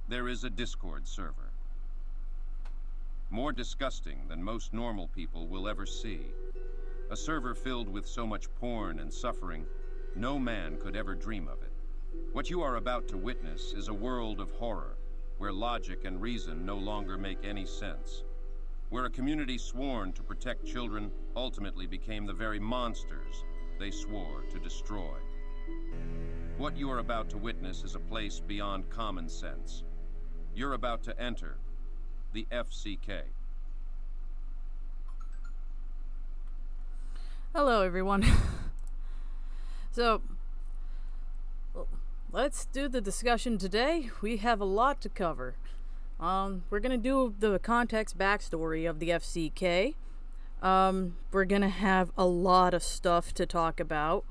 there is a Discord server. More disgusting than most normal people will ever see. A server filled with so much porn and suffering, no man could ever dream of it. What you are about to witness is a world of horror, where logic and reason no longer make any sense. Where a community sworn to protect children ultimately became the very monsters they swore to destroy. What you are about to witness is a place beyond common sense. You're about to enter the FCK. Hello, everyone. So, let's do the discussion today. We have a lot to cover. We're gonna do the context backstory of the FCK. We're gonna have a lot of stuff to talk about.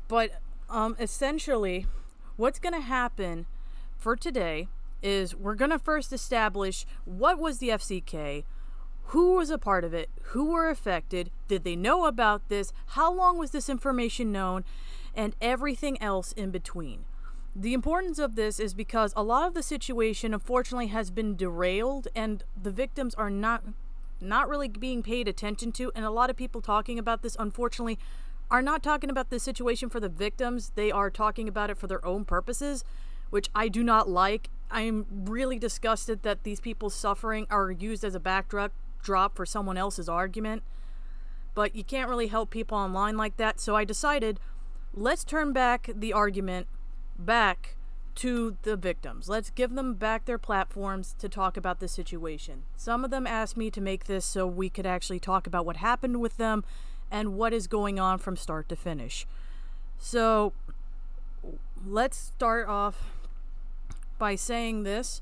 But, essentially, what's gonna happen for today is we're gonna first establish what was the FCK, who was a part of it, who were affected, did they know about this, how long was this information known, and everything else in between. The importance of this is because a lot of the situation unfortunately has been derailed and the victims are not really being paid attention to, and a lot of people talking about this unfortunately are not talking about this situation for the victims, they are talking about it for their own purposes, which I do not like. I am really disgusted that these people's suffering are used as a backdrop for someone else's argument. But you can't really help people online like that, so I decided, let's turn back the argument back to the victims. Let's give them back their platforms to talk about the situation. Some of them asked me to make this so we could actually talk about what happened with them and what is going on from start to finish. So, let's start off by saying this.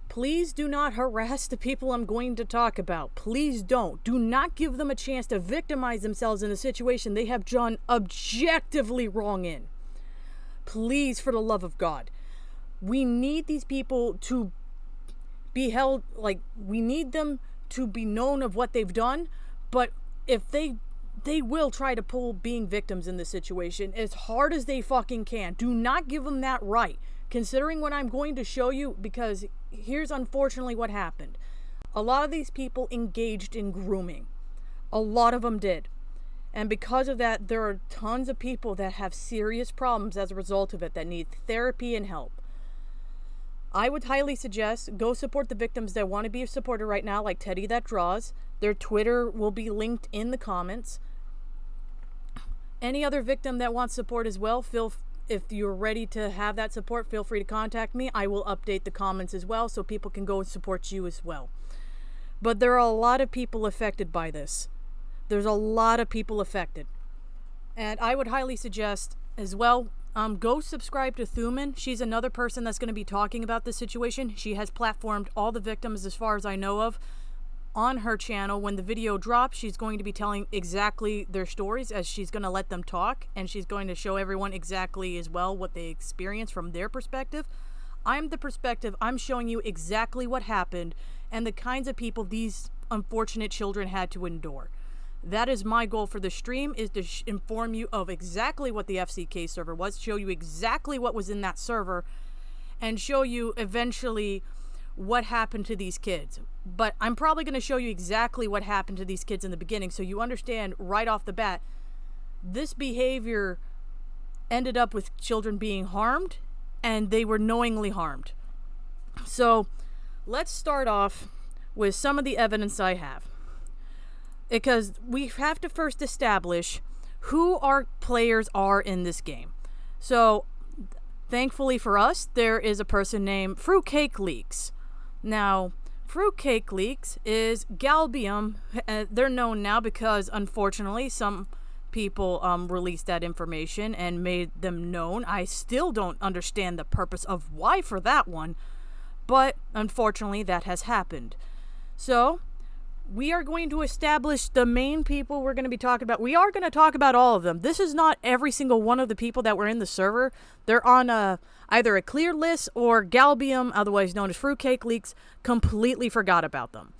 Please do not harass the people I'm going to talk about. Please don't. Do not give them a chance to victimize themselves in a situation they have done objectively wrong in. Please, for the love of God. We need these people to be held, we need them to be known of what they've done, but if they will try to pull being victims in this situation as hard as they fucking can. Do not give them that right. Considering what I'm going to show you, because here's unfortunately what happened. A lot of these people engaged in grooming. A lot of them did. And because of that, there are tons of people that have serious problems as a result of it that need therapy and help. I would highly suggest go support the victims that want to be supported right now, like Teddy That Draws. Their Twitter will be linked in the comments. Any other victim that wants support as well, if you're ready to have that support, feel free to contact me. I will update the comments as well so people can go and support you as well. But there are a lot of people affected by this. There's a lot of people affected. And I would highly suggest as well, go subscribe to Thuman. She's another person that's going to be talking about this situation. She has platformed all the victims as far as I know of on her channel. When the video drops, she's going to be telling exactly their stories as she's going to let them talk, and she's going to show everyone exactly as well what they experienced from their perspective. I'm the perspective. I'm showing you exactly what happened and the kinds of people these unfortunate children had to endure. That is my goal for the stream, is to inform you of exactly what the FCK server was, show you exactly what was in that server, and show you eventually what happened to these kids. But I'm probably going to show you exactly what happened to these kids in the beginning so you understand right off the bat this behavior ended up with children being harmed, and they were knowingly harmed. So let's start off with some of the evidence I have, because we have to first establish who our players are in this game. So thankfully for us, there is a person named Fruitcake Leaks. Now, Fruitcake Leaks is Galbium. They're known now because, unfortunately, some people released that information and made them known. I still don't understand the purpose of why for that one, but unfortunately, that has happened. So, we are going to establish the main people we're going to be talking about. We are going to talk about all of them. This is not every single one of the people that were in the server. They're on either a clear list, or Galbium, otherwise known as Fruitcake Leaks, completely forgot about them.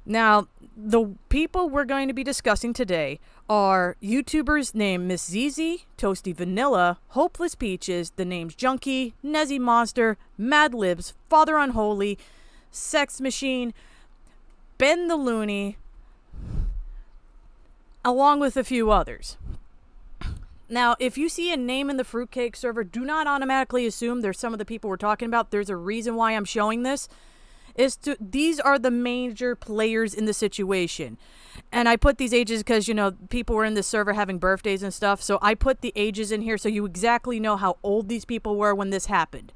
Now, the people we're going to be discussing today are YouTubers named Miss ZZ, Toasty Vanilla, Hopeless Peaches, The Name's Junkie, Nezzy Monster, Mad Libs, Father Unholy, Sex Machine, Ben the Looney, along with a few others. Now, if you see a name in the Fruitcake server, do not automatically assume they're some of the people we're talking about. There's a reason why I'm showing this. These are the major players in the situation. And I put these ages because, you know, people were in this server having birthdays and stuff. So I put the ages in here so you exactly know how old these people were when this happened.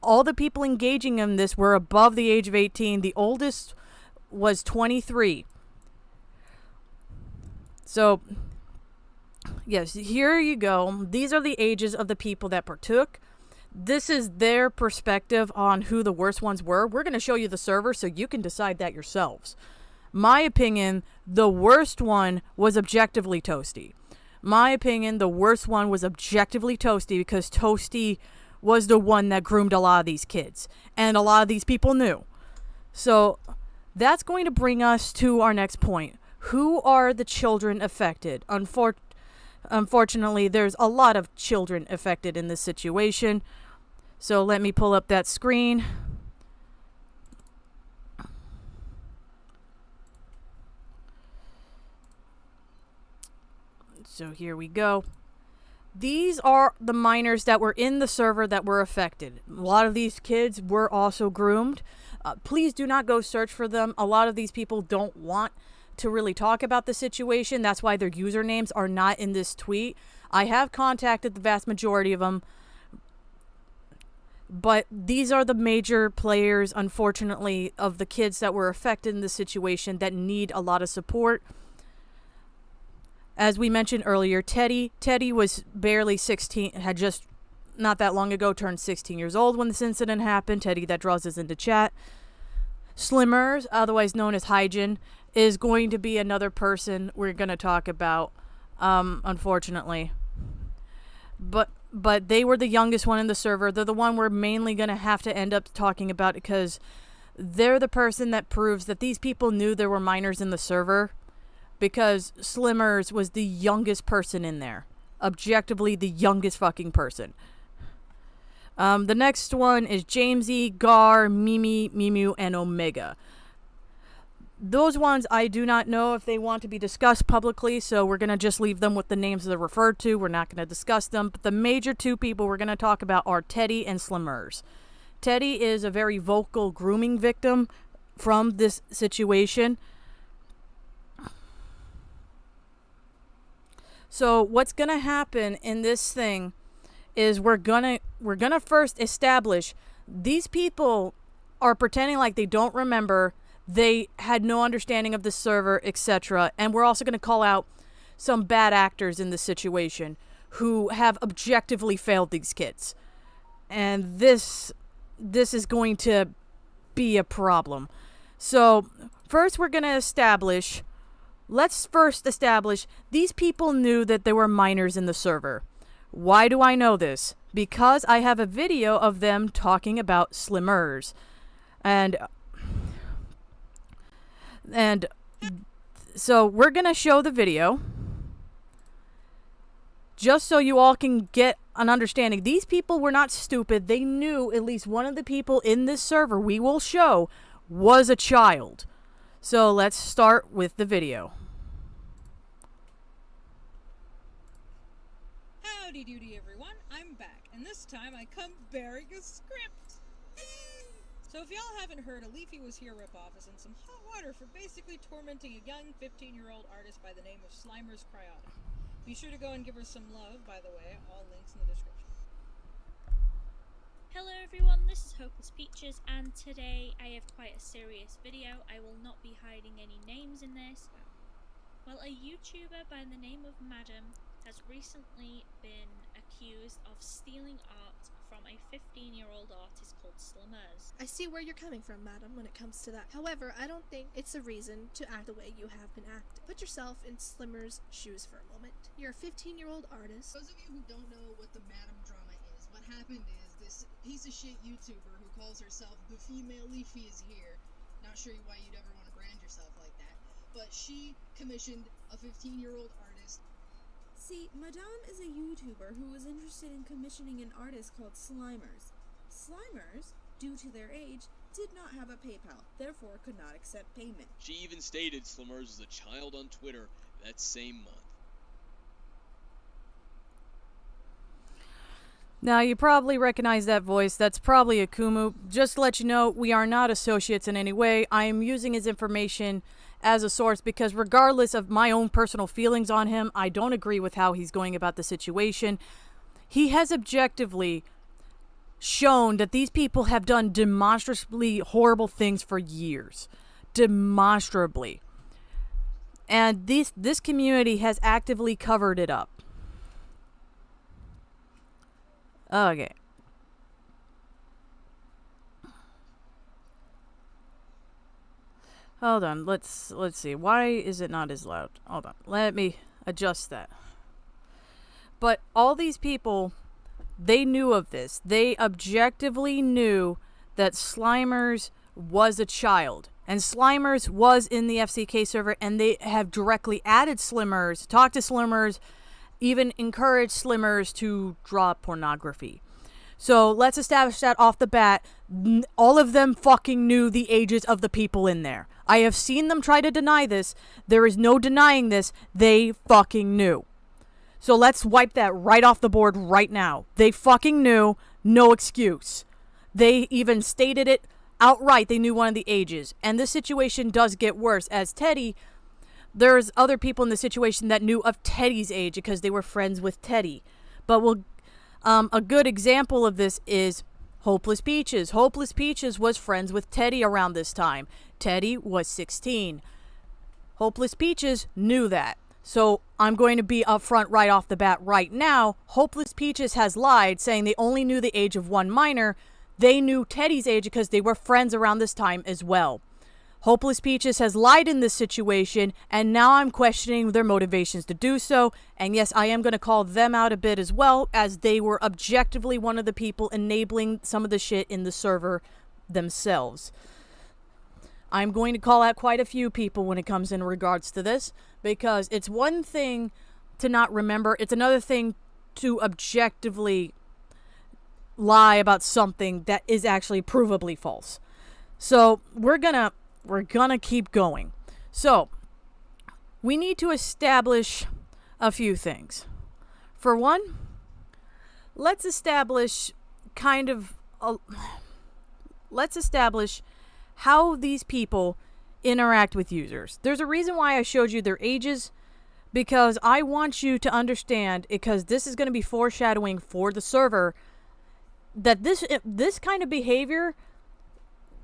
All the people engaging in this were above the age of 18. The oldest was 23. So, yes, here you go. These are the ages of the people that partook. This is their perspective on who the worst ones were. We're going to show you the server so you can decide that yourselves. My opinion, the worst one was objectively Toasty. My opinion, the worst one was objectively Toasty because Toasty was the one that groomed a lot of these kids. And a lot of these people knew. So that's going to bring us to our next point. Who are the children affected? Unfortunately, there's a lot of children affected in this situation. So let me pull up that screen. So here we go. These are the minors that were in the server that were affected. A lot of these kids were also groomed. Please do not go search for them. A lot of these people don't want to really talk about the situation. That's why their usernames are not in this tweet. I have contacted the vast majority of them. But these are the major players, unfortunately, of the kids that were affected in this situation that need a lot of support. As we mentioned earlier, Teddy was barely 16, had just not that long ago turned 16 years old when this incident happened. Teddy that draws us into chat. Slimmers, otherwise known as Hygiene, is going to be another person we're going to talk about, unfortunately. But they were the youngest one in the server. They're the one we're mainly going to have to end up talking about because they're the person that proves that these people knew there were minors in the server because Slimmers was the youngest person in there. Objectively, the youngest fucking person. The next one is Jamesy, Gar, Mimi, Mimu, and Omega. Those ones I do not know if they want to be discussed publicly, so we're going to just leave them with the names they're referred to. We're not going to discuss them. But the major two people we're going to talk about are Teddy and Slimmers. Teddy is a very vocal grooming victim from this situation. So what's going to happen in this thing is we're gonna first establish these people are pretending like they don't remember. They had no understanding of the server, etc. And we're also going to call out some bad actors in this situation who have objectively failed these kids. And this is going to be a problem. So first we're going to establish, let's first establish these people knew that there were minors in the server. Why do I know this? Because I have a video of them talking about Slimmers. And so we're going to show the video just so you all can get an understanding. These people were not stupid. They knew at least one of the people in this server we will show was a child. So let's start with the video. Howdy doody everyone, I'm back, and this time I come bearing a script. So if y'all haven't heard, a Leafy Was Here ripoff is in some hot water for basically tormenting a young 15-year-old artist by the name of Slimer's Cryotic. Be sure to go and give her some love, by the way, all links in the description. Hello everyone, this is Hopeless Peaches, and today I have quite a serious video. I will not be hiding any names in this. Well, a YouTuber by the name of Madam has recently been accused of stealing art from a 15-year-old artist called Slimmers. I see where you're coming from, madam, when it comes to that. However, I don't think it's a reason to act the way you have been acting. Put yourself in Slimmer's shoes for a moment. You're a 15-year-old artist. Those of you who don't know what the Madam drama is, what happened is this piece of shit YouTuber who calls herself the female Leafy Is Here, not sure why you'd ever want to brand yourself like that. But she commissioned a 15-year-old artist. See, Madame is a YouTuber who was interested in commissioning an artist called Slimers. Slimers, due to their age, did not have a PayPal, therefore could not accept payment. She even stated Slimers was a child on Twitter that same month. Now, you probably recognize that voice. That's probably Akumu. Just to let you know, we are not associates in any way. I am using his information as a source because regardless of my own personal feelings on him, I don't agree with how he's going about the situation. He has objectively shown that these people have done demonstrably horrible things for years. Demonstrably. And this community has actively covered it up. Okay. Hold on. Let's see. Why is it not as loud? Hold on. Let me adjust that. But all these people, they knew of this. They objectively knew that Slimers was a child. And Slimers was in the FCK server, and they have directly added Slimmers, talked to Slimmers, even encouraged Slimmers to draw pornography. So let's establish that off the bat. All of them fucking knew the ages of the people in there. I have seen them try to deny this. There is no denying this. They fucking knew. So let's wipe that right off the board right now. They fucking knew. No excuse. They even stated it outright. They knew one of the ages. And this situation does get worse as Teddy... There's other people in the situation that knew of Teddy's age because they were friends with Teddy. But a good example of this is Hopeless Peaches. Hopeless Peaches was friends with Teddy around this time. Teddy was 16. Hopeless Peaches knew that. So I'm going to be upfront right off the bat right now. Hopeless Peaches has lied, saying they only knew the age of one minor. They knew Teddy's age because they were friends around this time as well. Hopeless Peaches has lied in this situation, and now I'm questioning their motivations to do so. And yes, I am going to call them out a bit as well, as they were objectively one of the people enabling some of the shit in the server themselves. I'm going to call out quite a few people when it comes in regards to this, because it's one thing to not remember, it's another thing to objectively lie about something that is actually provably false. So we're gonna keep going. So, we need to establish a few things. For one, let's establish how these people interact with users. There's a reason why I showed you their ages, because I want you to understand, because this is going to be foreshadowing for the server, that this kind of behavior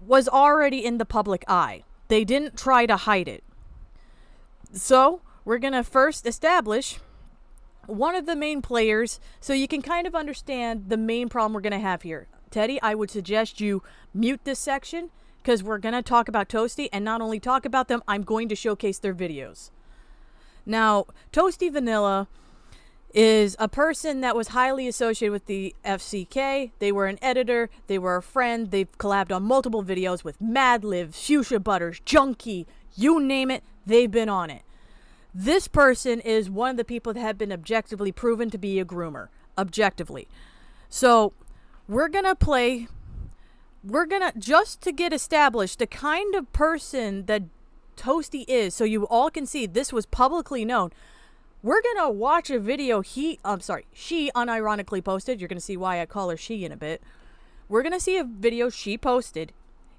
was already in the public eye. They didn't try to hide it. So, we're going to first establish one of the main players so you can kind of understand the main problem we're going to have here. Teddy, I would suggest you mute this section because we're going to talk about Toasty, and not only talk about them, I'm going to showcase their videos. Now, Toasty Vanilla is a person that was highly associated with the FCK. They were an editor, they were a friend, they've collabed on multiple videos with Madliv, Fuchsia Butters, Junkie, you name it, they've been on it. This person is one of the people that have been objectively proven to be a groomer. Objectively. So, just to get established the kind of person that Toasty is, so you all can see this was publicly known. We're going to watch a video she unironically posted. You're going to see why I call her she in a bit. We're going to see a video she posted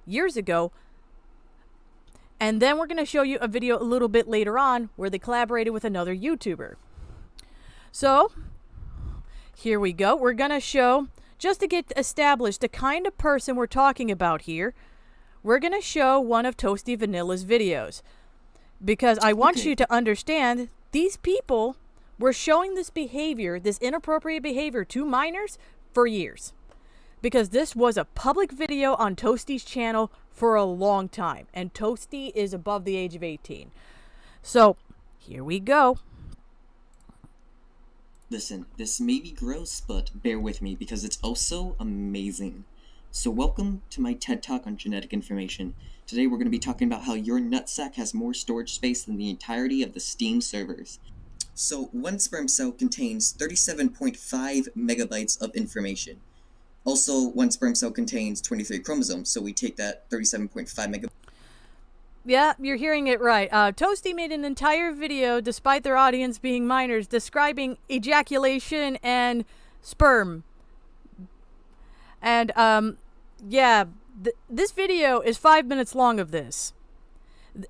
years ago. And then we're going to show you a video a little bit later on where they collaborated with another YouTuber. So, here we go. We're going to show, just to get established the kind of person we're talking about here, we're going to show one of Toasty Vanilla's videos. Because I want you to understand, these people were showing this behavior, this inappropriate behavior to minors for years. Because this was a public video on Toasty's channel for a long time. And Toasty is above the age of 18. So, here we go. Listen, this may be gross, but bear with me because it's also amazing. So welcome to my TED Talk on genetic information. Today we're going to be talking about how your nutsack has more storage space than the entirety of the Steam servers. So one sperm cell contains 37.5 megabytes of information. Also, one sperm cell contains 23 chromosomes, so we take that 37.5 megabytes. Yeah, you're hearing it right. Toasty made an entire video, despite their audience being minors, describing ejaculation and sperm. And, yeah, this video is 5 minutes long of this.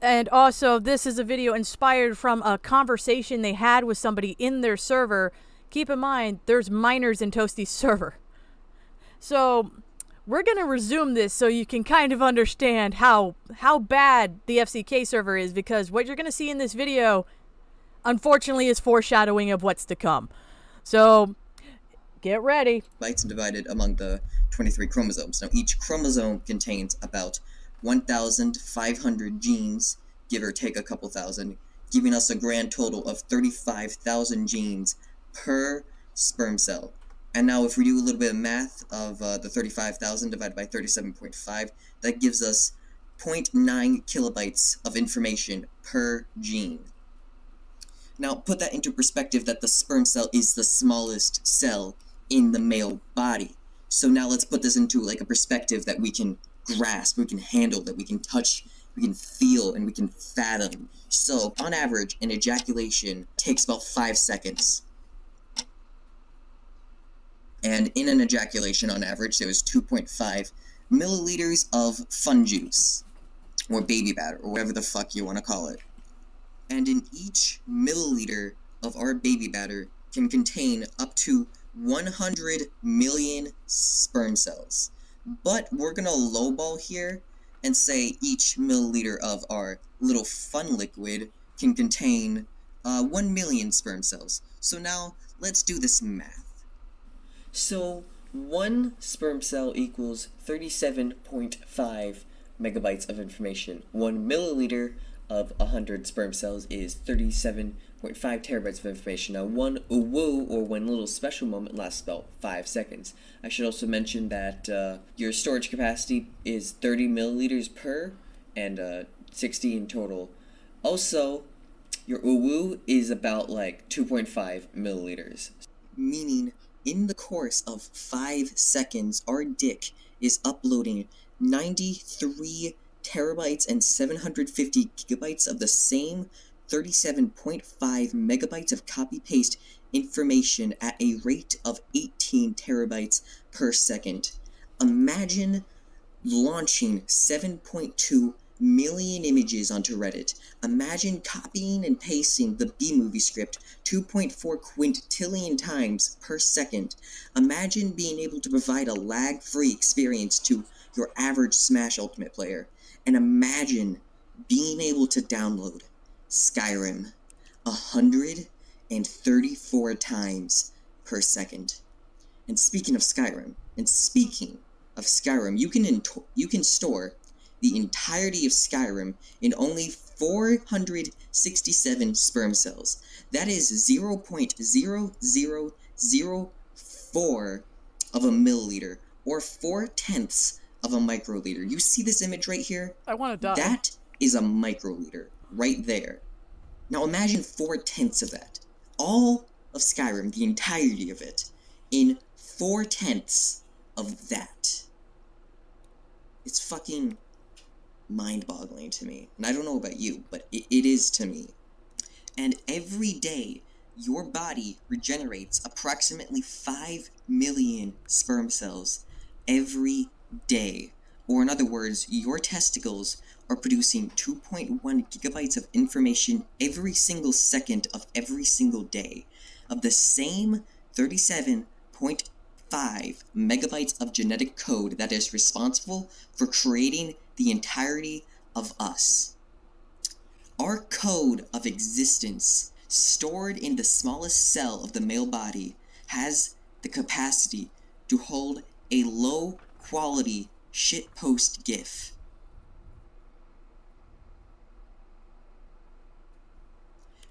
And also, this is a video inspired from a conversation they had with somebody in their server. Keep in mind, there's minors in Toasty's server. So, we're going to resume this so you can kind of understand how bad the FCK server is, because what you're going to see in this video, unfortunately, is foreshadowing of what's to come. So, get ready. Bytes divided among the 23 chromosomes. Now, each chromosome contains about 1,500 genes, give or take a couple thousand, giving us a grand total of 35,000 genes per sperm cell. And now if we do a little bit of math of the 35,000 divided by 37.5, that gives us 0.9 kilobytes of information per gene. Now put that into perspective that the sperm cell is the smallest cell in the male body. So now let's put this into like a perspective that we can grasp, we can handle, that we can touch, we can feel, and we can fathom. So on average, an ejaculation takes about 5 seconds. And in an ejaculation, on average, there was 2.5 milliliters of fun juice, or baby batter, or whatever the fuck you want to call it. And in each milliliter of our baby batter can contain up to 100 million sperm cells. But we're gonna lowball here and say each milliliter of our little fun liquid can contain 1 million sperm cells. So now, let's do this math. So, one sperm cell equals 37.5 megabytes of information. 1 milliliter of 100 sperm cells is 37.5 terabytes of information. Now, one woo or one little special moment lasts about 5 seconds. I should also mention that your storage capacity is 30 milliliters per and 60 in total. Also, your woo is about like 2.5 milliliters. Meaning, in the course of 5 seconds, our dick is uploading 93 terabytes and 750 gigabytes of the same 37.5 megabytes of copy-paste information at a rate of 18 terabytes per second. Imagine launching 7.2 million images onto Reddit. Imagine copying and pasting the B-movie script 2.4 quintillion times per second. Imagine being able to provide a lag-free experience to your average Smash Ultimate player. And imagine being able to download Skyrim 134 times per second. And speaking of Skyrim, you can store the entirety of Skyrim in only 467 sperm cells. That is 0.0004 of a milliliter, or 4/10 of a microliter. You see this image right here? I want to die. That is a microliter, right there. Now imagine 4/10 of that. All of Skyrim, the entirety of it, in 4/10 of that. It's fucking mind-boggling to me. And I don't know about you, but it is to me. And every day, your body regenerates approximately 5 million sperm cells every day. Or in other words, your testicles are producing 2.1 gigabytes of information every single second of every single day, of the same 37.5 megabytes of genetic code that is responsible for creating the entirety of us. Our code of existence, stored in the smallest cell of the male body, has the capacity to hold a low-quality shitpost GIF.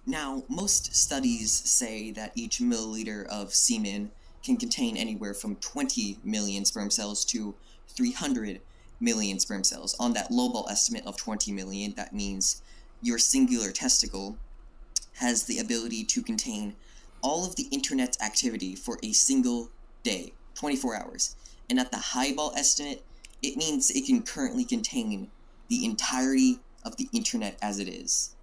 Now, most studies say that each milliliter of semen can contain anywhere from 20 million sperm cells to 300 million sperm cells. On that lowball estimate of 20 million, that means your singular testicle has the ability to contain all of the internet's activity for a single day, 24 hours. And at the highball estimate, it means it can currently contain the entirety of the internet as it is.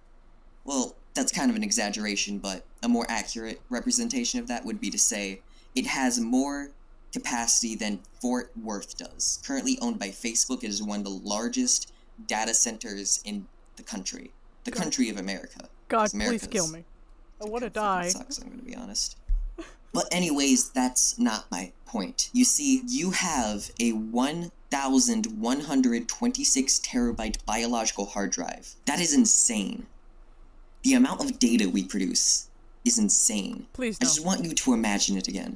Well, that's kind of an exaggeration, but a more accurate representation of that would be to say it has more capacity than Fort Worth does. Currently owned by Facebook, it is one of the largest data centers in the country. The country of America. God, please kill me. I want to die. Sucks, I'm going to be honest. But anyways, that's not my point. You see, you have a 1,126 terabyte biological hard drive. That is insane. The amount of data we produce is insane. Please I no. just want you to imagine it again.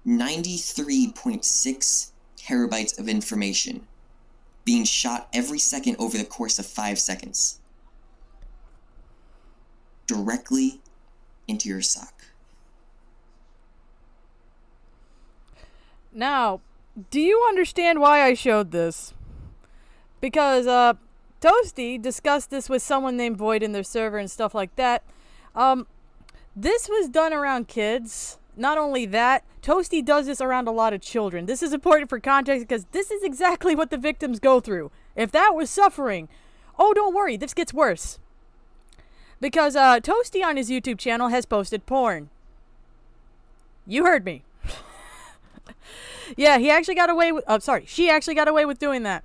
93.6 terabytes of information being shot every second over the course of 5 seconds. Directly into your sock. Now, do you understand why I showed this? Because, Toasty discussed this with someone named Void in their server and stuff like that. This was done around kids. Not only that, Toasty does this around a lot of children. This is important for context because this is exactly what the victims go through. If that was suffering, oh, don't worry, this gets worse. Because, Toasty on his YouTube channel has posted porn. You heard me. Yeah, he actually got away with, she actually got away with doing that.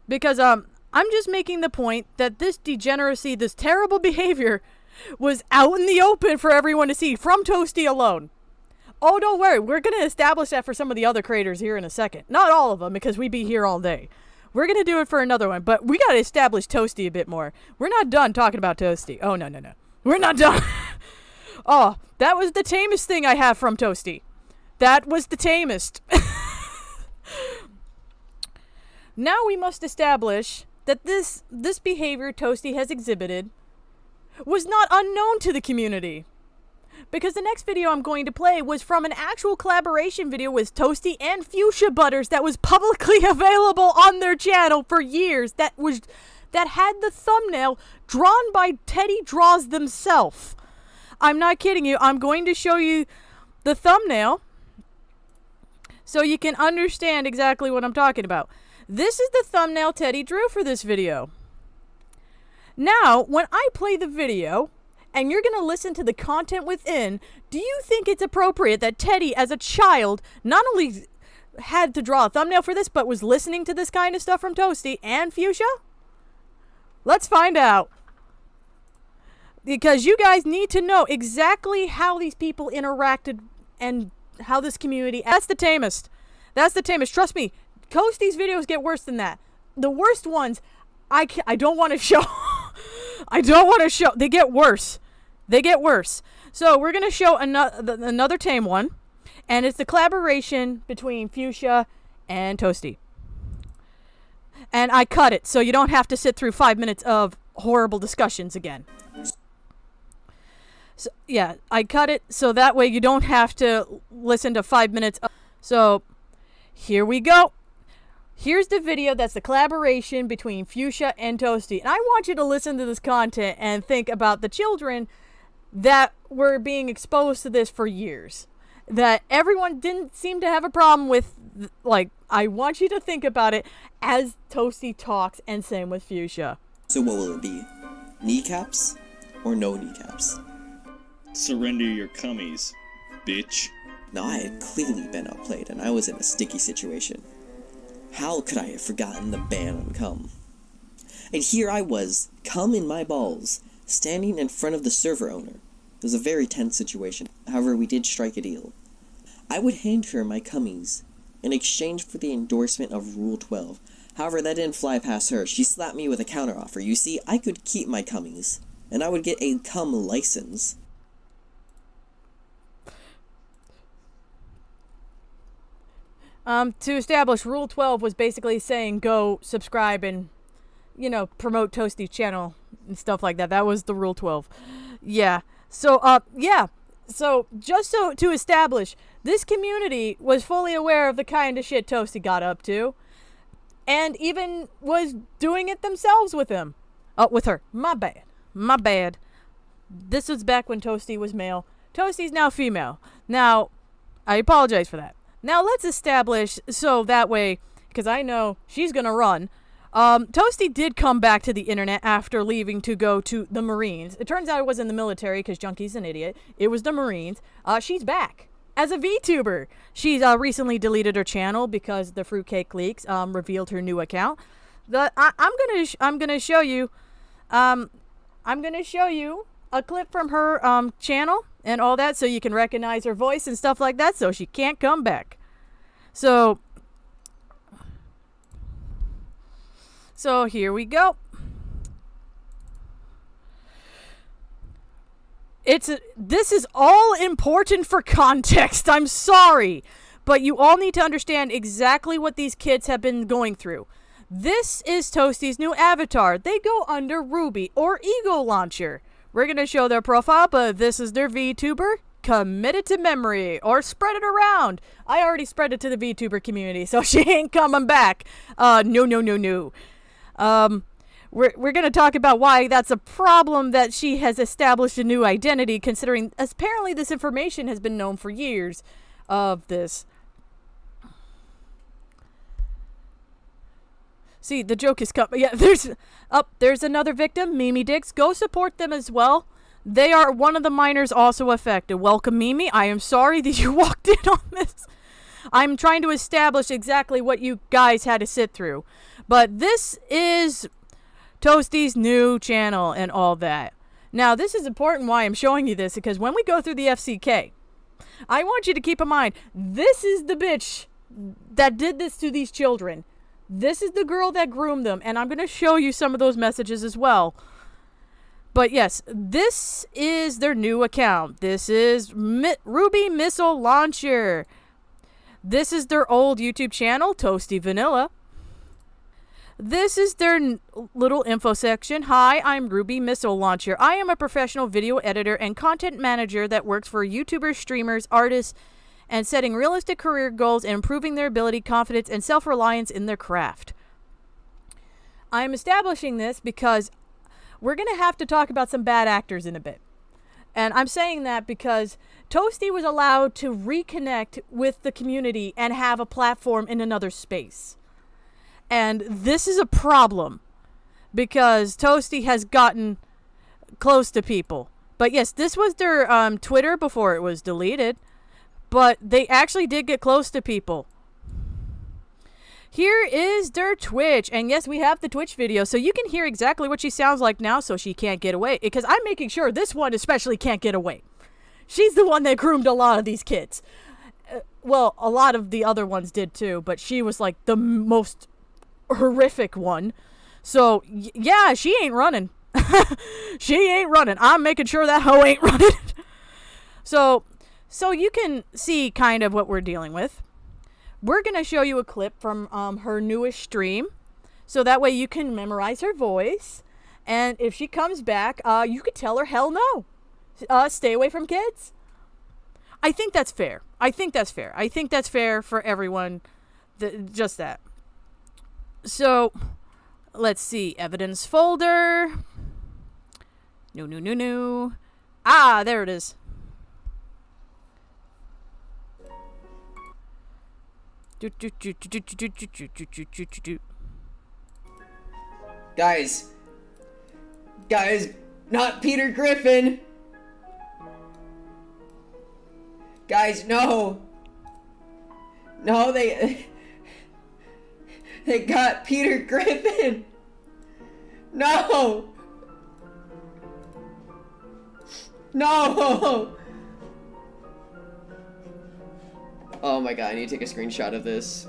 Because, I'm just making the point that this degeneracy, this terrible behavior, was out in the open for everyone to see from Toasty alone. Oh, don't worry, we're going to establish that for some of the other creators here in a second. Not all of them, because we'd be here all day. We're going to do it for another one, but we got to establish Toasty a bit more. We're not done talking about Toasty. Oh, no. We're not done. Oh, that was the tamest thing I have from Toasty. That was the tamest. Now we must establish that this behavior Toasty has exhibited was not unknown to the community. Because the next video I'm going to play was from an actual collaboration video with Toasty and Fuchsia Butters that was publicly available on their channel for years. That had the thumbnail drawn by Teddy Draws themselves. I'm not kidding you. I'm going to show you the thumbnail so you can understand exactly what I'm talking about. This is the thumbnail Teddy drew for this video. Now, when I play the video, and you're going to listen to the content within, do you think it's appropriate that Teddy, as a child, not only had to draw a thumbnail for this, but was listening to this kind of stuff from Toasty and Fuchsia? Let's find out. Because you guys need to know exactly how these people interacted and how this community... That's the tamest. That's the tamest. Trust me, Toasty's videos get worse than that. The worst ones, I don't want to show. I don't want to show. They get worse. They get worse. So we're going to show another tame one. And it's the collaboration between Fuchsia and Toasty. And I cut it so you don't have to sit through 5 minutes of horrible discussions again. So, yeah, I cut it so that way you don't have to listen to 5 minutes. So, here we go. Here's the video that's the collaboration between Fuchsia and Toasty. And I want you to listen to this content and think about the children that were being exposed to this for years. That everyone didn't seem to have a problem with. Like, I want you to think about it as Toasty talks, and same with Fuchsia. So what will it be? Kneecaps or no kneecaps? Surrender your cummies, bitch. Now, I had clearly been outplayed, and I was in a sticky situation. How could I have forgotten the ban on cum? And here I was, cum in my balls, standing in front of the server owner. It was a very tense situation. However, we did strike a deal. I would hand her my cummies in exchange for the endorsement of Rule 12. However, that didn't fly past her. She slapped me with a counteroffer. You see, I could keep my cummies, and I would get a cum license. To establish, Rule 12 was basically saying go subscribe and, you know, promote Toasty's channel and stuff like that. That was the Rule 12. Yeah. So, yeah. So, just so to establish, this community was fully aware of the kind of shit Toasty got up to. and even was doing it themselves with him. With her. My bad. This was back when Toasty was male. Toasty's now female. Now, I apologize for that. Now let's establish, so that way, because I know she's gonna run. Toasty did come back to the internet after leaving to go to the Marines. It turns out it wasn't the military, because Junkie's an idiot. It was the Marines. She's back as a VTuber. She's recently deleted her channel because the fruitcake leaks revealed her new account. I'm gonna show you. I'm gonna show you a clip from her channel and all that, so you can recognize her voice and stuff like that, so she can't come back. So here we go. This is all important for context. I'm sorry, but you all need to understand exactly what these kids have been going through. This is Toasty's new avatar. They go under Ruby or Ego Launcher. We're going to show their profile, but this is their VTuber. Commit it to memory or spread it around. I already spread it to the VTuber community, so she ain't coming back. No. We're going to talk about why that's a problem that she has established a new identity, considering apparently this information has been known for years of this. See, the joke is coming. Yeah, there's another victim, Mimi Dix. Go support them as well. They are one of the minors also affected. Welcome, Mimi. I am sorry that you walked in on this. I'm trying to establish exactly what you guys had to sit through. But this is Toasty's new channel and all that. Now, this is important why I'm showing you this, because when we go through the FCK, I want you to keep in mind, this is the bitch that did this to these children. This is the girl that groomed them, and I'm going to show you some of those messages as well. But yes, this is their new account. This is Ruby Missile Launcher. This is their old YouTube channel, Toasty Vanilla. This is their little info section. Hi, I'm Ruby Missile Launcher. I am a professional video editor and content manager that works for YouTubers, streamers, artists, and setting realistic career goals and improving their ability, confidence, and self-reliance in their craft. I am establishing this because we're going to have to talk about some bad actors in a bit. And I'm saying that because Toasty was allowed to reconnect with the community and have a platform in another space. And this is a problem because Toasty has gotten close to people. But yes, this was their Twitter before it was deleted. But they actually did get close to people. Here is their Twitch. And yes, we have the Twitch video. So you can hear exactly what she sounds like now, so she can't get away. Because I'm making sure this one especially can't get away. She's the one that groomed a lot of these kids. Well, a lot of the other ones did too. But she was like the most horrific one. So yeah, she ain't running. She ain't running. I'm making sure that hoe ain't running. So you can see kind of what we're dealing with. We're going to show you a clip from her newest stream. So that way you can memorize her voice. And if she comes back, you could tell her, hell no. Stay away from kids. I think that's fair. I think that's fair for everyone. Just that. So, let's see. Evidence folder. No. Ah, there it is. Guys, not Peter Griffin. Guys, no, they got Peter Griffin. No. Oh my god, I need to take a screenshot of this.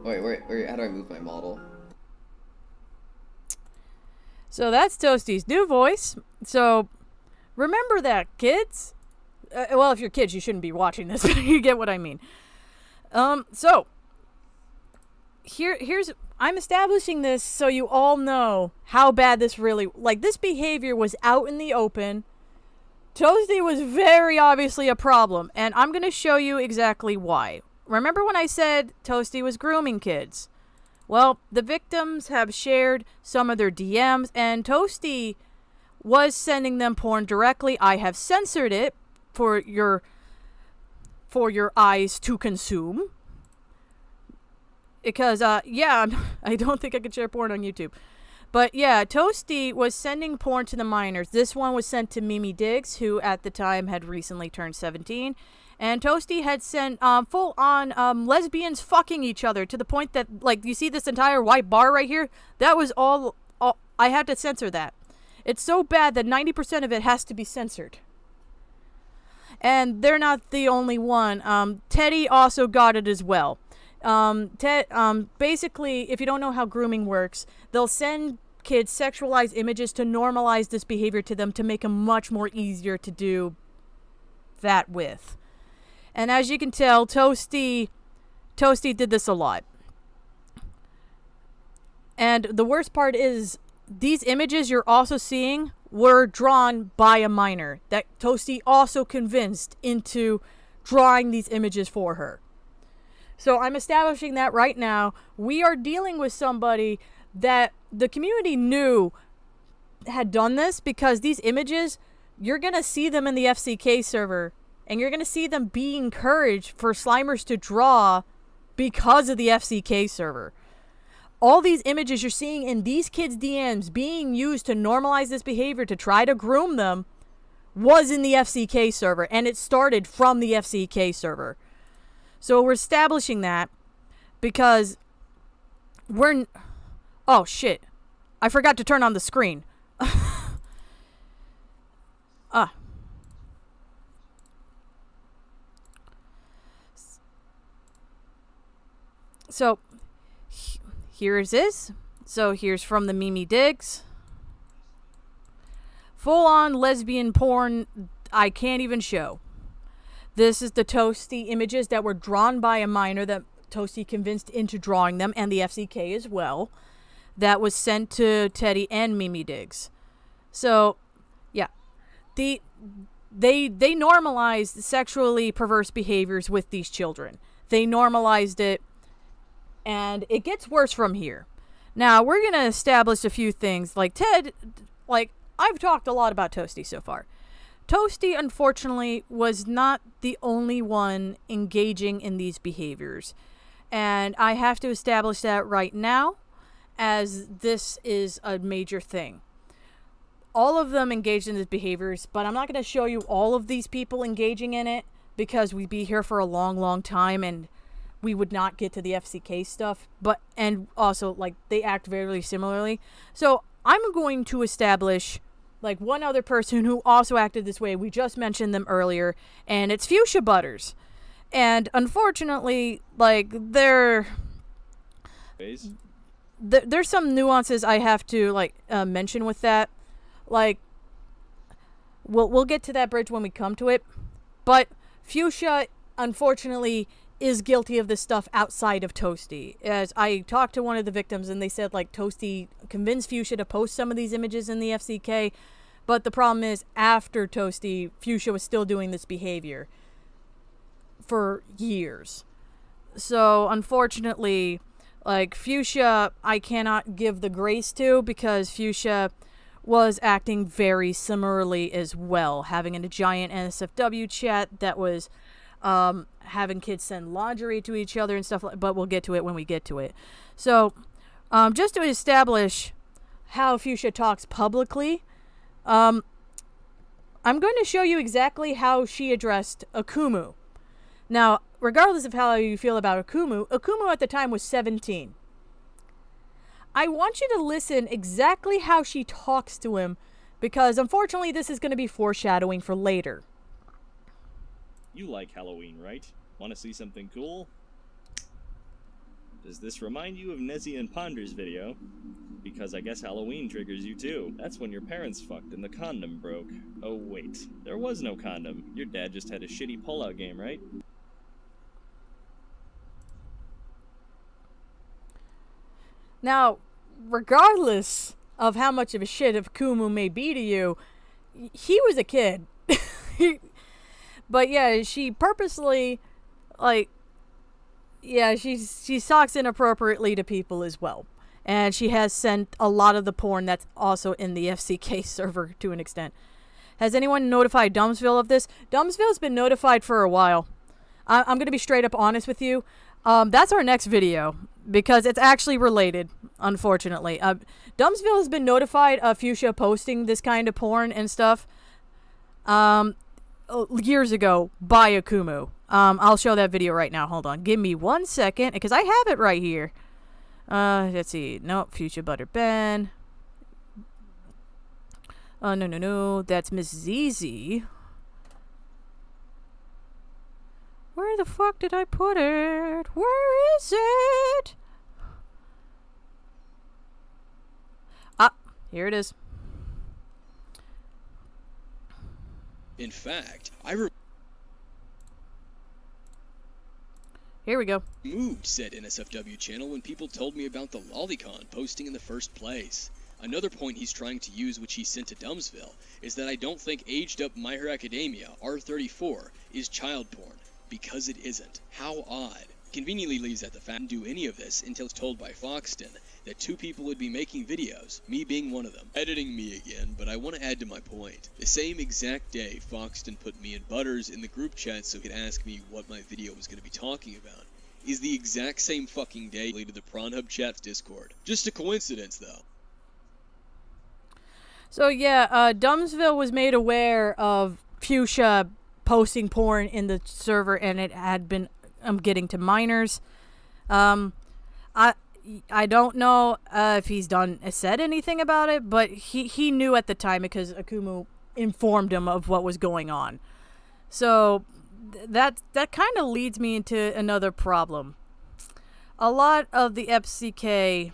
Wait, how do I move my model? So that's Toasty's new voice. So remember that, kids. Well, if you're kids, you shouldn't be watching this, but you get what I mean. So here's I'm establishing this so you all know how bad this really, like, this behavior was out in the open Toasty was very obviously a problem, and I'm going to show you exactly why. Remember when I said Toasty was grooming kids? Well, the victims have shared some of their DMs, and Toasty was sending them porn directly. I have censored it for your eyes to consume. Because, yeah, I don't think I could share porn on YouTube. But, yeah, Toasty was sending porn to the minors. This one was sent to Mimi Diggs, who at the time had recently turned 17. And Toasty had sent full-on lesbians fucking each other to the point that, like, you see this entire white bar right here? That was all I had to censor that. It's so bad that 90% of it has to be censored. And they're not the only one. Teddy also got it as well. Basically, if you don't know how grooming works, they'll send kids sexualized images to normalize this behavior to them to make them much more easier to do that with. And as you can tell, Toasty did this a lot. And the worst part is, these images you're also seeing were drawn by a minor that Toasty also convinced into drawing these images for her. So I'm establishing that right now. We are dealing with somebody that the community knew had done this, because these images, you're going to see them in the FCK server, and you're going to see them being encouraged for Slimers to draw because of the FCK server. All these images you're seeing in these kids' DMs being used to normalize this behavior to try to groom them was in the FCK server, and it started from the FCK server. So we're establishing that because oh shit, I forgot to turn on the screen. So here's this. So here's from the Mimi Diggs. Full-on lesbian porn I can't even show. This is the Toasty images that were drawn by a minor that Toasty convinced into drawing them, and the FCK as well. That was sent to Teddy and Mimi Diggs. So, yeah. They normalized sexually perverse behaviors with these children. They normalized it, and it gets worse from here. Now, we're going to establish a few things. Like, I've talked a lot about Toasty so far. Toasty, unfortunately, was not the only one engaging in these behaviors. And I have to establish that right now, as this is a major thing. All of them engaged in these behaviors, but I'm not going to show you all of these people engaging in it, because we'd be here for a long, long time, and we would not get to the FCK stuff. And also, like, they act very similarly. So I'm going to establish, like, one other person who also acted this way. We just mentioned them earlier, and it's Fuchsia Butters. And unfortunately, like, there's some nuances I have to, like, mention with that. Like, we'll get to that bridge when we come to it. But Fuchsia, unfortunately, is guilty of this stuff outside of Toasty. As I talked to one of the victims, and they said, like, Toasty convinced Fuchsia to post some of these images in the FCK. But the problem is, after Toasty, Fuchsia was still doing this behavior for years. So, unfortunately, like, Fuchsia, I cannot give the grace to, because Fuchsia was acting very similarly as well, having a giant NSFW chat that was having kids send lingerie to each other and stuff, but we'll get to it when we get to it. So, just to establish how Fuchsia talks publicly, I'm going to show you exactly how she addressed Akumu. Now, regardless of how you feel about Akumu at the time was 17. I want you to listen exactly how she talks to him, because unfortunately this is going to be foreshadowing for later. You like Halloween, right? Want to see something cool? Does this remind you of Nezzy and Ponder's video? Because I guess Halloween triggers you too. That's when your parents fucked and the condom broke. Oh wait, there was no condom. Your dad just had a shitty pullout game, right? Now, regardless of how much of a shit of Kumu may be to you, he was a kid. But yeah, she purposely, like, yeah, she talks inappropriately to people as well. And she has sent a lot of the porn that's also in the FCK server to an extent. Has anyone notified Dumbsville of this? Dumbsville's been notified for a while. I'm going to be straight up honest with you. That's our next video because it's actually related, unfortunately. Dumbsville has been notified of Fuchsia posting this kind of porn and stuff years ago by Akumu. I'll show that video right now. Hold on. Give me 1 second because I have it right here. Let's see. Nope. Fuchsia Butter Ben. No. That's Miss ZZ. Where the fuck did I put it? Where is it? Ah, here it is. In fact, Here we go. Moved said NSFW channel when people told me about the lolicon posting in the first place. Another point he's trying to use, which he sent to Dumbsville, is that I don't think aged up My Hero Academia, R34, is child porn, because it isn't. How odd. Conveniently leaves at the fact do any of this until it's told by Foxton that 2 people would be making videos, me being one of them. Editing me again, but I want to add to my point. The same exact day Foxton put me and Butters in the group chat so he could ask me what my video was going to be talking about, is the exact same fucking day he deleted the Pronhub chat's Discord. Just a coincidence, though. So yeah, Dumbsville was made aware of Fuchsia posting porn in the server, and it had been getting to minors. I don't know if he's said anything about it, but he knew at the time because Akumu informed him of what was going on. So that kind of leads me into another problem. A lot of the FCK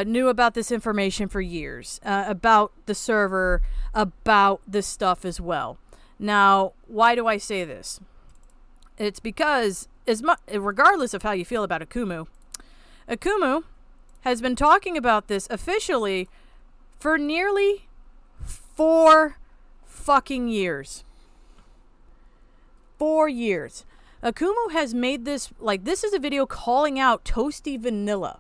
knew about this information for years, about the server, about this stuff as well. Now, why do I say this? It's because, regardless of how you feel about Akumu has been talking about this officially for nearly 4 fucking years. 4 years. Akumu has made this, this is a video calling out Toasty Vanilla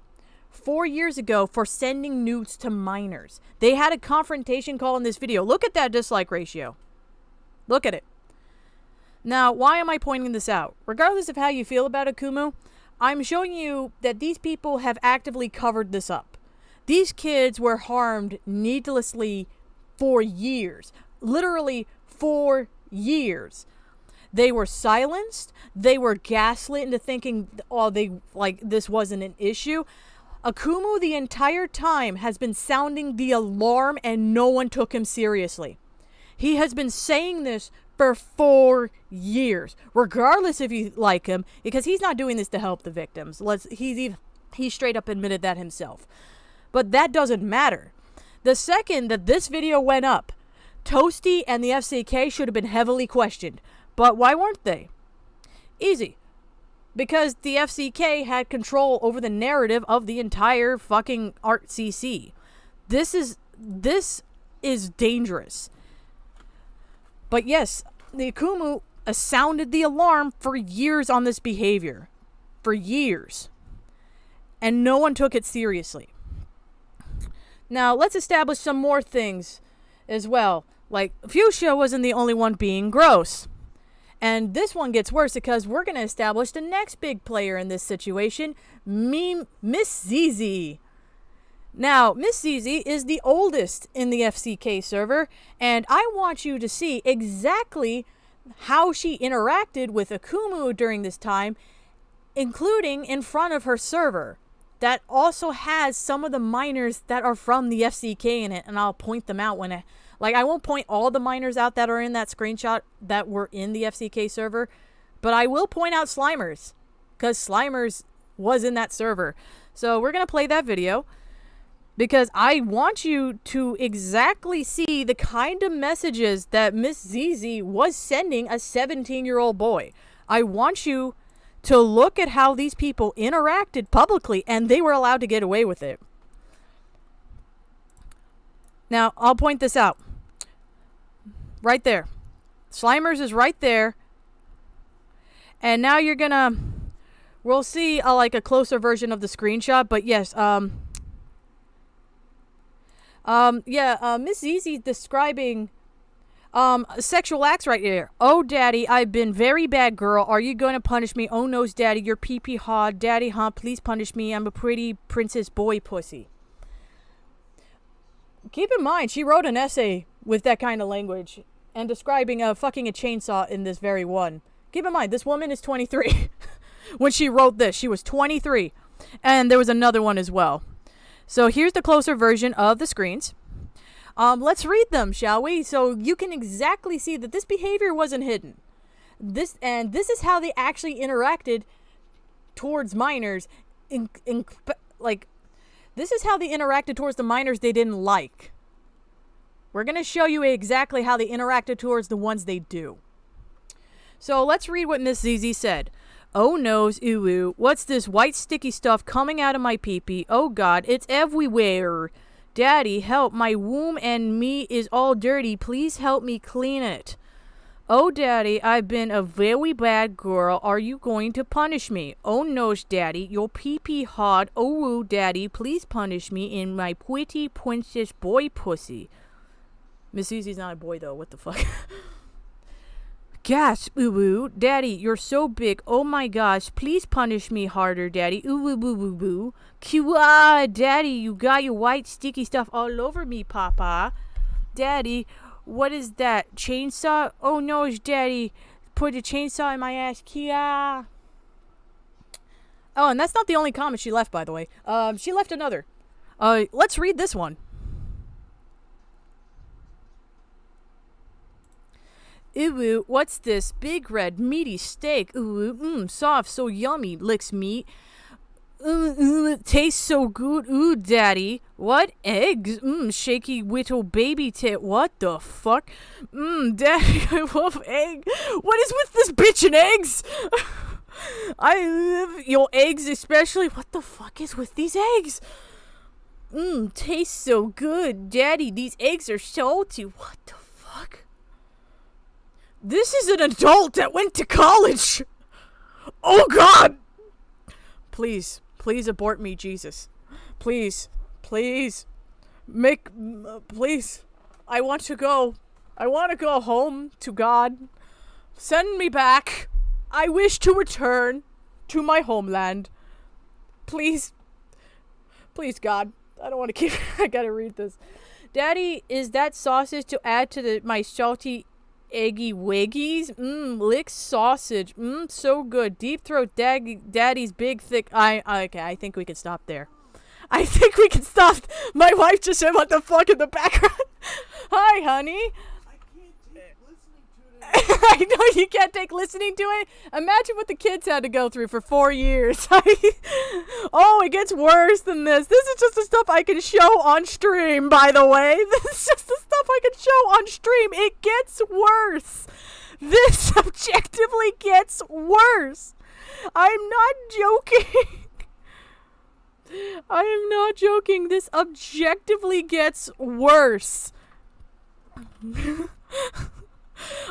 4 years ago for sending nudes to minors. They had a confrontation call in this video. Look at that dislike ratio. Look at it. Now, why am I pointing this out? Regardless of how you feel about Akumu, I'm showing you that these people have actively covered this up. These kids were harmed needlessly for years. Literally 4 years. They were silenced. They were gaslit into thinking, this wasn't an issue. Akumu the entire time has been sounding the alarm and no one took him seriously. He has been saying this for 4 years, regardless if you like him, because he's not doing this to help the victims. He straight up admitted that himself. But that doesn't matter. The second that this video went up, Toasty and the FCK should have been heavily questioned. But why weren't they? Easy. Because the FCK had control over the narrative of the entire fucking Art CC. This is dangerous. But yes, the Akumu sounded the alarm for years on this behavior. For years. And no one took it seriously. Now, let's establish some more things as well. Like, Fuchsia wasn't the only one being gross. And this one gets worse because we're going to establish the next big player in this situation, Miss ZZ. Now, Miss ZZ is the oldest in the FCK server, and I want you to see exactly how she interacted with Akumu during this time, including in front of her server. That also has some of the minors that are from the FCK in it, and I'll point them out when I won't point all the minors out that are in that screenshot that were in the FCK server, but I will point out Slimers, because Slimers was in that server. So we're going to play that video, because I want you to exactly see the kind of messages that Miss ZZ was sending a 17-year-old boy. I want you to look at how these people interacted publicly, and they were allowed to get away with it. Now, I'll point this out. Right there. Slimers is right there. And now you're gonna... We'll see like a closer version of the screenshot. But yes, Miss Easy describing sexual acts right here. Oh, daddy, I've been very bad girl. Are you going to punish me? Oh, no, daddy, you're pee-pee hard. Daddy, huh? Please punish me. I'm a pretty princess boy pussy. Keep in mind, she wrote an essay with that kind of language and describing fucking a chainsaw in this very one. Keep in mind, this woman is 23. When she wrote this, she was 23. And there was another one as well. So here's the closer version of the screens. Let's read them, shall we? So you can exactly see that this behavior wasn't hidden. This is how they actually interacted towards minors. This is how they interacted towards the minors they didn't like. We're going to show you exactly how they interacted towards the ones they do. So let's read what Miss ZZ said. Oh noes, ooh, what's this white sticky stuff coming out of my pee-pee? Oh God, it's everywhere. Daddy, help, my womb and me is all dirty. Please help me clean it. Oh, Daddy, I've been a very bad girl. Are you going to punish me? Oh, no, Daddy, your pee-pee hard. Oh, Daddy, please punish me in my pretty princess boy pussy. Miss Easy's not a boy, though. What the fuck? Gasp, ooh, Daddy, you're so big. Oh, my gosh, please punish me harder, Daddy. Ooh, boo, boo, boo. Q-ah, Daddy, you got your white sticky stuff all over me, Papa. Daddy, what is that? Chainsaw? Oh no, Daddy. Put a chainsaw in my ass. Kia. Oh, and that's not the only comment she left, by the way. She left another. Let's read this one. Ooh, what's this? Big red meaty steak. Ooh, soft, so yummy. Licks meat. It tastes so good. Ooh, Daddy. What? Eggs? Shaky little baby tit. What the fuck? Daddy, I love egg. What is with this bitch and eggs? I love your eggs especially. What the fuck is with these eggs? Tastes so good. Daddy, these eggs are salty. What the fuck? This is an adult that went to college. Oh, God. Please abort me, Jesus. Please. Please. I want to go. I want to go home to God. Send me back. I wish to return to my homeland. Please. Please, God. I don't want to keep... I gotta read this. Daddy, is that sausage to add to my salty eggy wiggies? Lick sausage. So good. Deep throat daddy's big thick. Okay, I think we can stop there. I think we can stop. My wife just said what the fuck in the background. Hi, honey. I know you can't take listening to it. Imagine what the kids had to go through for 4 years. Oh, it gets worse than this. This is just the stuff I can show on stream, by the way. This is just the stuff I can show on stream. It gets worse. This objectively gets worse. I'm not joking. I am not joking. This objectively gets worse.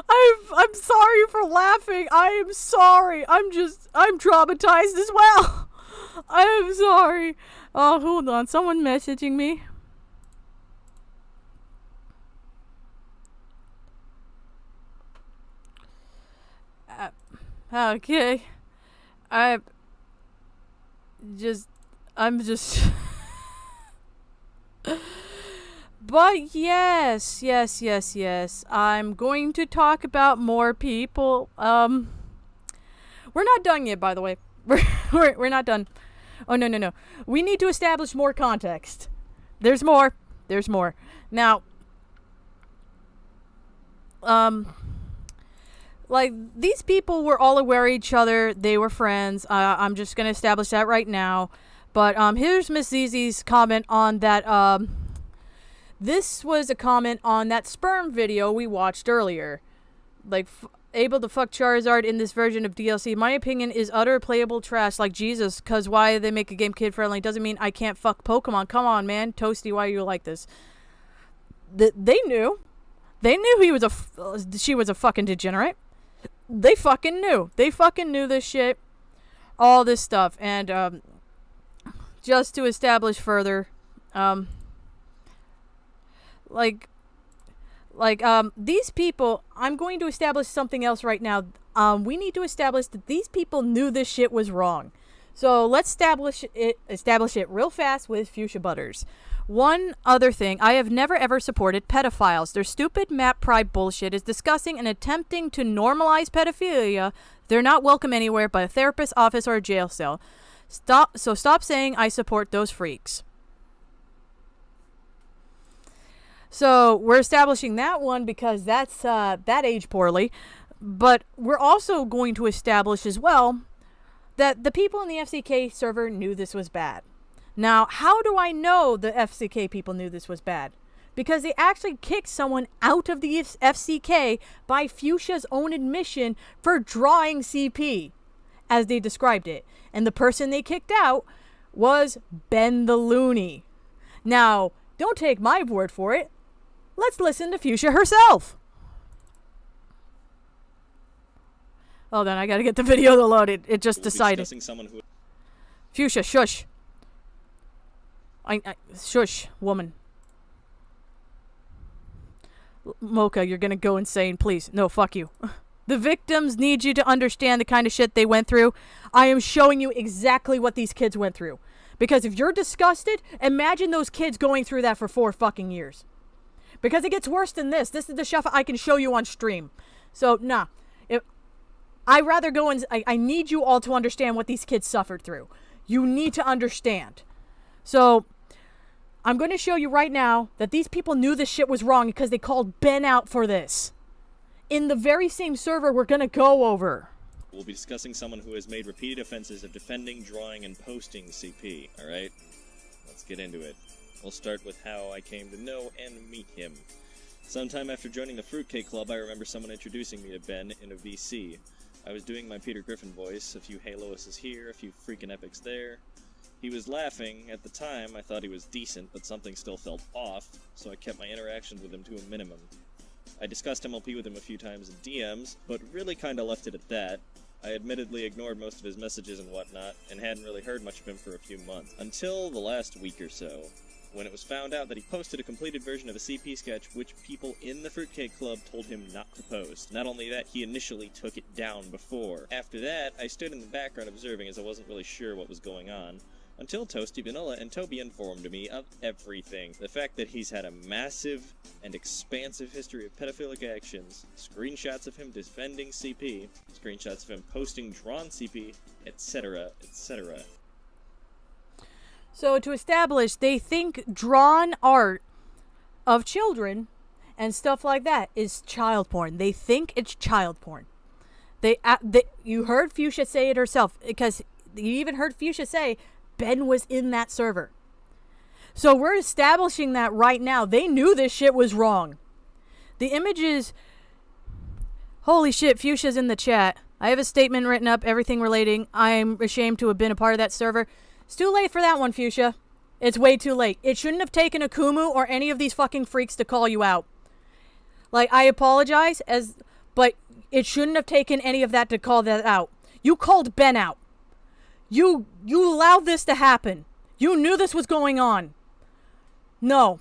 I'm sorry for laughing. I am sorry. I'm traumatized as well. I am sorry. Oh, hold on. Someone messaging me. Okay. I'm just But yes. I'm going to talk about more people. We're not done yet, by the way. We're not done. Oh, no. We need to establish more context. There's more. Now, like, these people were all aware of each other. They were friends. I'm just going to establish that right now. But here's Miss ZZ's comment on that. This was a comment on that sperm video we watched earlier. Like, able to fuck Charizard in this version of DLC. My opinion is utter playable trash like Jesus. Because why they make a game kid friendly doesn't mean I can't fuck Pokemon. Come on, man. Toasty, why are you like this? They knew. They knew she was a fucking degenerate. They fucking knew. They fucking knew this shit. All this stuff. And, just to establish further, these people, I'm going to establish something else right now. We need to establish that these people knew this shit was wrong. So let's establish it real fast with Fuchsia Butters. One other thing, I have never ever supported pedophiles. Their stupid map pride bullshit is disgusting and attempting to normalize pedophilia. They're not welcome anywhere but a therapist's office or a jail cell. Stop saying I support those freaks. So we're establishing that one because that's that aged poorly. But we're also going to establish as well that the people in the FCK server knew this was bad. Now, how do I know the FCK people knew this was bad? Because they actually kicked someone out of the FCK by Fuchsia's own admission for drawing CP, as they described it. And the person they kicked out was Ben the Loony. Now, don't take my word for it. Let's listen to Fuchsia herself. Oh, then I gotta get the video to load. It just decided. Fuchsia, shush. Shush, woman. Mocha, you're gonna go insane, please. No, fuck you. The victims need you to understand the kind of shit they went through. I am showing you exactly what these kids went through. Because if you're disgusted, imagine those kids going through that for 4 fucking years. Because it gets worse than this. This is the stuff I can show you on stream. So, nah. I rather go and... I need you all to understand what these kids suffered through. You need to understand. So, I'm going to show you right now that these people knew this shit was wrong because they called Ben out for this. In the very same server we're going to go over. We'll be discussing someone who has made repeated offenses of defending, drawing, and posting CP, alright? Let's get into it. We'll start with how I came to know and meet him. Sometime after joining the Fruitcake Club, I remember someone introducing me to Ben in a VC. I was doing my Peter Griffin voice, a few Haloises here, a few freaking epics there. He was laughing. At the time, I thought he was decent, but something still felt off, so I kept my interactions with him to a minimum. I discussed MLP with him a few times in DMs, but really kinda left it at that. I admittedly ignored most of his messages and whatnot, and hadn't really heard much of him for a few months. Until the last week or so, when it was found out that he posted a completed version of a CP sketch which people in the Fruitcake Club told him not to post. Not only that, he initially took it down before. After that, I stood in the background observing as I wasn't really sure what was going on, until Toasty Vanilla and Toby informed me of everything. The fact that he's had a massive and expansive history of pedophilic actions, screenshots of him defending CP, screenshots of him posting drawn CP, etc., etc. So to establish, they think drawn art of children and stuff like that is child porn. They think it's child porn. You heard Fuchsia say it herself, because you even heard Fuchsia say Ben was in that server. So we're establishing that right now. They knew this shit was wrong. The images... Holy shit, Fuchsia's in the chat. I have a statement written up, everything relating. I'm ashamed to have been a part of that server. It's too late for that one, Fuchsia. It's way too late. It shouldn't have taken a Kumu or any of these fucking freaks to call you out. Like, I apologize, but it shouldn't have taken any of that to call that out. You called Ben out. You allowed this to happen. You knew this was going on. No.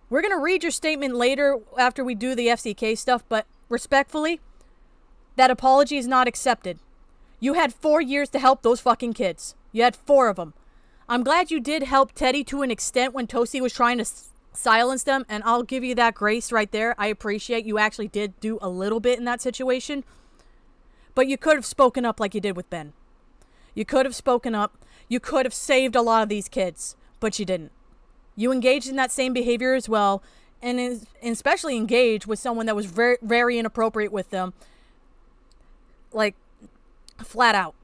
We're going to read your statement later after we do the FCK stuff, but respectfully, that apology is not accepted. You had 4 years to help those fucking kids. You had 4 of them. I'm glad you did help Teddy to an extent when Toasty was trying to silence them, and I'll give you that grace right there. I appreciate you actually did do a little bit in that situation. But you could have spoken up like you did with Ben. You could have spoken up. You could have saved a lot of these kids, but you didn't. You engaged in that same behavior as well, and especially engaged with someone that was very, very inappropriate with them. Like, flat out.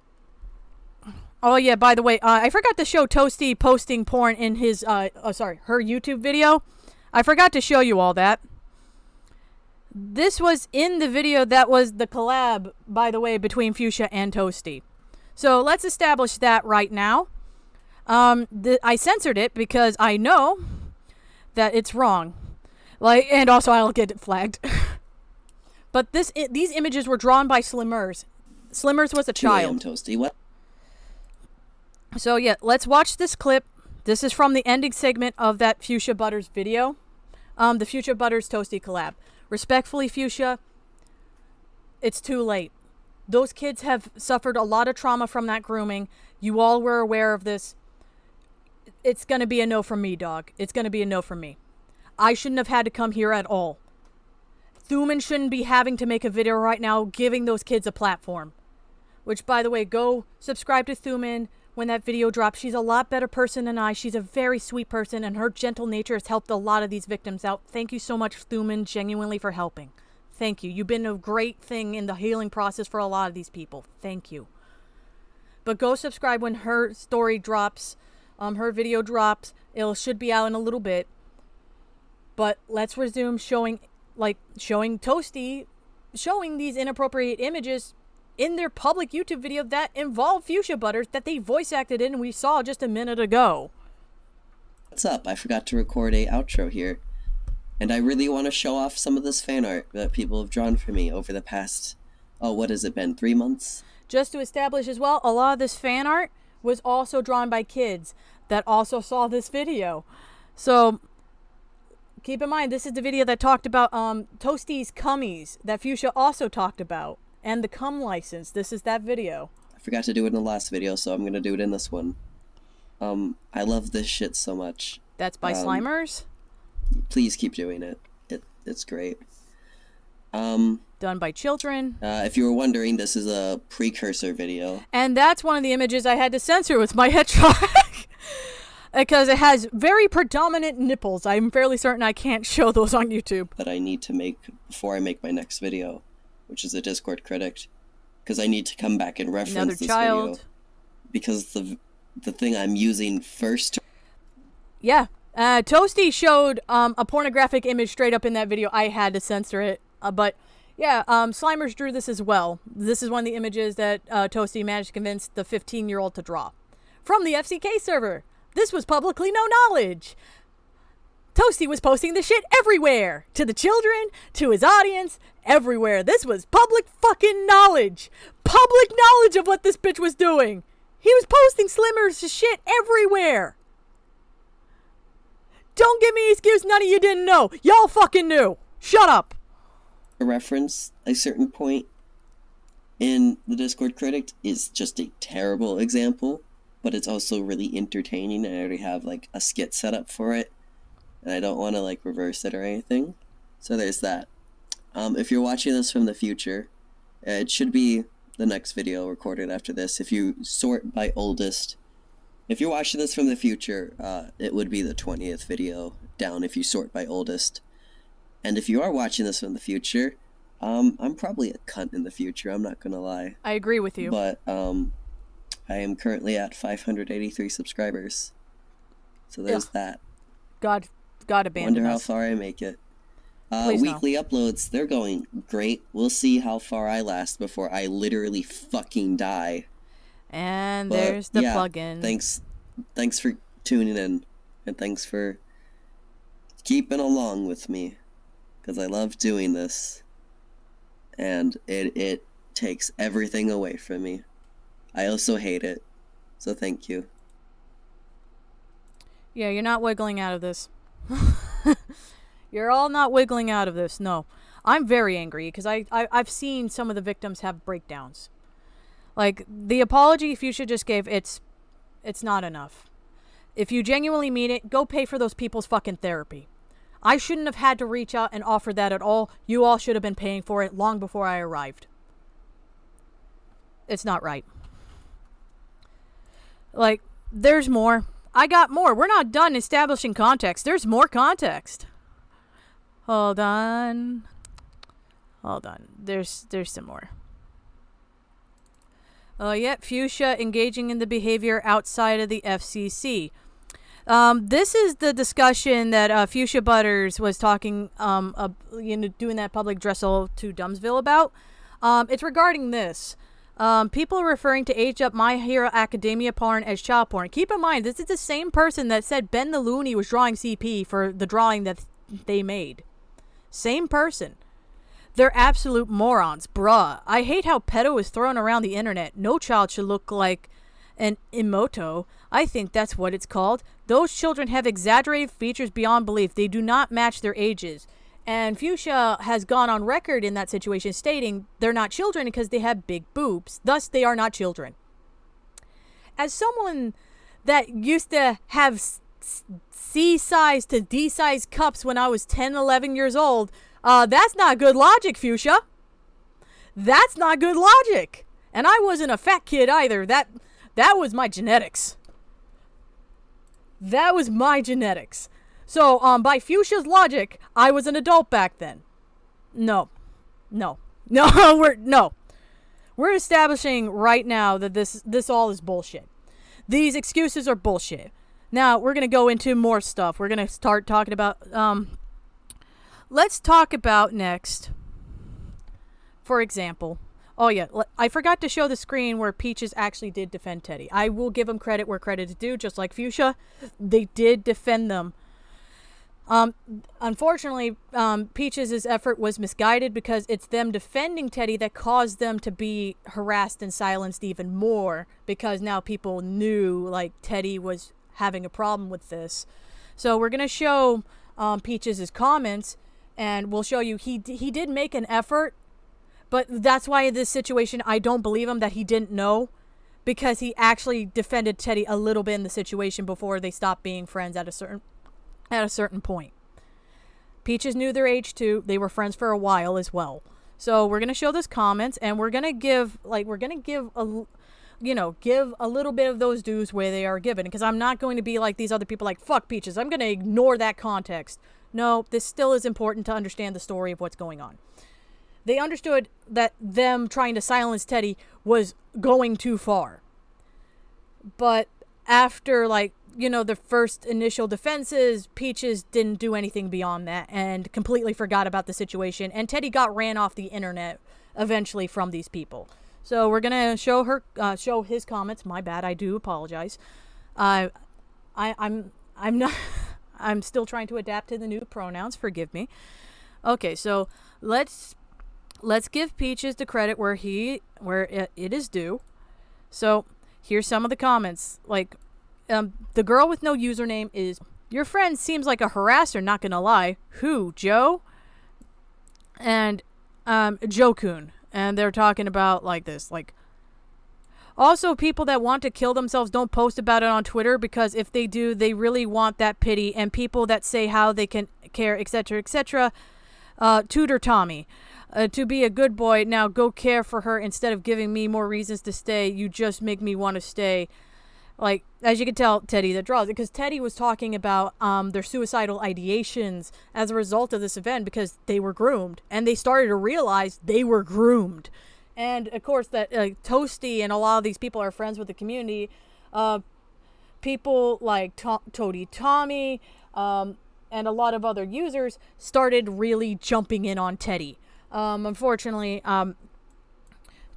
Oh yeah, by the way, I forgot to show Toasty posting porn in his, her YouTube video. I forgot to show you all that. This was in the video that was the collab, by the way, between Fuchsia and Toasty. So let's establish that right now. I censored it because I know that it's wrong. And also I'll get it flagged. But these images were drawn by Slimmers. Slimmers was a 2 a.m. child. Toasty. What? So yeah, let's watch this clip. This is from the ending segment of that Fuchsia Butters video. The Fuchsia Butters Toasty collab. Respectfully, Fuchsia, it's too late. Those kids have suffered a lot of trauma from that grooming. You all were aware of this. It's going to be a no from me, dog. It's going to be a no from me. I shouldn't have had to come here at all. Thuman shouldn't be having to make a video right now giving those kids a platform. Which, by the way, go subscribe to Thuman when that video drops. She's a lot better person than I. She's a very sweet person, and her gentle nature has helped a lot of these victims out. Thank you so much, Thuman, genuinely for helping. Thank you. You've been a great thing in the healing process for a lot of these people. Thank you. But go subscribe when her story drops. Her video drops. It should be out in a little bit. But let's resume showing Toasty, showing these inappropriate images in their public YouTube video that involve Fuchsia Butters that they voice acted in and we saw just a minute ago. What's up? I forgot to record a outro here. And I really want to show off some of this fan art that people have drawn for me over the past, what has it been, 3 months? Just to establish as well, a lot of this fan art was also drawn by kids that also saw this video. So keep in mind, this is the video that talked about Toasty's cummies that Fuchsia also talked about. And the cum license. This is that video. I forgot to do it in the last video, so I'm going to do it in this one. I love this shit so much. That's by Slimers? Please keep doing it. It's great. Done by children. If you were wondering, this is a precursor video. And that's one of the images I had to censor with my headshot. Because it has very predominant nipples. I'm fairly certain I can't show those on YouTube. That I need to make before I make my next video, which is a Discord critic. Because I need to come back and reference this video. Because the thing I'm using first... Yeah. Toasty showed a pornographic image straight up in that video. I had to censor it. But yeah, Slimers drew this as well. This is one of the images that Toasty managed to convince the 15-year-old to draw. From the FCK server. This was publicly no knowledge. Toasty was posting this shit everywhere. To the children, to his audience, everywhere. This was public fucking knowledge. Public knowledge of what this bitch was doing. He was posting Slimmers' shit everywhere. Don't give me an excuse none of you didn't know. Y'all fucking knew. Shut up. Reference a certain point in the Discord critic is just a terrible example, but it's also really entertaining. I already have like a skit set up for it, and I don't want to like reverse it or anything. So there's that. If you're watching this from the future, it should be the next video recorded after this. If you sort by oldest, if you're watching this from the future, it would be the 20th video down if you sort by oldest. And if you are watching this from the future, I'm probably a cunt in the future, I'm not gonna lie. I agree with you. But I am currently at 583 subscribers. So there's that. God abandon Wonder how us. far I make it. Please Weekly uploads, they're going great. We'll see how far I last before I literally fucking die. And there's the plugin. Thanks for tuning in, and thanks for keeping along with me, because I love doing this, and it takes everything away from me. I also hate it, so thank you. Yeah, you're not wiggling out of this. You're all not wiggling out of this, no. I'm very angry, because I've seen some of the victims have breakdowns. Like, the apology Fuchsia just gave, it's not enough. If you genuinely mean it, go pay for those people's fucking therapy. I shouldn't have had to reach out and offer that at all. You all should have been paying for it long before I arrived. It's not right. Like, there's more. I got more. We're not done establishing context. There's more context. Hold on. There's some more. Yeah, Fuchsia engaging in the behavior outside of the FCC. This is the discussion that Fuchsia Butters was talking, doing that public addressal to Dumbsville about. It's regarding this. People are referring to Age Up My Hero Academia porn as child porn. Keep in mind, this is the same person that said Ben the Looney was drawing CP for the drawing that they made. Same person. They're absolute morons. Bruh. I hate how pedo is thrown around the internet. No child should look like an emoto. I think that's what it's called. Those children have exaggerated features beyond belief. They do not match their ages. And Fuchsia has gone on record in that situation stating they're not children because they have big boobs. Thus, they are not children. As someone that used to have C-size to D-size cups when I was 10, 11 years old, that's not good logic, Fuchsia. That's not good logic. And I wasn't a fat kid either. That was my genetics. That was my genetics. So, by Fuchsia's logic, I was an adult back then. No. We're establishing right now that this all is bullshit. These excuses are bullshit. Now, we're going to go into more stuff. We're going to start talking about, let's talk about next, for example. Oh yeah, I forgot to show the screen where Peaches actually did defend Teddy. I will give them credit where credit is due, just like Fuchsia. They did defend them. Unfortunately, Peaches' effort was misguided because it's them defending Teddy that caused them to be harassed and silenced even more, because now people knew, like, Teddy was having a problem with this. So we're going to show Peaches' comments, and we'll show you he did make an effort, but that's why in this situation I don't believe him that he didn't know, because he actually defended Teddy a little bit in the situation before they stopped being friends at a certain point. Peaches knew their age too. They were friends for a while as well. So we're going to show those comments, and we're going to give a little bit of those dues where they are given, because I'm not going to be like these other people like, fuck Peaches, I'm going to ignore that context. No, this still is important to understand the story of what's going on. They understood that them trying to silence Teddy was going too far. But after, the first initial defenses, Peaches didn't do anything beyond that and completely forgot about the situation. And Teddy got ran off the internet eventually from these people. So we're gonna show his comments. My bad, I do apologize. I'm not. I'm still trying to adapt to the new pronouns. Forgive me. Okay, so let's give Peaches the credit where it is due. So here's some of the comments. The girl with no username is, your friend seems like a harasser, not gonna lie. Who, Joe? And Joe-kun. And they're talking about this. Also, people that want to kill themselves don't post about it on Twitter, because if they do, they really want that pity. And people that say how they can care, etc., etc., tutor Tommy. To be a good boy, now go care for her instead of giving me more reasons to stay. You just make me want to stay. As you can tell, Teddy that draws it, because Teddy was talking about their suicidal ideations as a result of this event, because they were groomed, and they started to realize they were groomed. And of course that Toasty and a lot of these people are friends with the community. People like Toady Tommy and a lot of other users started really jumping in on Teddy. Unfortunately,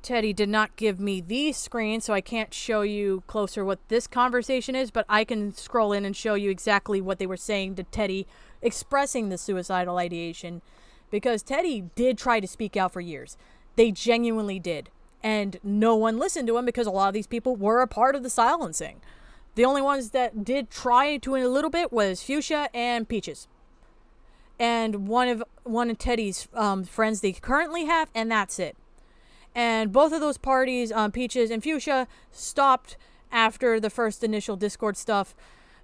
Teddy did not give me these screens, so I can't show you closer what this conversation is, but I can scroll in and show you exactly what they were saying to Teddy, expressing the suicidal ideation, because Teddy did try to speak out for years. They genuinely did, and no one listened to him because a lot of these people were a part of the silencing. The only ones that did try to in a little bit was Fuchsia and Peaches. And one of Teddy's friends they currently have, and that's it. And both of those parties, Peaches and Fuchsia, stopped after the first initial Discord stuff,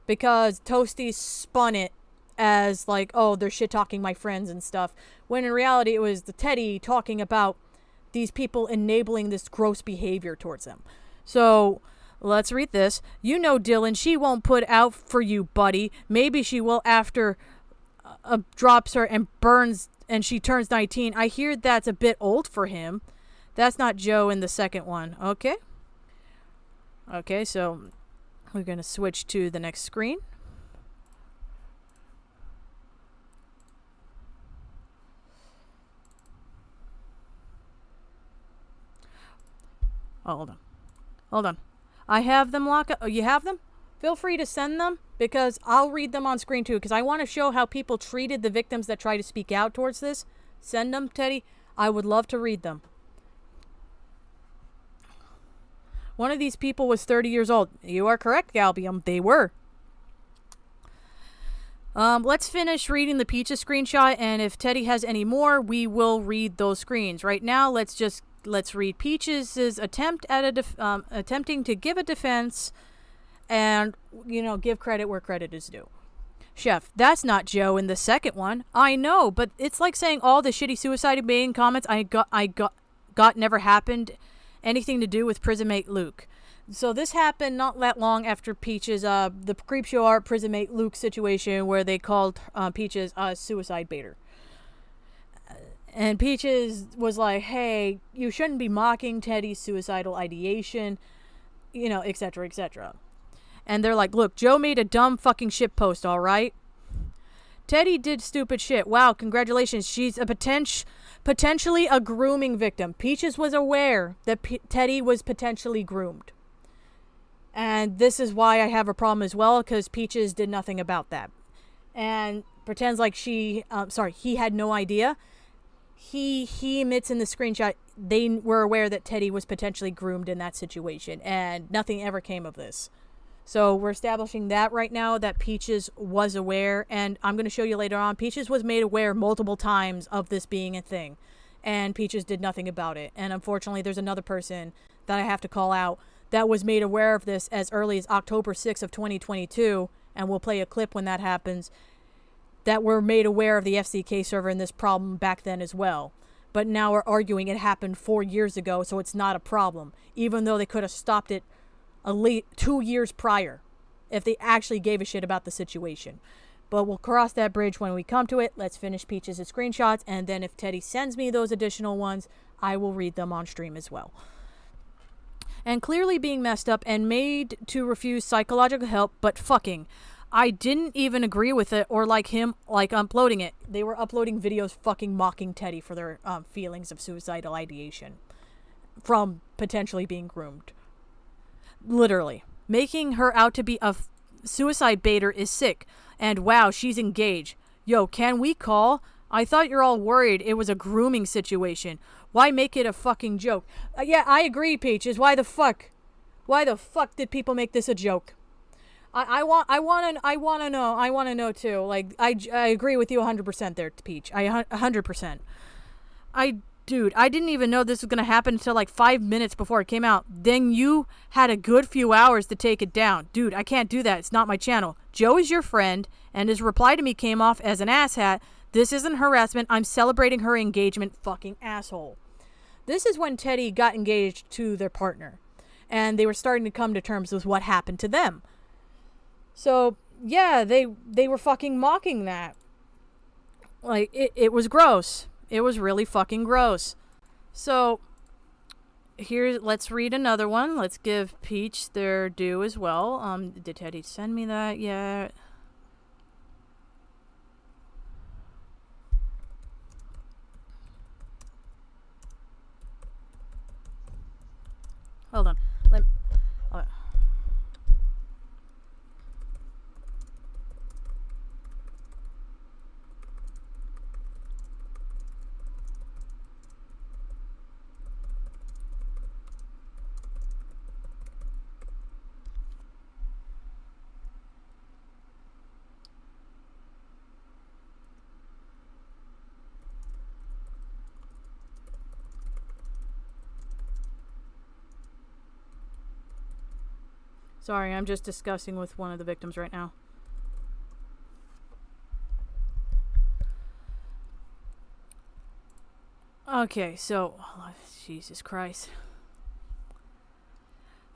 because Toasty spun it as they're shit-talking my friends and stuff, when in reality it was the Teddy talking about these people enabling this gross behavior towards them. So let's read this. You know, Dylan, she won't put out for you, buddy. Maybe she will after drops her and burns and she turns 19. I hear that's a bit old for him. That's not Joe in the second one. Okay. Okay, so we're going to switch to the next screen. Oh, hold on. I have them locked up. Oh, you have them? Feel free to send them, because I'll read them on screen too, because I want to show how people treated the victims that try to speak out towards this. Send them, Teddy. I would love to read them. One of these people was 30 years old. You are correct, Galbium. They were. Let's finish reading the Peaches screenshot, and if Teddy has any more, we will read those screens. Right now, let's read Peaches' attempt at attempting to give a defense, and give credit where credit is due. Chef, that's not Joe in the second one. I know, but it's like saying all the shitty suicide baiting comments I got never happened anything to do with prison mate Luke. So this happened not that long after Peaches, the Creepshow Art prison mate Luke situation where they called Peaches a suicide baiter. And Peaches was like, hey, you shouldn't be mocking Teddy's suicidal ideation, etc., etc. And they're like, look, Joe made a dumb fucking shit post, alright? Teddy did stupid shit. Wow, congratulations. She's a potentially a grooming victim. Peaches was aware that Teddy was potentially groomed. And this is why I have a problem as well, because Peaches did nothing about that. And pretends like he had no idea. He admits in the screenshot they were aware that Teddy was potentially groomed in that situation, and nothing ever came of this. So we're establishing that right now, that Peaches was aware, and I'm going to show you later on, Peaches was made aware multiple times of this being a thing, and Peaches did nothing about it. And unfortunately, there's another person that I have to call out that was made aware of this as early as October 6th of 2022, and we'll play a clip when that happens, that were made aware of the FCK server and this problem back then as well. But now we're arguing it happened 4 years ago, so it's not a problem, even though they could have stopped it 2 years prior if they actually gave a shit about the situation. But we'll cross that bridge when we come to it. Let's finish Peaches' screenshots, and then if Teddy sends me those additional ones, I will read them on stream as well. And clearly being messed up and made to refuse psychological help, but fucking, I didn't even agree with it or like him uploading it. They were uploading videos fucking mocking Teddy for their feelings of suicidal ideation from potentially being groomed. Literally. Making her out to be a suicide baiter is sick. And wow, she's engaged. Yo, can we call? I thought you're all worried it was a grooming situation. Why make it a fucking joke? Yeah, I agree, Peaches. Why the fuck? Why the fuck did people make this a joke? I want to know too. Like, I agree with you 100% there, Peach. 100%. Dude, I didn't even know this was going to happen until like 5 minutes before it came out. Then you had a good few hours to take it down. Dude, I can't do that. It's not my channel. Joe is your friend, and his reply to me came off as an asshat. This isn't harassment. I'm celebrating her engagement, fucking asshole. This is when Teddy got engaged to their partner, and they were starting to come to terms with what happened to them. So, yeah, they were fucking mocking that. Like, it was gross. It was really fucking gross. So, here, let's read another one. Let's give Peach their due as well. Did Teddy send me that yet? Hold on. Sorry, I'm just discussing with one of the victims right now. Okay, so, Jesus Christ.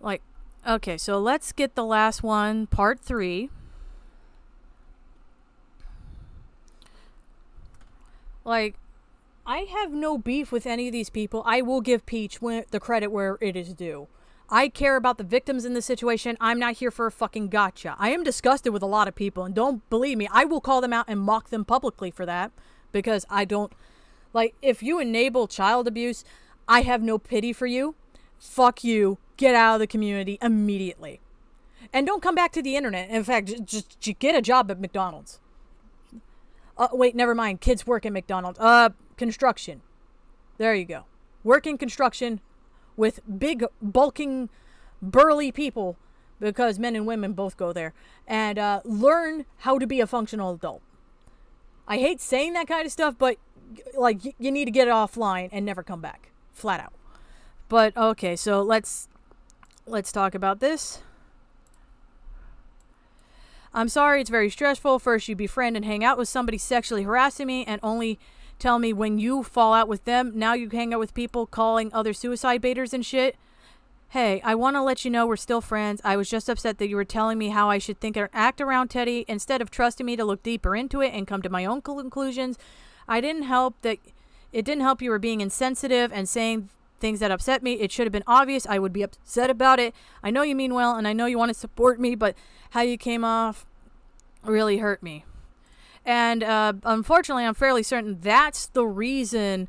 Like, okay, so let's get the last one, part 3. Like, I have no beef with any of these people. I will give Peach the credit where it is due. I care about the victims in this situation. I'm not here for a fucking gotcha. I am disgusted with a lot of people, and don't believe me, I will call them out and mock them publicly for that, because I don't, like, if you enable child abuse, I have no pity for you. Fuck you. Get out of the community immediately. And don't come back to the internet. In fact, just get a job at McDonald's. Wait, never mind. Kids work at McDonald's. Construction. There you go. Work in construction with big, bulking, burly people, because men and women both go there, and learn how to be a functional adult. I hate saying that kind of stuff, but like you need to get it offline and never come back, flat out. But okay, so let's talk about this. I'm sorry, it's very stressful. First you befriend and hang out with somebody sexually harassing me and only tell me when you fall out with them. Now you hang out with people calling other suicide baiters and shit. Hey, I want to let you know we're still friends. I was just upset that you were telling me how I should think or act around Teddy instead of trusting me to look deeper into it and come to my own conclusions. It didn't help you were being insensitive and saying things that upset me. It should have been obvious I would be upset about it. I know you mean well and I know you want to support me, but how you came off really hurt me. And unfortunately, I'm fairly certain that's the reason.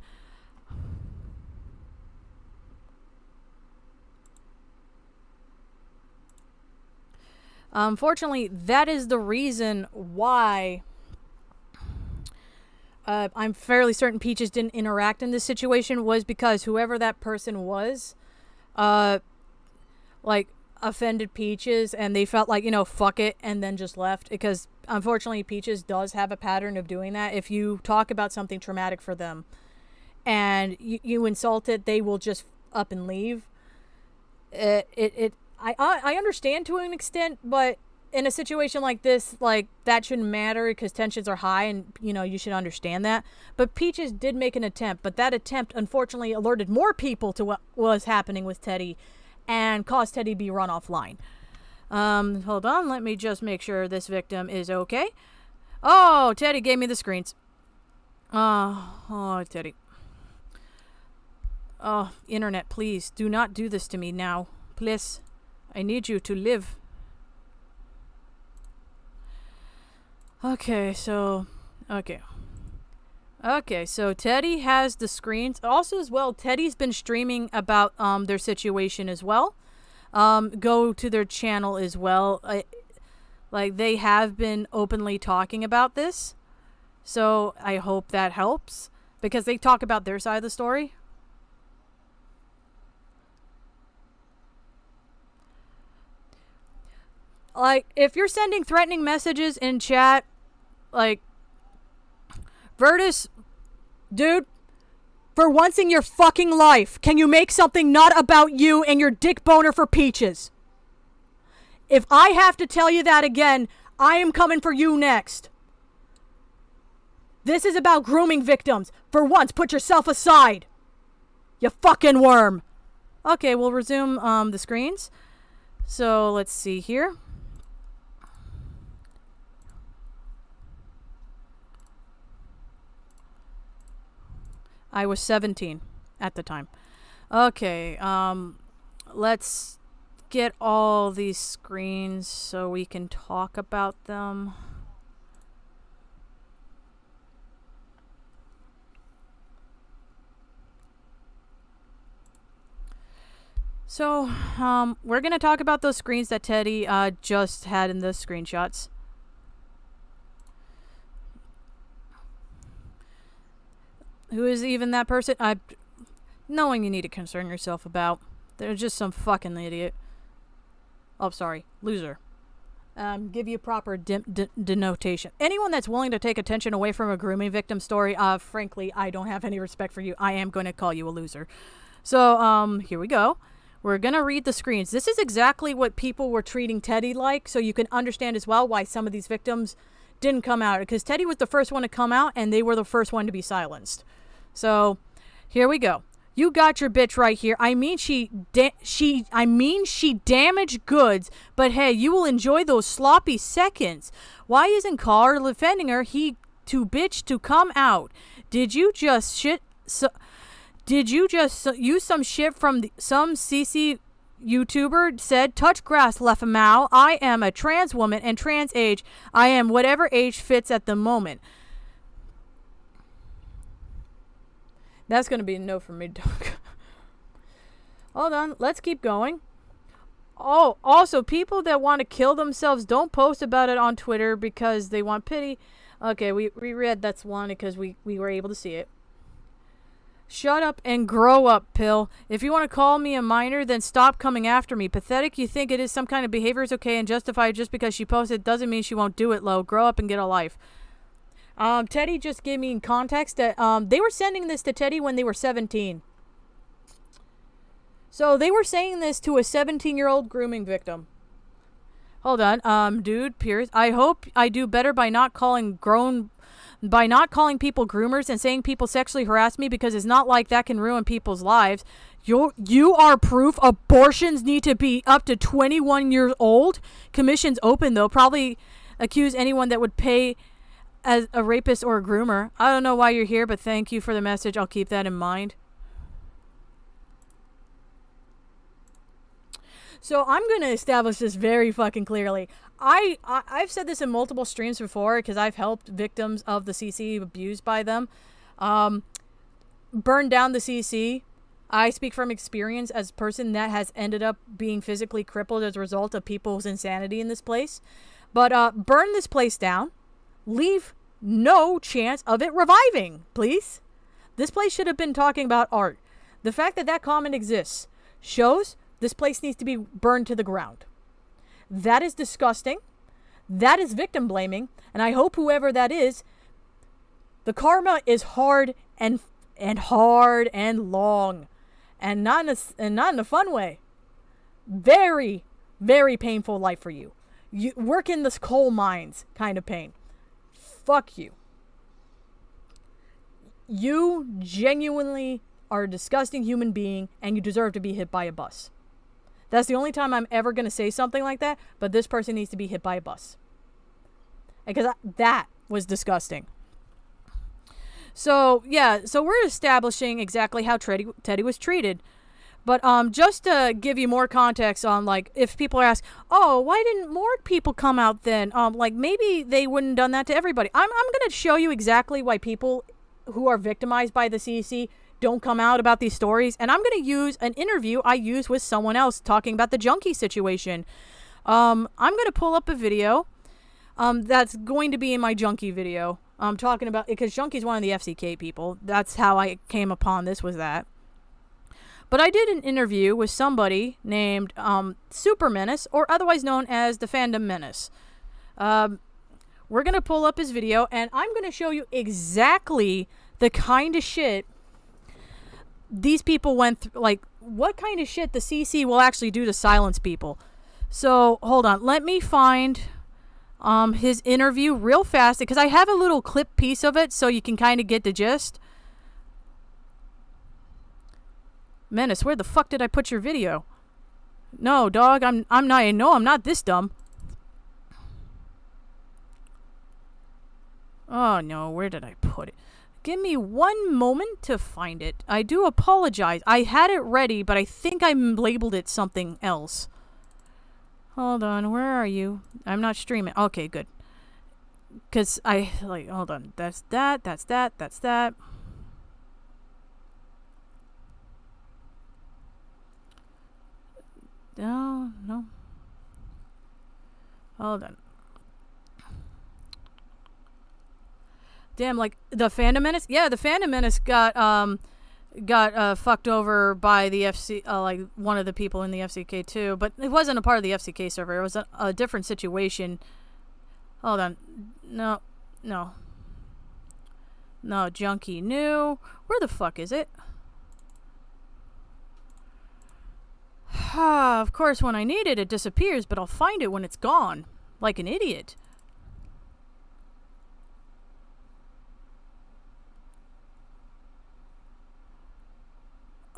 Unfortunately, that is the reason why I'm fairly certain Peaches didn't interact in this situation, was because whoever that person was, like, offended Peaches and they felt like, fuck it, and then just left. Because unfortunately, Peaches does have a pattern of doing that. If you talk about something traumatic for them and you insult it, they will just up and leave. I understand to an extent, but in a situation like this, like, that shouldn't matter because tensions are high and, you should understand that. But Peaches did make an attempt, but that attempt unfortunately alerted more people to what was happening with Teddy and caused Teddy to be run offline. Hold on, let me just make sure this victim is okay. Oh, Teddy gave me the screens. Oh, Teddy. Oh, internet, please, do not do this to me now. Please. I need you to live. Okay, so Teddy has the screens. Also as well, Teddy's been streaming about their situation as well. Go to their channel as well. Like, they have been openly talking about this. So I hope that helps, because they talk about their side of the story. Like, if you're sending threatening messages in chat, like, Virtus, dude, for once in your fucking life, can you make something not about you and your dick boner for Peaches? If I have to tell you that again, I am coming for you next. This is about grooming victims. For once, put yourself aside. You fucking worm. Okay, we'll resume the screens. So, let's see here. I was 17 at the time. Okay, let's get all these screens so we can talk about them. So, we're going to talk about those screens that Teddy just had in the screenshots. Who is even that person? Knowing you need to concern yourself about. They're just some fucking idiot. Oh, sorry. Loser. Give you proper denotation. Anyone that's willing to take attention away from a grooming victim story, frankly, I don't have any respect for you. I am going to call you a loser. So, here we go. We're going to read the screens. This is exactly what people were treating Teddy like, so you can understand as well why some of these victims didn't come out. Because Teddy was the first one to come out, and they were the first one to be silenced. So, here we go. You got your bitch right here. I mean she damaged goods, but hey, you will enjoy those sloppy seconds. Why isn't Carr defending her? He too bitch to come out. Did you just use some shit from some CC YouTuber said, touch grass, left Mao. I am a trans woman and trans age. I am whatever age fits at the moment. That's going to be a no from me, dog. Hold on. Let's keep going. Oh, also, people that want to kill themselves don't post about it on Twitter because they want pity. Okay, we read that's one because we were able to see it. Shut up and grow up, Pill. If you want to call me a minor, then stop coming after me. Pathetic, you think it is some kind of behavior is okay and justified just because she posted doesn't mean she won't do it, Lo. Grow up and get a life. Teddy just gave me context that they were sending this to Teddy when they were 17. So they were saying this to a 17-year-old grooming victim. Hold on. Dude, Pierce, I hope I do better by not calling people groomers and saying people sexually harass me, because it's not like that can ruin people's lives. You are proof abortions need to be up to 21 years old. Commission's open, though. Probably accuse anyone that would pay as a rapist or a groomer. I don't know why you're here, but thank you for the message. I'll keep that in mind. So I'm going to establish this very fucking clearly. I've said this in multiple streams before because I've helped victims of the CC abused by them. Burn down the CC. I speak from experience as a person that has ended up being physically crippled as a result of people's insanity in this place. But burn this place down. Leave no chance of it reviving, please. This place should have been talking about art. The fact that that comment exists shows this place needs to be burned to the ground. That is disgusting. That is victim blaming. And I hope whoever that is, the karma is hard and long. And not in a fun way. Very, very painful life for you. You work in this coal mines kind of pain. Fuck you. You genuinely are a disgusting human being and you deserve to be hit by a bus. That's the only time I'm ever going to say something like that, but this person needs to be hit by a bus. Because that was disgusting. So, yeah, so we're establishing exactly how Teddy was treated. But just to give you more context on, like, if people ask, oh, why didn't more people come out then? Like, maybe they wouldn't have done that to everybody. I'm going to show you exactly why people who are victimized by the CC don't come out about these stories. And I'm going to use an interview I used with someone else talking about the junkie situation. I'm going to pull up a video that's going to be in my junkie video. I'm talking about, because Junkie's one of the FCK people. That's how I came upon this, was that. But I did an interview with somebody named Super Menace, or otherwise known as the Fandom Menace. We're going to pull up his video, and I'm going to show you exactly the kind of shit these people went through. Like, what kind of shit the CC will actually do to silence people. So, hold on. Let me find his interview real fast, because I have a little clip piece of it so you can kind of get the gist. Menace, where the fuck did I put your video? No, dog, I'm not this dumb. Oh no, where did I put it? Give me one moment to find it. I do apologize. I had it ready, but I think I labeled it something else. Hold on, where are you? I'm not streaming. Okay, good. Cause hold on. That's that. No. Hold on. Damn, like, the Fandom Menace? Yeah, the Fandom Menace got fucked over by the like, one of the people in the FCK too. But it wasn't a part of the FCK server. It was a different situation. Hold on. No, Junkie new. Where the fuck is it? Of course, when I need it, it disappears, but I'll find it when it's gone. Like an idiot.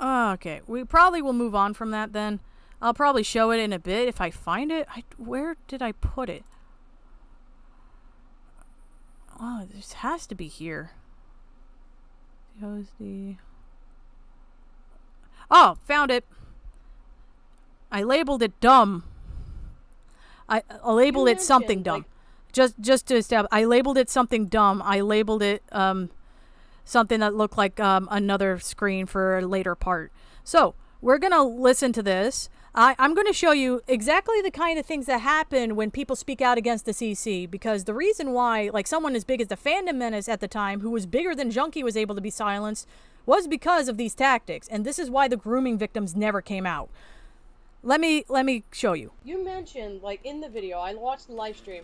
Okay, we probably will move on from that then. I'll probably show it in a bit if I find it. Where did I put it? Oh, this has to be here. Oh, found it. I labeled it dumb. I labeled it something dumb. Just to establish, I labeled it something dumb. I labeled it something that looked like another screen for a later part. So we're gonna listen to this. I'm going to show you exactly the kind of things that happen when people speak out against the CC, because the reason why, like, someone as big as the Fandom Menace at the time, who was bigger than Junkie, was able to be silenced was because of these tactics, and this is why the grooming victims never came out. Let me show you. You mentioned, like, in the video, I watched the live stream,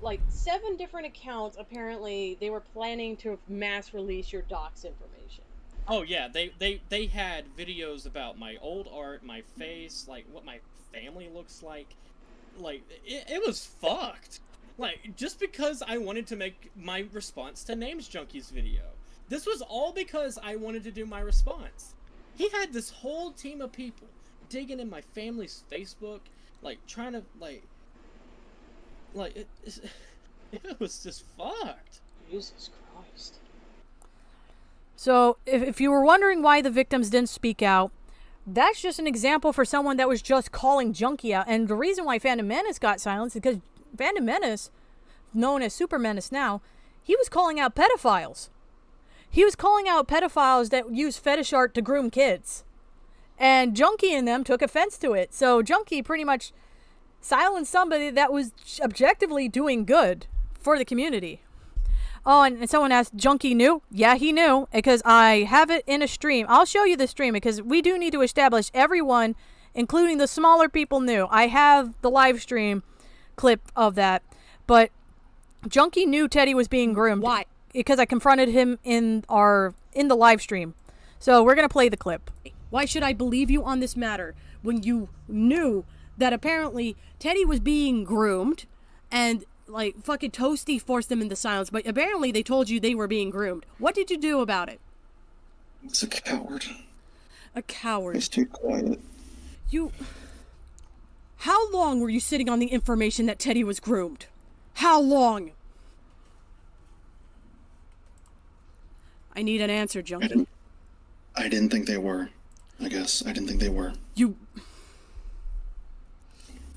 like 7 different accounts, apparently they were planning to mass release your docs information. Oh yeah, they had videos about my old art, my face, like what my family looks like. Like, it was fucked. Like, just because I wanted to make my response to Names Junkie's video. This was all because I wanted to do my response. He had this whole team of people digging in my family's Facebook, like, trying to, like it was just fucked. Jesus Christ. So, if you were wondering why the victims didn't speak out, that's just an example for someone that was just calling Junkie out. And the reason why Phantom Menace got silenced is because Phantom Menace, known as Super Menace now, he was calling out pedophiles. He was calling out pedophiles that use fetish art to groom kids. And Junkie and them took offense to it. So Junkie pretty much silenced somebody that was objectively doing good for the community. Oh, and someone asked, Junkie knew? Yeah, he knew, because I have it in a stream. I'll show you the stream, because we do need to establish everyone, including the smaller people, knew. I have the live stream clip of that, but Junkie knew Teddy was being groomed. Why? Because I confronted him in the live stream. So we're going to play the clip. Why should I believe you on this matter when you knew that apparently Teddy was being groomed and like fucking Toasty forced them into silence, but apparently they told you they were being groomed. What did you do about it? It's a coward. A coward. I stayed quiet. How long were you sitting on the information that Teddy was groomed? How long? I need an answer, Junkie. I didn't think they were. I guess. I didn't think they were.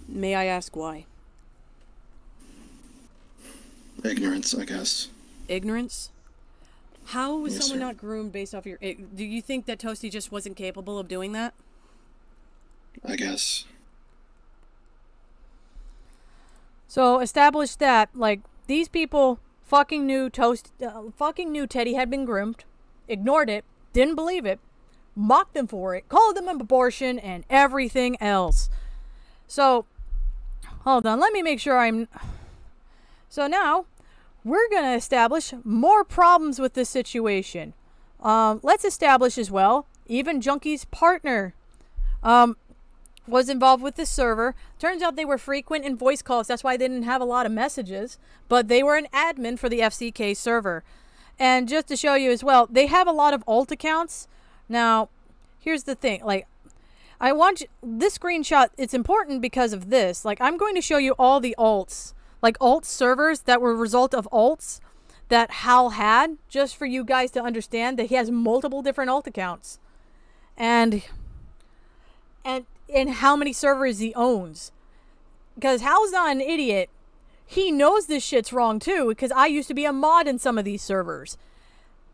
May I ask why? Ignorance, I guess. Ignorance? How was Yes, someone sir. not groomed based off your... Do you think that Toasty just wasn't capable of doing that? I guess. So, establish that, like, these people fucking knew Teddy had been groomed, ignored it, didn't believe it, mocked them for it, called them an abortion, and everything else. So, hold on, let me make sure I'm... So now, we're going to establish more problems with this situation. Let's establish as well, even Junkie's partner was involved with this server. Turns out they were frequent in voice calls. That's why they didn't have a lot of messages. But they were an admin for the FCK server. And just to show you as well, they have a lot of alt accounts. Now, here's the thing. Like, I want you, this screenshot, it's important because of this. Like, I'm going to show you all the alts. Like, alt servers that were a result of alts that Hal had. Just for you guys to understand that he has multiple different alt accounts. And how many servers he owns. Because Hal's not an idiot. He knows this shit's wrong too, because I used to be a mod in some of these servers.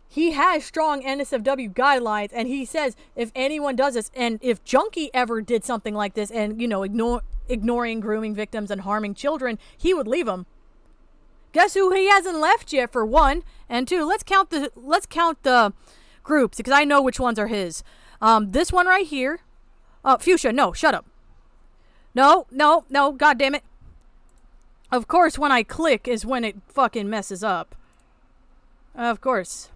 He has strong NSFW guidelines, and he says if anyone does this, and if Junkie ever did something like this, and, you know, ignoring grooming victims and harming children, he would leave them. Guess who he hasn't left yet, for one, and two, let's count the groups, because I know which ones are his. This one right here. Fuchsia, no, shut up. No, god damn it. Of course, when I click is when it fucking messes up. Of course.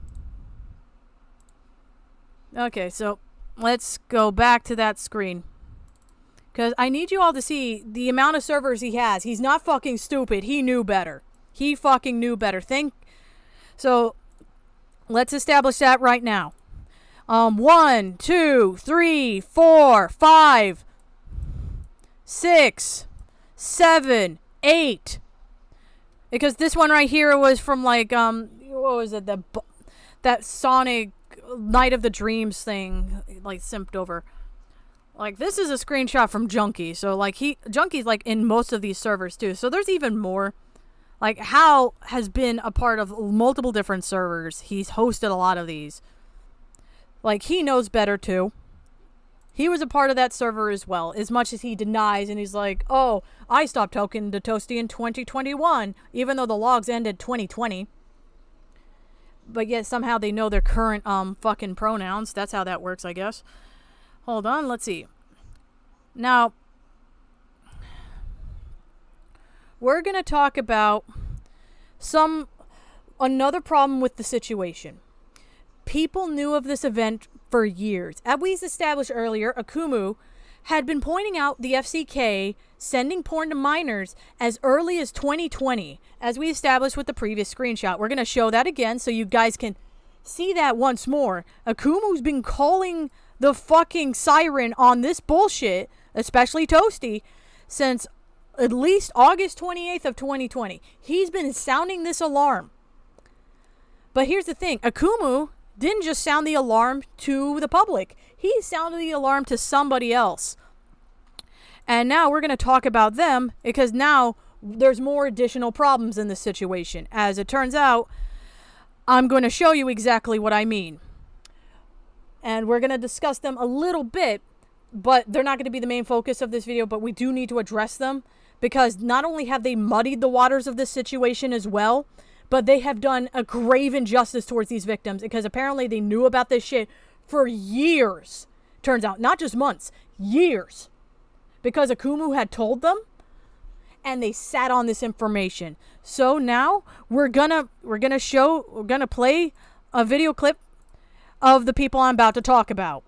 Okay, so let's go back to that screen. Because I need you all to see the amount of servers he has. He's not fucking stupid. He knew better. He fucking knew better. So, let's establish that right now. 1, 2, 3, 4, 5, 6, 7, 8. Because this one right here was from like what was it, that Sonic Night of the Dreams thing, like simped over. Like, this is a screenshot from Junkie. So like Junkie's like in most of these servers too. So there's even more. Like, Hal has been a part of multiple different servers. He's hosted a lot of these. Like, he knows better, too. He was a part of that server as well, as much as he denies, and he's like, oh, I stopped talking to Toasty in 2021, even though the logs ended 2020. but yet somehow they know their current fucking pronouns. That's how that works, I guess. Hold on, let's see. Now, we're going to talk about another problem with the situation. People knew of this event for years. As we established earlier, Akumu had been pointing out the FCK sending porn to minors as early as 2020, as we established with the previous screenshot. We're going to show that again so you guys can see that once more. Akumu's been calling the fucking siren on this bullshit, especially Toasty, since at least August 28th of 2020. He's been sounding this alarm. But here's the thing. Akumu didn't just sound the alarm to the public. He sounded the alarm to somebody else. And now we're going to talk about them because now there's more additional problems in this situation. As it turns out, I'm going to show you exactly what I mean. And we're going to discuss them a little bit, but they're not going to be the main focus of this video, but we do need to address them because not only have they muddied the waters of this situation as well, but they have done a grave injustice towards these victims because apparently they knew about this shit for years. Turns out, not just months, years. Because Akumu had told them and they sat on this information. So now we're gonna play a video clip of the people I'm about to talk about.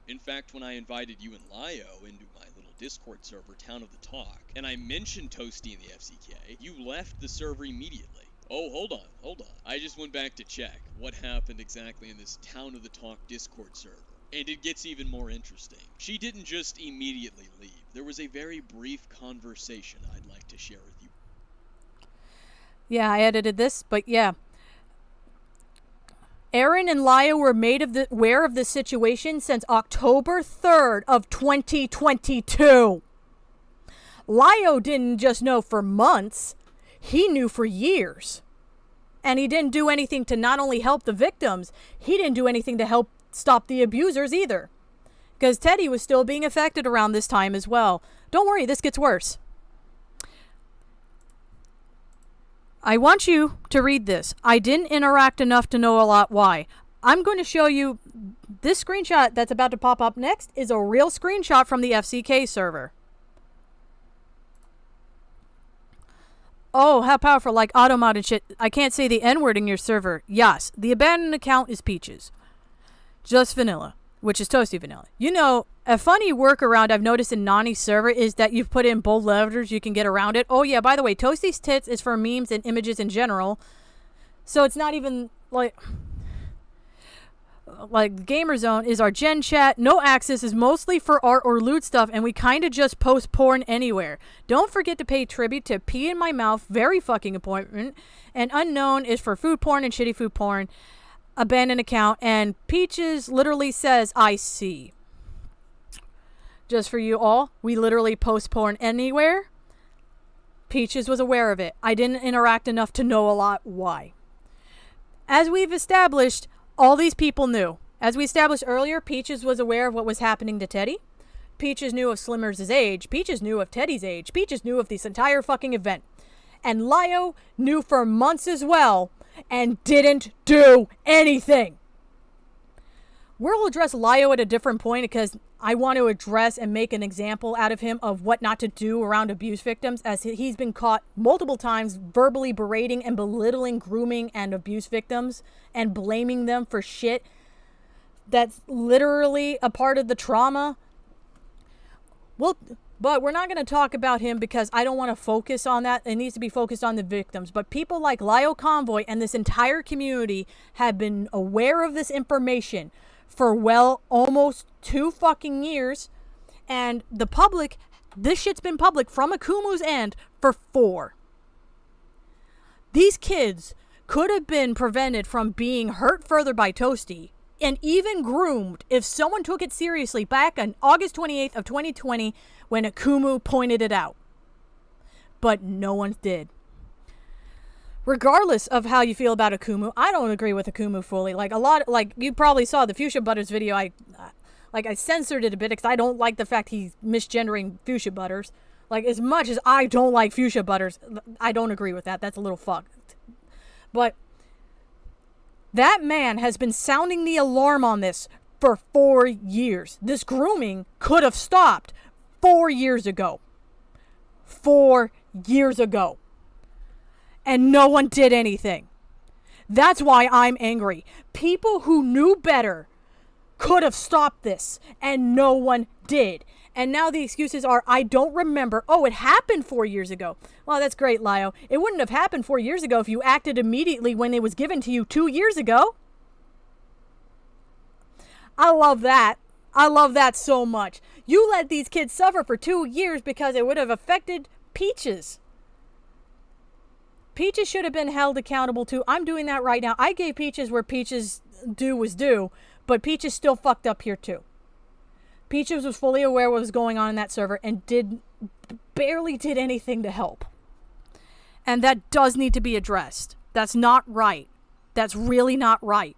In fact, when I invited you and Lio into my little Discord server, Town of the Talk, and I mentioned Toasty and the FCK, you left the server immediately. Oh, hold on. I just went back to check what happened exactly in this Town of the Talk Discord server. And it gets even more interesting. She didn't just immediately leave. There was a very brief conversation I'd like to share with you. Yeah, I edited this, but yeah. Aaron and Lio were made aware of this situation since October 3rd of 2022. Lio didn't just know for months. He knew for years. And he didn't do anything to not only help the victims, he didn't do anything to help stop the abusers either. Because Teddy was still being affected around this time as well. Don't worry, this gets worse. I want you to read this. I didn't interact enough to know a lot why. I'm going to show you this screenshot that's about to pop up next is a real screenshot from the FCK server. Oh, how powerful, like auto-modded shit. I can't say the N-word in your server. Yes, the abandoned account is Peaches. Just vanilla, which is Toasty vanilla. You know, a funny workaround I've noticed in Nani's server is that you've put in bold letters, you can get around it. Oh yeah, by the way, Toasty's tits is for memes and images in general. So it's not even like Gamer Zone is our gen chat. No access is mostly for art or loot stuff, and we kind of just post porn anywhere. Don't forget to pay tribute to Pee in My Mouth, very fucking important. And Unknown is for food porn and shitty food porn. Abandoned account, and Peaches literally says, I see. Just for you all, we literally post porn anywhere. Peaches was aware of it. I didn't interact enough to know a lot why. As we've established, all these people knew. As we established earlier, Peaches was aware of what was happening to Teddy. Peaches knew of Slimmers' age. Peaches knew of Teddy's age. Peaches knew of this entire fucking event. And Lio knew for months as well and didn't do anything. We'll address Lio at a different point because I want to address and make an example out of him of what not to do around abuse victims, as he's been caught multiple times verbally berating and belittling grooming and abuse victims and blaming them for shit that's literally a part of the trauma. But we're not going to talk about him because I don't want to focus on that. It needs to be focused on the victims. But people like Lio Convoy and this entire community have been aware of this information for, well, almost 2 fucking years. And the public, this shit's been public from Akumu's end for 4. These kids could have been prevented from being hurt further by Toasty and even groomed if someone took it seriously back on August 28th of 2020 when Akumu pointed it out. But no one did. Regardless of how you feel about Akumu, I don't agree with Akumu fully. Like you probably saw the Fuchsia Butters video. I censored it a bit because I don't like the fact he's misgendering Fuchsia Butters. Like, as much as I don't like fuchsia butters, I don't agree with that. That's a little fucked. But that man has been sounding the alarm on this for 4 years. This grooming could have stopped 4 years ago. 4 years ago. And no one did anything. That's why I'm angry. People who knew better could have stopped this, and no one did. And now the excuses are, I don't remember. Oh, it happened 4 years ago. Well, that's great, Lio. It wouldn't have happened 4 years ago if you acted immediately when it was given to you 2 years ago. I love that. I love that so much. You let these kids suffer for 2 years because it would have affected Peaches. Peaches should have been held accountable too. I'm doing that right now. I gave Peaches where Peaches due was due, but Peaches still fucked up here too. Peaches was fully aware what was going on in that server and barely did anything to help. And that does need to be addressed. That's not right. That's really not right.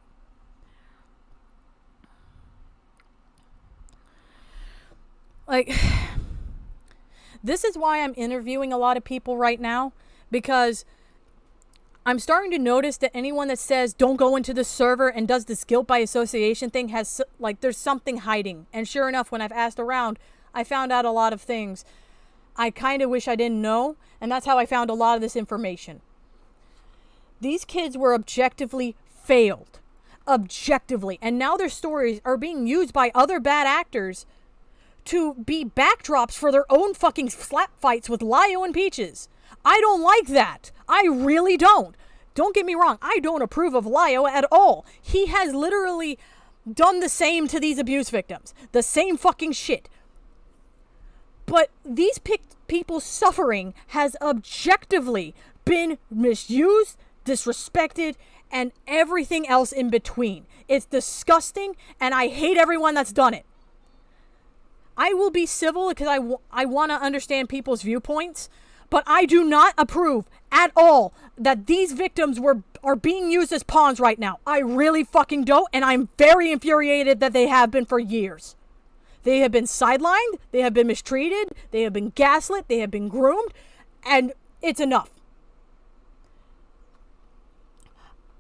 Like, this is why I'm interviewing a lot of people right now, because I'm starting to notice that anyone that says don't go into the server and does this guilt by association thing has, like, there's something hiding. And sure enough, when I've asked around, I found out a lot of things I kind of wish I didn't know. And that's how I found a lot of this information. These kids were objectively failed. Objectively. And now their stories are being used by other bad actors to be backdrops for their own fucking slap fights with Lio and Peaches. I don't like that. I really don't. Don't get me wrong. I don't approve of Lio at all. He has literally done the same to these abuse victims. The same fucking shit. But these people's suffering has objectively been misused, disrespected, and everything else in between. It's disgusting, and I hate everyone that's done it. I will be civil because I want to understand people's viewpoints, but I do not approve at all that these victims are being used as pawns right now. I really fucking don't, and I'm very infuriated that they have been for years. They have been sidelined, they have been mistreated, they have been gaslit, they have been groomed, and it's enough.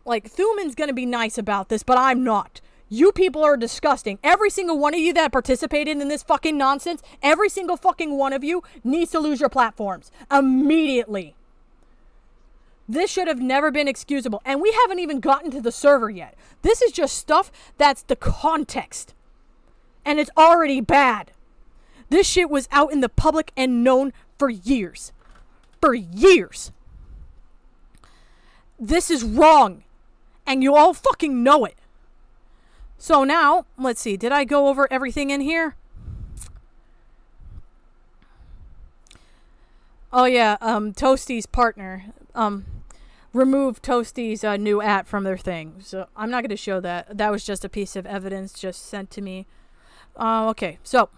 Like, Thuman's gonna be nice about this, but I'm not. You people are disgusting. Every single one of you that participated in this fucking nonsense, every single fucking one of you needs to lose your platforms. Immediately. This should have never been excusable. And we haven't even gotten to the server yet. This is just stuff that's the context. And it's already bad. This shit was out in the public and known for years. For years. This is wrong. And you all fucking know it. So now, let's see. Did I go over everything in here? Oh yeah, Toasty's partner removed Toasty's new at from their thing. So I'm not going to show that. That was just a piece of evidence just sent to me. Okay, so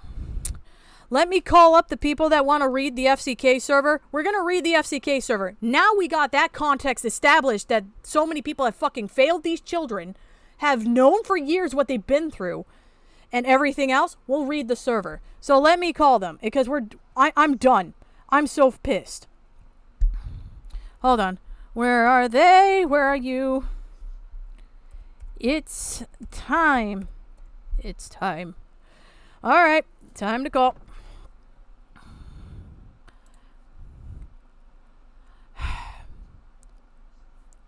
let me call up the people that want to read the FCK server. We're going to read the FCK server. Now we got that context established that so many people have fucking failed these children, have known for years what they've been through, and everything else. We'll read the server. So let me call them because I'm done. I'm so pissed. Hold on. Where are they? Where are you? It's time. It's time. All right. Time to call.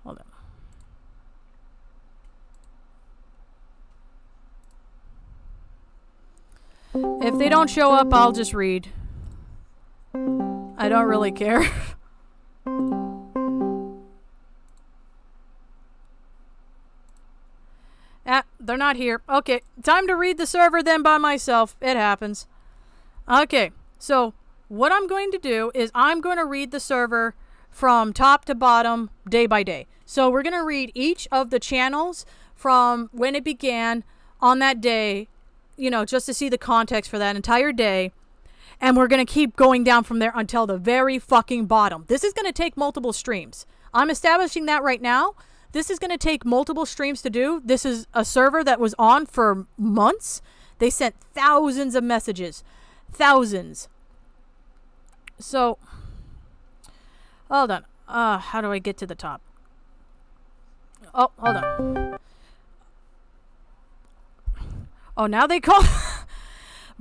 Hold on. If they don't show up, I'll just read. I don't really care. They're not here. Okay, time to read the server then by myself. It happens. Okay, so what I'm going to do is I'm going to read the server from top to bottom, day by day. So we're going to read each of the channels from when it began on that day, you know, just to see the context for that entire day. And we're going to keep going down from there until the very fucking bottom. This is going to take multiple streams. I'm establishing that right now. This is going to take multiple streams to do. This is a server that was on for months. They sent thousands of messages. Thousands. So, hold on. How do I get to the top? Oh, hold on. Oh, now they call...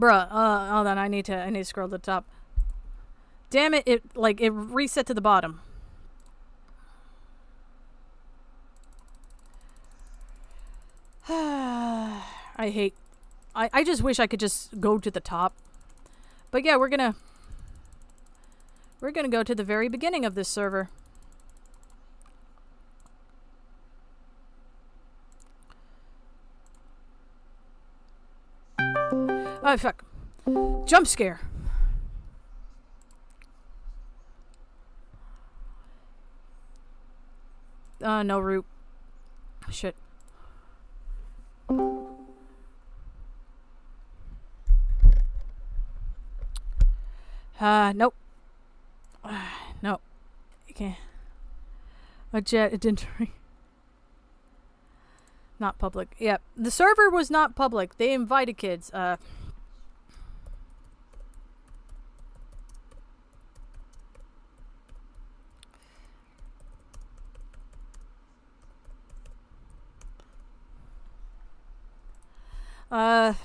Bruh, hold on. I need to scroll to the top. Damn it, it reset to the bottom. I just wish I could just go to the top. But yeah, we're gonna go to the very beginning of this server. Oh, fuck. Jump scare. No root. Shit. Nope. No. You can't. A jet, it didn't ring. Not public. Yeah, the server was not public. They invited kids.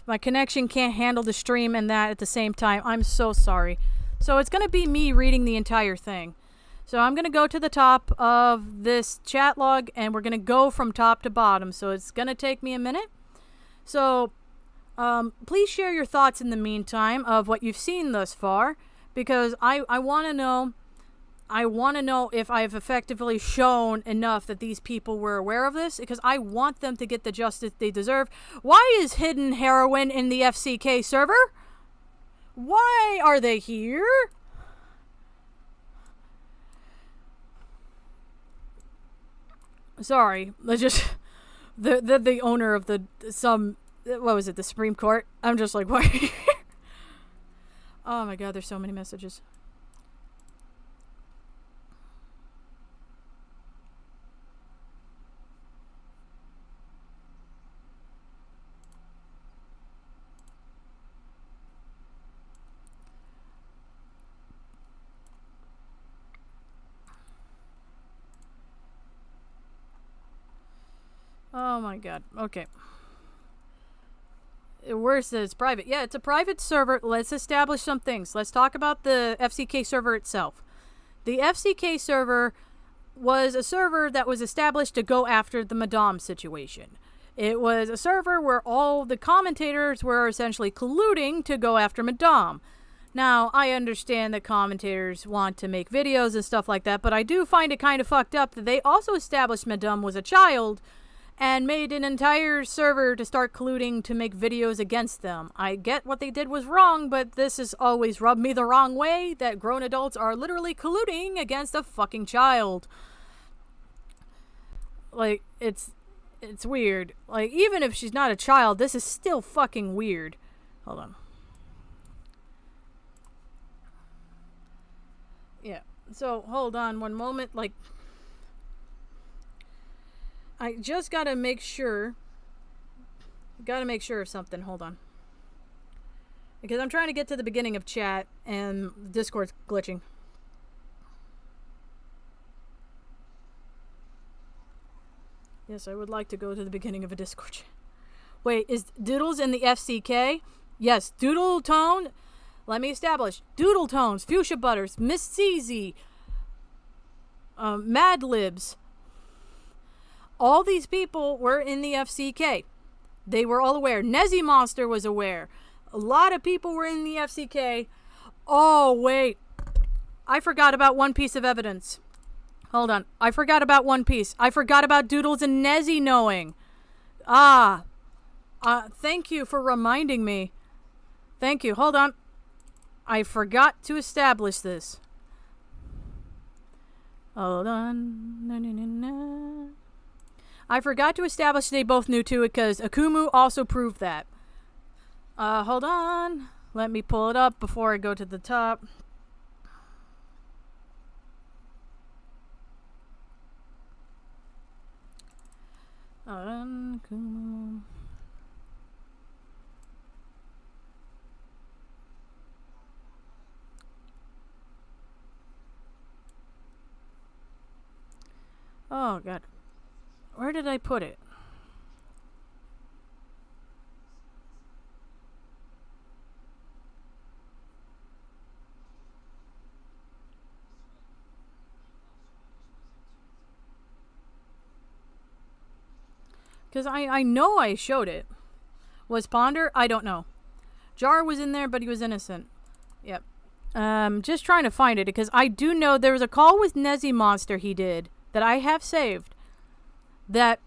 My connection can't handle the stream and that at the same time. I'm so sorry. So it's gonna be me reading the entire thing. So I'm gonna go to the top of this chat log and we're gonna go from top to bottom. So it's gonna take me a minute. So please share your thoughts in the meantime of what you've seen thus far, because I want to know. I want to know if I've effectively shown enough that these people were aware of this, because I want them to get the justice they deserve. Why is hidden heroin in the FCK server? Why are they here? Sorry, let's just the owner of the what was it, the Supreme Court? I'm just like, why are you here? Oh my god, there's so many messages. Oh my god. Okay. Worse that it's private. Yeah, it's a private server. Let's establish some things. Let's talk about the FCK server itself. The FCK server was a server that was established to go after the Madame situation. It was a server where all the commentators were essentially colluding to go after Madame. Now, I understand that commentators want to make videos and stuff like that, but I do find it kind of fucked up that they also established Madame was a child and made an entire server to start colluding to make videos against them. I get what they did was wrong, but this has always rubbed me the wrong way, that grown adults are literally colluding against a fucking child. Like, it's weird. Like, even if she's not a child, this is still fucking weird. Hold on. Yeah, so hold on one moment, like... I just gotta make sure. Gotta make sure of something. Hold on. Because I'm trying to get to the beginning of chat and Discord's glitching. Yes, I would like to go to the beginning of a Discord chat. Wait, is Doodles in the FCK? Yes, Doodle Tone. Let me establish. Doodle Tones, Fuchsia Butters, Miss CZ, Mad Libs. All these people were in the FCK. They were all aware. Nezzy Monster was aware. A lot of people were in the FCK. Oh, wait. I forgot about one piece of evidence. Hold on. I forgot about one piece. I forgot about Doodles and Nezzy knowing. Thank you for reminding me. Thank you. Hold on. I forgot to establish this. Hold on. I forgot to establish they both knew too, because Akumu also proved that. Hold on. Let me pull it up before I go to the top. Akumu. Oh, God. Where did I put it? Because I know I showed it. Was Ponder? I don't know. Jar was in there, but he was innocent. Yep. Just trying to find it, because I do know there was a call with Nezzy Monster he did that I have saved that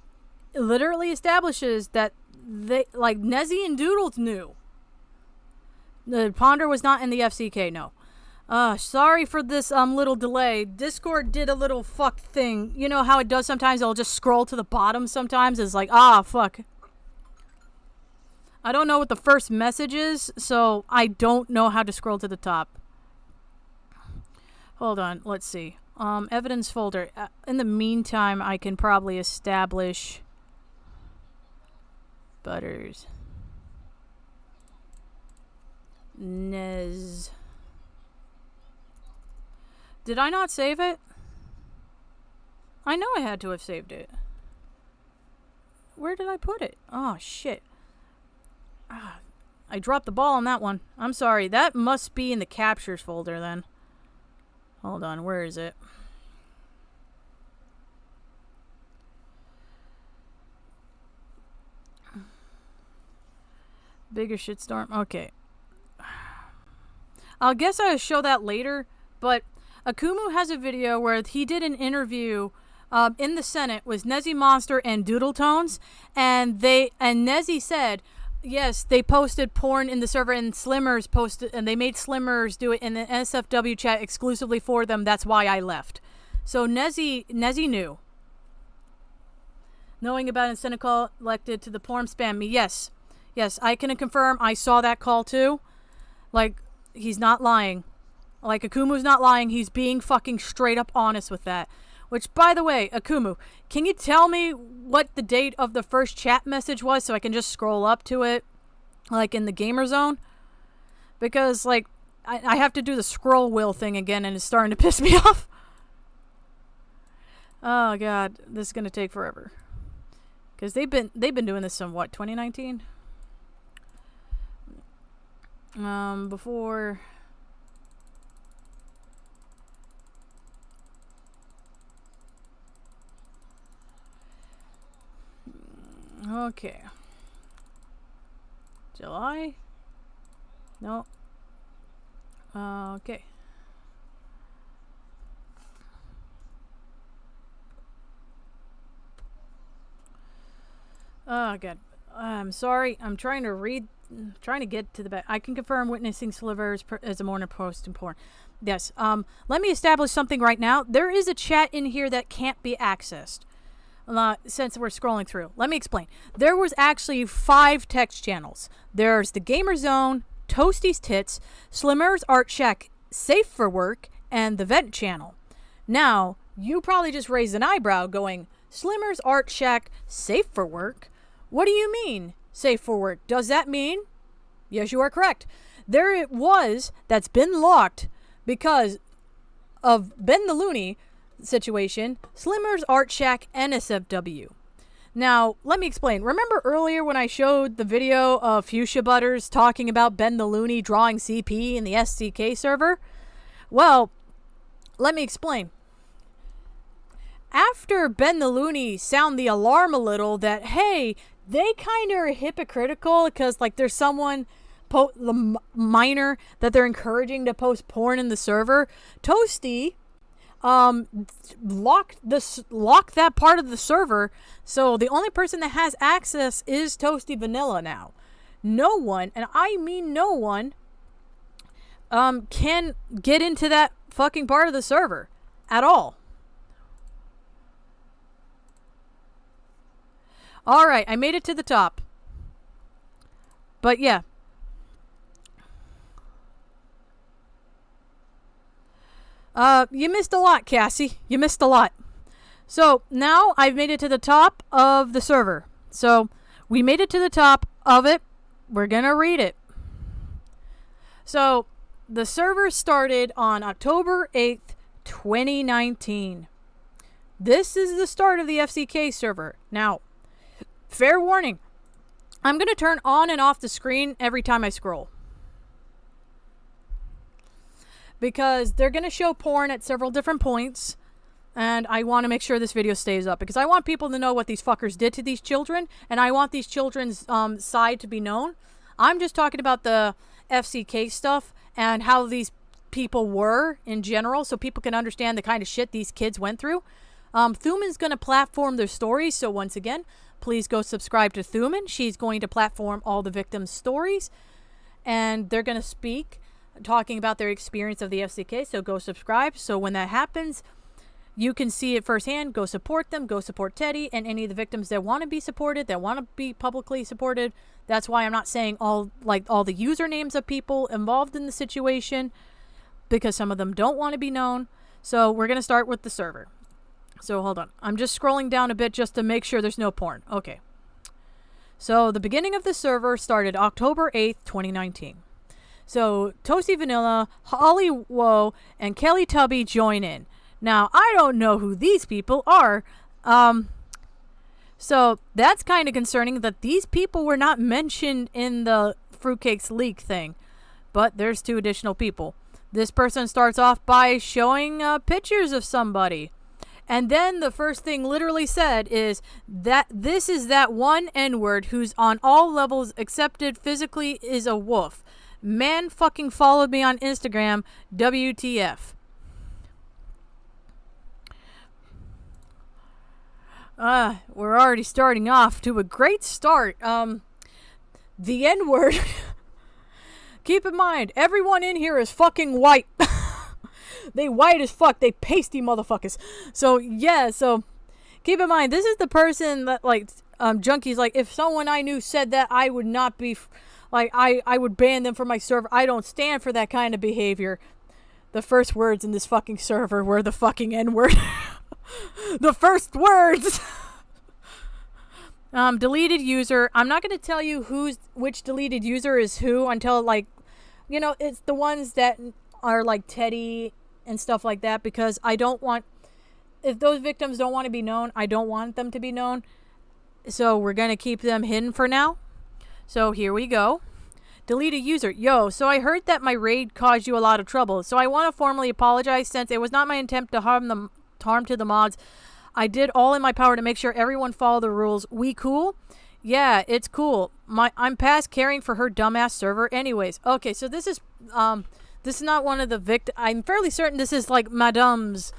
literally establishes that they, like, Nezzy and Doodles knew. The Ponder was not in the FCK, no. Sorry for this little delay. Discord did a little fuck thing. You know how it does sometimes? It'll just scroll to the bottom sometimes. It's like, fuck. I don't know what the first message is, so I don't know how to scroll to the top. Hold on, let's see. Evidence folder. In the meantime, I can probably establish Butters. Nez. Did I not save it? I know I had to have saved it. Where did I put it? Oh, shit. I dropped the ball on that one. I'm sorry. That must be in the captures folder then. Hold on. Where is it? Bigger shitstorm. Okay. I'll guess I'll show that later, but Akumu has a video where he did an interview in the Senate with Nezzy Monster and Doodle Tones, and Nezzy said, yes, they posted porn in the server, and Slimmers posted, and they made Slimmers do it in the NSFW chat exclusively for them. That's why I left. So Nezzy knew. Knowing about a Senate call elected to the porn spam me. Yes, I can confirm I saw that call too. Like, he's not lying. Like, Akumu's not lying. He's being fucking straight up honest with that. Which, by the way, Akumu, can you tell me what the date of the first chat message was so I can just scroll up to it, like, in the gamer zone? Because, like, I have to do the scroll wheel thing again, and it's starting to piss me off. Oh, God. This is going to take forever. Because they've been doing this in, what, 2019? Before... Okay. July? No. Okay. Oh, God. I'm sorry. I'm trying to get to the back. I can confirm witnessing slivers as a morning post and porn. Yes. Let me establish something right now. There is a chat in here that can't be accessed. Since we're scrolling through. Let me explain. There was actually 5 text channels. There's the Gamer Zone, Toasty's Tits, Slimmer's Art Shack, Safe for Work, and the Vent channel. Now, you probably just raised an eyebrow going, Slimmer's Art Shack, Safe for Work? What do you mean, Safe for Work? Does that mean? Yes, you are correct. There it was that's been locked because of Ben the Looney situation, Slimmer's Art Shack, NSFW. Now, let me explain. Remember earlier when I showed the video of Fuchsia Butters talking about Ben the Looney drawing CP in the FCK server? Well, let me explain. After Ben the Looney sound the alarm a little that, hey, they kind of are hypocritical because, like, there's someone, the minor, that they're encouraging to post porn in the server, Toasty lock that part of the server, so the only person that has access is Toasty Vanilla now. No one, and I mean no one, can get into that fucking part of the server at all. Alright, I made it to the top. But yeah. You missed a lot, Cassie. You missed a lot. So, now I've made it to the top of the server. So, we made it to the top of it. We're gonna read it. So, the server started on October 8th, 2019. This is the start of the FCK server. Now, fair warning, I'm going to turn on and off the screen every time I scroll. Because they're going to show porn at several different points. And I want to make sure this video stays up. Because I want people to know what these fuckers did to these children. And I want these children's side to be known. I'm just talking about the FCK stuff. And how these people were in general. So people can understand the kind of shit these kids went through. Thuman's going to platform their stories. So once again, please go subscribe to Thuman. She's going to platform all the victims' stories. And they're going to speak, talking about their experience of the FCK. So go subscribe. So when that happens, you can see it firsthand. Go support them. Go support Teddy and any of the victims that want to be supported, that want to be publicly supported. That's why I'm not saying all the usernames of people involved in the situation, because some of them don't want to be known. So we're going to start with the server. So hold on. I'm just scrolling down a bit just to make sure there's no porn. Okay. So the beginning of the server started October 8th, 2019. So Toasty Vanilla, Holly Woe, and Kelly Tubby join in. Now, I don't know who these people are. So that's kind of concerning that these people were not mentioned in the Fruitcakes leak thing. But there's 2 additional people. This person starts off by showing pictures of somebody. And then the first thing literally said is that this is that one N-word who's on all levels accepted physically is a wolf. Man fucking followed me on Instagram. WTF. We're already starting off to a great start. The N-word. Keep in mind, everyone in here is fucking white. They white as fuck. They pasty motherfuckers. So, yeah, so keep in mind, this is the person that, like, Junkie's like, if someone I knew said that, I would not be, like, I would ban them from my server. I don't stand for that kind of behavior. The first words in this fucking server were the fucking N-word. The first words! Deleted user. I'm not going to tell you which deleted user is who until, like, you know, it's the ones that are, like, Teddy and stuff like that, because I don't want, if those victims don't want to be known, I don't want them to be known. So we're going to keep them hidden for now. So here we go. Deleted user. Yo, so I heard that my raid caused you a lot of trouble. So I want to formally apologize since it was not my intent to harm to the mods. I did all in my power to make sure everyone followed the rules. We cool? Yeah, it's cool. I'm past caring for her dumbass server anyways. Okay, so this is not one of the I'm fairly certain this is like Madame's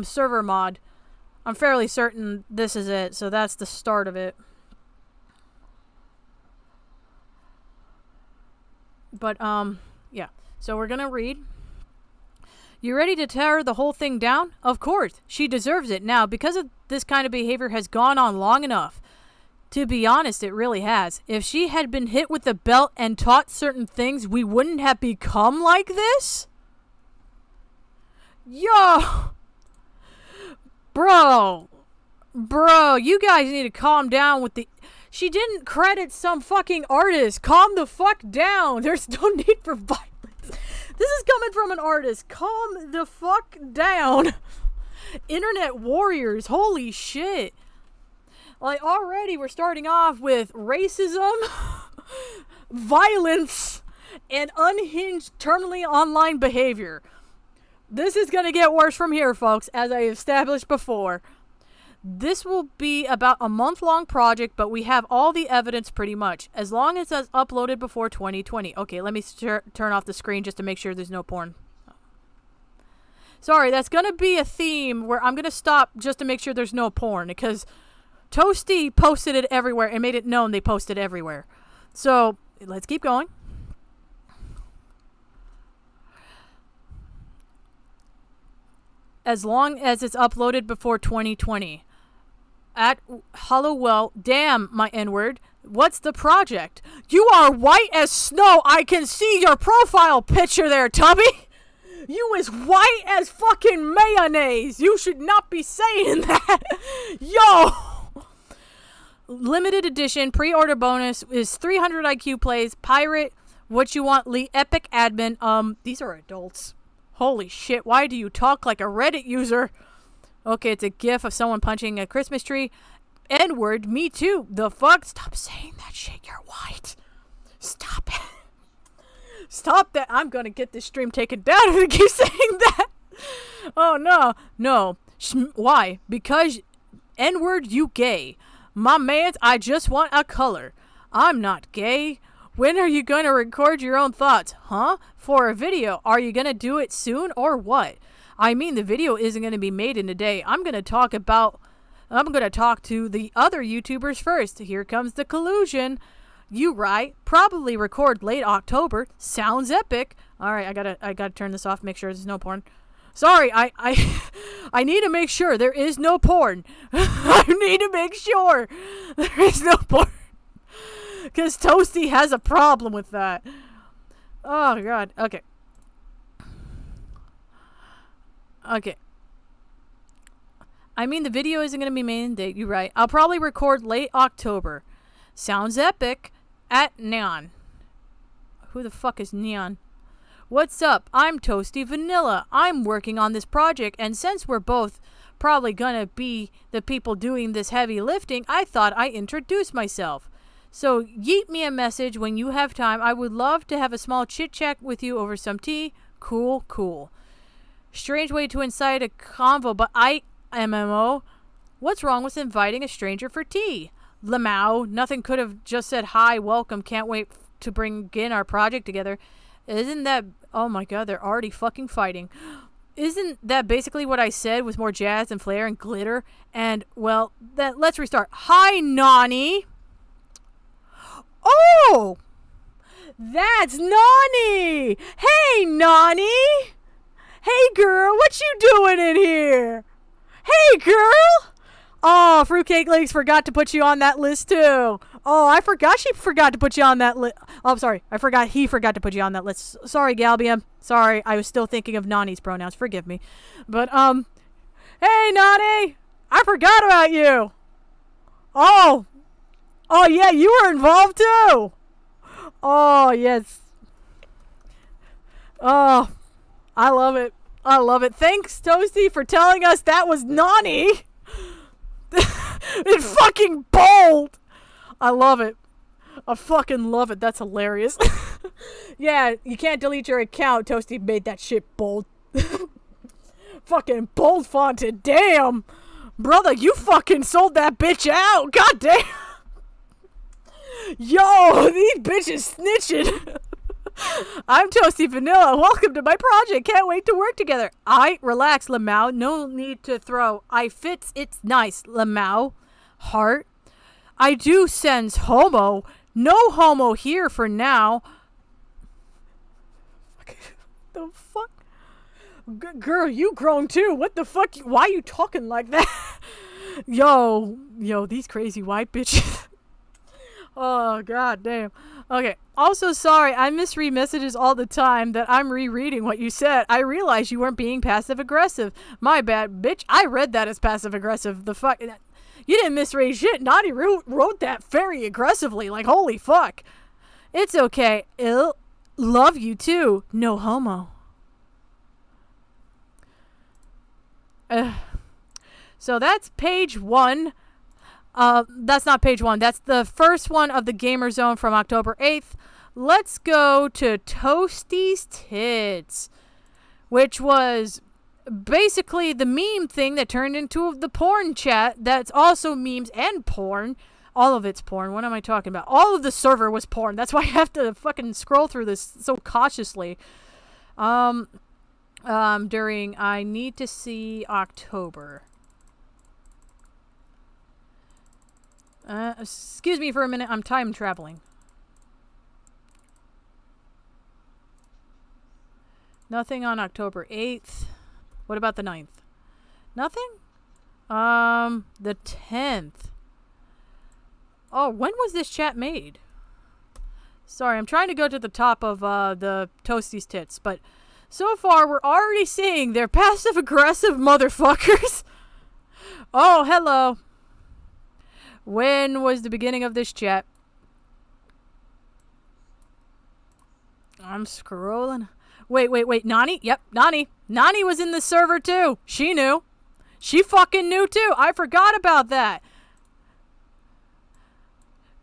server mod. I'm fairly certain this is it. So that's the start of it. But yeah. So we're gonna read. You ready to tear the whole thing down? Of course. She deserves it. Now, because of this kind of behavior has gone on long enough. To be honest, it really has. If she had been hit with a belt and taught certain things, we wouldn't have become like this? Yo! Bro, you guys need to calm down with the... She didn't credit some fucking artist. Calm the fuck down. There's no need for violence. This is coming from an artist. Calm the fuck down. Internet warriors. Holy shit. Like, already we're starting off with racism, violence, and unhinged terminally online behavior. This is going to get worse from here, folks, as I established before. This will be about a month-long project, but we have all the evidence pretty much, as long as it's uploaded before 2020. Okay, let me turn off the screen just to make sure there's no porn. Sorry, that's going to be a theme where I'm going to stop just to make sure there's no porn, because Toasty posted it everywhere and made it known they posted everywhere. So, let's keep going. As long as it's uploaded before 2020. At Hollowell, damn, my N-word. What's the project? You are white as snow. I can see your profile picture there, Tubby. You is white as fucking mayonnaise. You should not be saying that. Yo. Limited edition pre-order bonus is 300 IQ plays. Pirate, what you want, Lee, epic admin. These are adults. Holy shit, why do you talk like a Reddit user? Okay, it's a gif of someone punching a Christmas tree. N-word, me too. The fuck? Stop saying that shit. You're white. Stop it. Stop that. I'm gonna get this stream taken down if you keep saying that. Oh, no. No. Why? Because N-word, you gay. My mans, I just want a color. I'm not gay. When are you gonna record your own thoughts? Huh? For a video. Are you gonna do it soon or what? I mean, the video isn't gonna be made in a day. I'm gonna talk to the other YouTubers first. Here comes the collusion. You right. Probably record late October. Sounds epic. Alright, I gotta turn this off, make sure there's no porn. Sorry, I need to make sure there is no porn. I need to make sure there is no porn. Because Toasty has a problem with that. Oh, God. Okay. Okay. I mean, the video isn't going to be made in date. You're right. I'll probably record late October. Sounds epic. At Neon. Who the fuck is Neon? What's up? I'm Toasty Vanilla. I'm working on this project, and since we're both probably gonna be the people doing this heavy lifting, I thought I'd introduce myself. So yeet me a message when you have time. I would love to have a small chit-chat with you over some tea. Cool, cool. Strange way to incite a convo, but MMO. What's wrong with inviting a stranger for tea? Lamau, nothing could have just said hi, welcome, can't wait to bring in our project together. Isn't that... Oh my god, they're already fucking fighting. Isn't that basically what I said with more jazz and flair and glitter? And, well, let's restart. Hi, Nani! Oh! That's Nani! Hey, Nani! Hey, girl, what you doing in here? Hey, girl! Oh, Fruitcake Legs forgot to put you on that list, too. Oh, I forgot she forgot to put you on that list. Oh, I'm sorry. I forgot he forgot to put you on that list. Sorry, Galbium. Sorry, I was still thinking of Nani's pronouns. Forgive me. But, hey, Nani! I forgot about you! Oh! Oh, yeah, you were involved, too! Oh, yes. Oh, I love it. I love it. Thanks, Toasty, for telling us that was Nani! It's fucking bold! I love it. I fucking love it. That's hilarious. Yeah, you can't delete your account. Toasty made that shit bold. Fucking bold fonted. Damn! Brother, you fucking sold that bitch out! God damn! Yo, these bitches snitching! I'm Toasty Vanilla. Welcome to my project. Can't wait to work together. Relax, Lamau. No need to throw. I fits. It's nice, Lamau. Heart. I do sense homo. No homo here for now. The fuck? Girl, you grown too. What the fuck? Why you talking like that? Yo, these crazy white bitches. Oh, god damn. Okay. Also, sorry, I misread messages all the time that I'm rereading what you said. I realized you weren't being passive-aggressive. My bad, bitch. I read that as passive-aggressive. The fuck... You didn't misread shit. Naughty wrote that very aggressively. Like, holy fuck. It's okay. Love you, too. No homo. So that's page 1. That's not page 1. That's the first one of the Gamer Zone from October 8th. Let's go to Toasty's Tits, which was basically the meme thing that turned into the porn chat that's also memes and porn. All of it's porn. What am I talking about? All of the server was porn. That's why I have to fucking scroll through this so cautiously. During I need to see October. Excuse me for a minute. I'm time traveling. Nothing on October 8th. What about the 9th? Nothing? The 10th. Oh, when was this chat made? Sorry, I'm trying to go to the top of the Toasty's Tits, but so far we're already seeing they're passive-aggressive motherfuckers. Oh, hello. When was the beginning of this chat? I'm scrolling. Wait. Nani? Yep, Nani. Nani was in the server too. She knew. She fucking knew too. I forgot about that.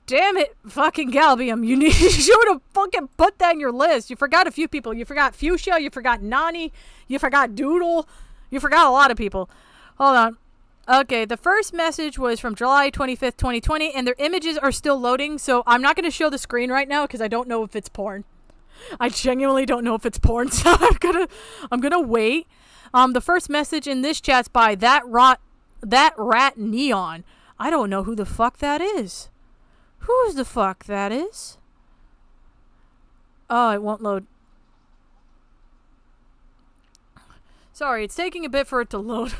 Damn it, fucking Galbium. You should have fucking put that in your list. You forgot a few people. You forgot Fuchsia. You forgot Nani. You forgot Doodle. You forgot a lot of people. Hold on. Okay, the first message was from July 25th, 2020, and their images are still loading, so I'm not going to show the screen right now because I don't know if it's porn. I genuinely don't know if it's porn, so I'm gonna wait. The first message in this chat's by that rat Neon. I don't know who the fuck that is. Who's the fuck that is? Oh, it won't load. Sorry, it's taking a bit for it to load.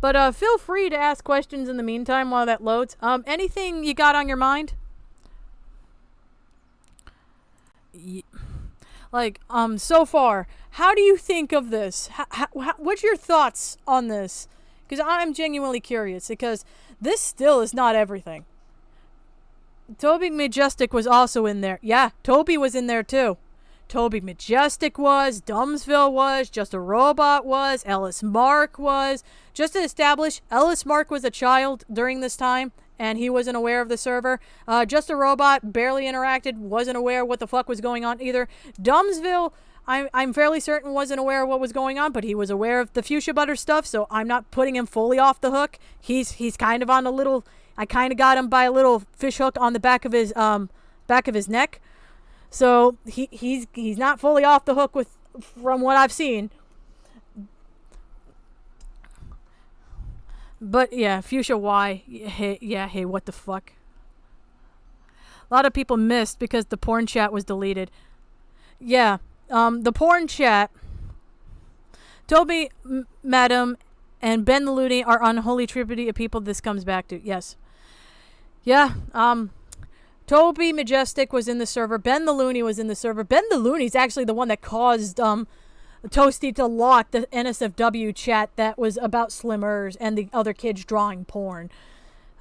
But feel free to ask questions in the meantime while that loads. Anything you got on your mind? So far, how do you think of this? What's your thoughts on this? Because I'm genuinely curious, because this still is not everything. Toby Majestic was also in there. Yeah, Toby was in there too. Toby Majestic was, Dumbsville was, Just a Robot was, Ellis Mark was. Just to establish, Ellis Mark was a child during this time, and he wasn't aware of the server. Just a Robot barely interacted, wasn't aware what the fuck was going on either. Dumbsville, I'm fairly certain wasn't aware of what was going on, but he was aware of the Fuchsia Butter stuff, so I'm not putting him fully off the hook. He's kind of on a little... I kind of got him by a little fish hook on the back of his neck. So he's not fully off the hook from what I've seen. But yeah, Fuchsia Y. Hey, what the fuck? A lot of people missed because the porn chat was deleted. Yeah, the porn chat. Toby, Madam, and Ben the Looney are unholy trinity of people this comes back to. Yes. Yeah, Toby Majestic was in the server. Ben the Looney was in the server. Ben the Looney's actually the one that caused Toasty to lock the NSFW chat that was about Slimmers and the other kids drawing porn.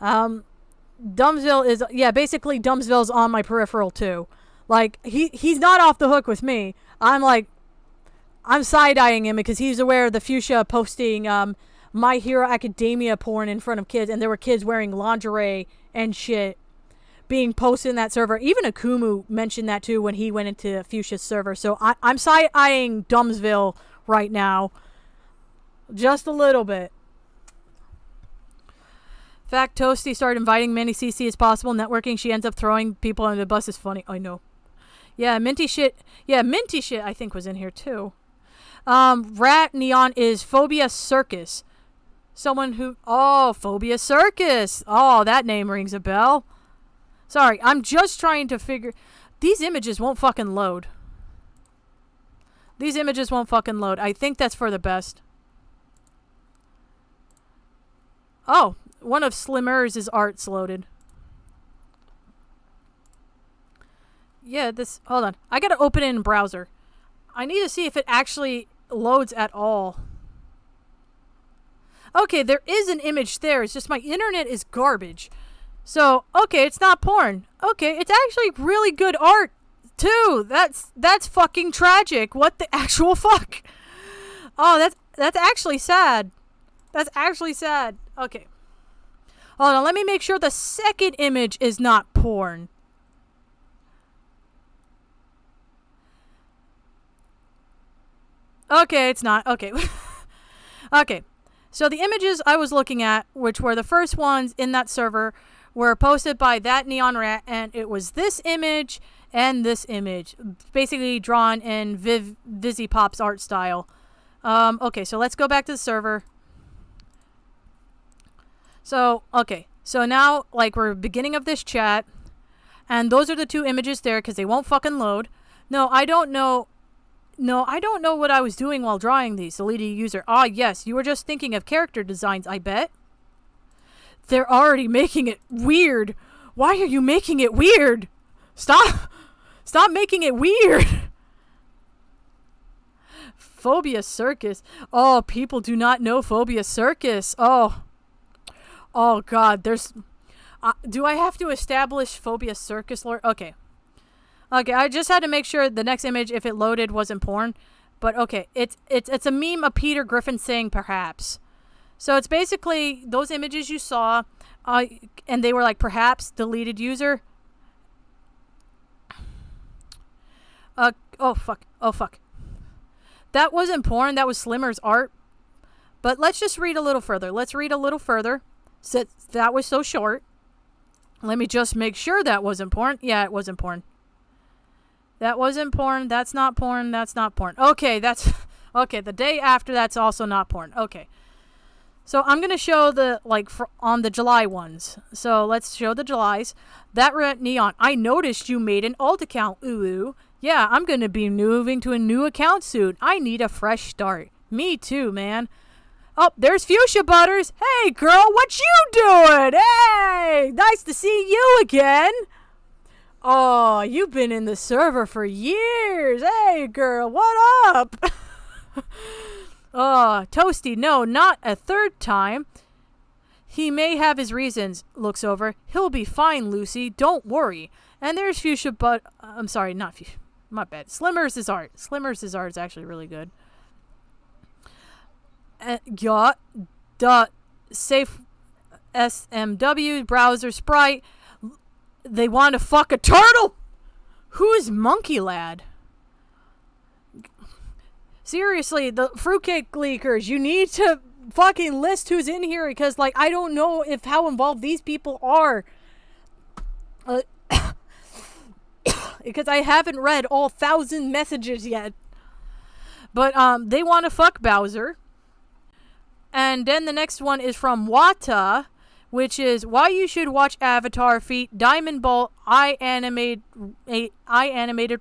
Dumbsville is... Yeah, basically Dumbsville's on my peripheral too. Like, he's not off the hook with me. I'm side-eyeing him because he's aware of the Fuchsia posting My Hero Academia porn in front of kids, and there were kids wearing lingerie and shit being posted in that server. Even Akumu mentioned that too when he went into Fuchsia's server. So I'm side-eyeing Dumbsville right now. Just a little bit. In fact, Toasty started inviting many CC as possible. Networking, she ends up throwing people under the bus is funny. I know. Yeah, Minty Shit. Yeah, Minty Shit I think was in here too. Rat Neon is Phobia Circus. Someone who... Oh, Phobia Circus. Oh, that name rings a bell. Sorry, I'm just trying to figure... These images won't fucking load. These images won't fucking load. I think that's for the best. Oh, one of Slimmers' art's loaded. Yeah, this... Hold on. I gotta open it in browser. I need to see if it actually loads at all. Okay, there is an image there. It's just my internet is garbage. So, okay, it's not porn. Okay, it's actually really good art, too. That's fucking tragic. What the actual fuck? Oh, that's actually sad. That's actually sad. Okay. Hold on, let me make sure the second image is not porn. Okay, it's not. Okay. Okay. So the images I was looking at, which were the first ones in that server, were posted by that Neon Rat, and it was this image and this image, basically drawn in Vizzy Pop's art style. Okay, so let's go back to the server. So, okay. So now, like, we're beginning of this chat, and those are the two images there, because they won't fucking load. No, I don't know what I was doing while drawing these. Deleted user. Ah, yes, you were just thinking of character designs, I bet. They're already making it weird. Why are you making it weird? Stop making it weird. Phobia Circus. Oh, people do not know Phobia Circus. Oh God, there's... do I have to establish Phobia Circus lore? Okay. Okay, I just had to make sure the next image, if it loaded, wasn't porn. But okay, it's a meme of Peter Griffin saying perhaps. So it's basically those images you saw, and they were like, perhaps deleted user. Oh fuck. That wasn't porn, that was Slimmer's art. But let's just read a little further. Let's read a little further. Since that was so short. Let me just make sure that wasn't porn. Yeah, it wasn't porn. That wasn't porn. That's not porn. That's not porn. Okay, that's... Okay, the day after, that's also not porn. Okay. So I'm going to show the, like, on the July ones. So let's show the Julys. That red neon. I noticed you made an alt account. Ooh. Yeah, I'm going to be moving to a new account soon. I need a fresh start. Me too, man. Oh, there's Fuchsia Butters. Hey, girl, what you doing? Hey, nice to see you again. Oh, you've been in the server for years. Hey, girl, what up? Oh, Toasty, no, not a third time. He may have his reasons. Looks over. He'll be fine, Lucy. Don't worry. And there's Fuchsia I'm sorry, not Fuchsia. My bad. Slimmer's art. Slimmer's art is actually really good. Safe SMW browser sprite. They want to fuck a turtle. Who is Monkey Lad? Seriously, the fruitcake leakers, you need to fucking list who's in here because, like, I don't know how involved these people are. Because I haven't read all 1,000 messages yet. But they want to fuck Bowser. And then the next one is from Wata, which is why you should watch Avatar Feet Diamond Ball eye animated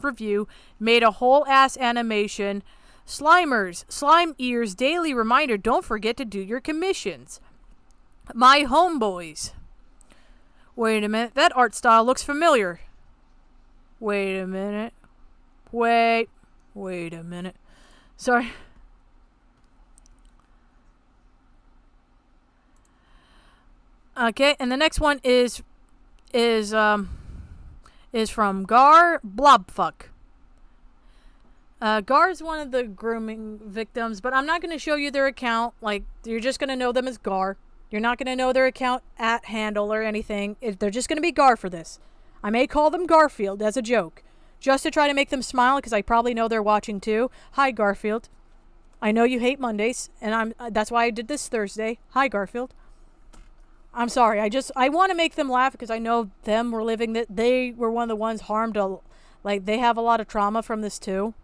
review, made a whole ass animation. Slimers, slime ears, daily reminder, don't forget to do your commissions. My homeboys. Wait a minute, that art style looks familiar. Wait a minute. Wait a minute. Sorry. Okay, and the next one is from Gar Blobfuck. Gar's one of the grooming victims, but I'm not going to show you their account. Like, you're just going to know them as Gar. You're not going to know their account at handle or anything. They're just going to be Gar for this. I may call them Garfield as a joke, just to try to make them smile, because I probably know they're watching too. Hi, Garfield. I know you hate Mondays, and that's why I did this Thursday. Hi, Garfield. I'm sorry. I want to make them laugh because I know them were living that. They were one of the ones harmed. Like, they have a lot of trauma from this too.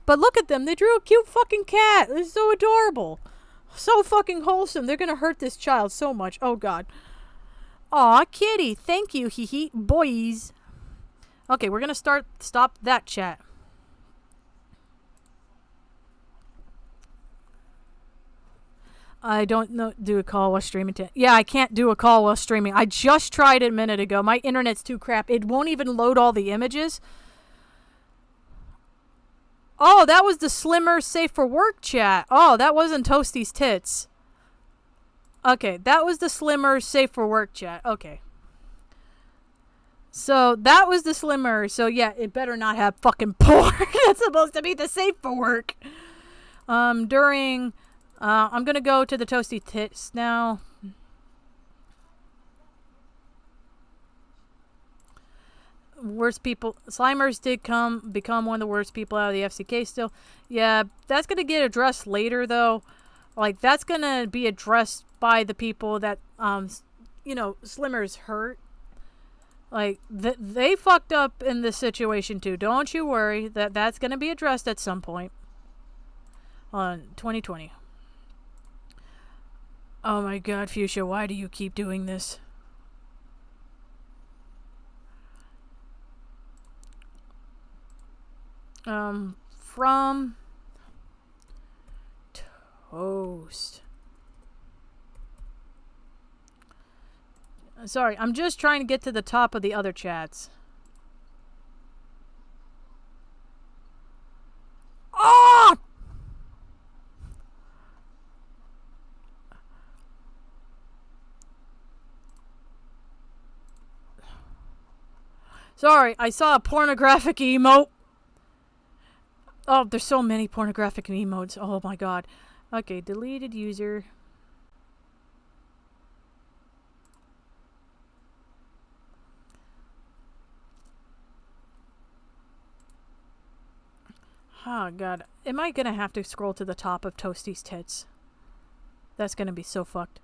But look at them. They drew a cute fucking cat. It's so adorable. So fucking wholesome. They're going to hurt this child so much. Oh, God. Aw, kitty. Thank you, hee boys. Okay, we're going to stop that chat. I don't do a call while streaming. Yeah, I can't do a call while streaming. I just tried it a minute ago. My internet's too crap. It won't even load all the images. Oh, that was the Slimmer Safe for Work chat. Oh, that wasn't Toasty's tits. Okay, that was the Slimmer Safe for Work chat. Okay. So, that was the Slimmer. So, yeah, it better not have fucking porn. That's supposed to be the Safe for Work. I'm gonna go to the Toasty tits now. Worst people. Slimers did become one of the worst people out of the FCK still. Yeah, that's gonna get addressed later though. Like, that's gonna be addressed by the people that, Slimmers hurt. Like, they fucked up in this situation too. Don't you worry. That's gonna be addressed at some point. On 2020. Oh my God, Fuchsia, why do you keep doing this? From Toast. Sorry, I'm just trying to get to the top of the other chats. Oh! Sorry, I saw a pornographic emote. Oh, there's so many pornographic emotes. Oh my God. Okay, deleted user. Oh, God. Am I gonna have to scroll to the top of Toasty's tits? That's gonna be so fucked.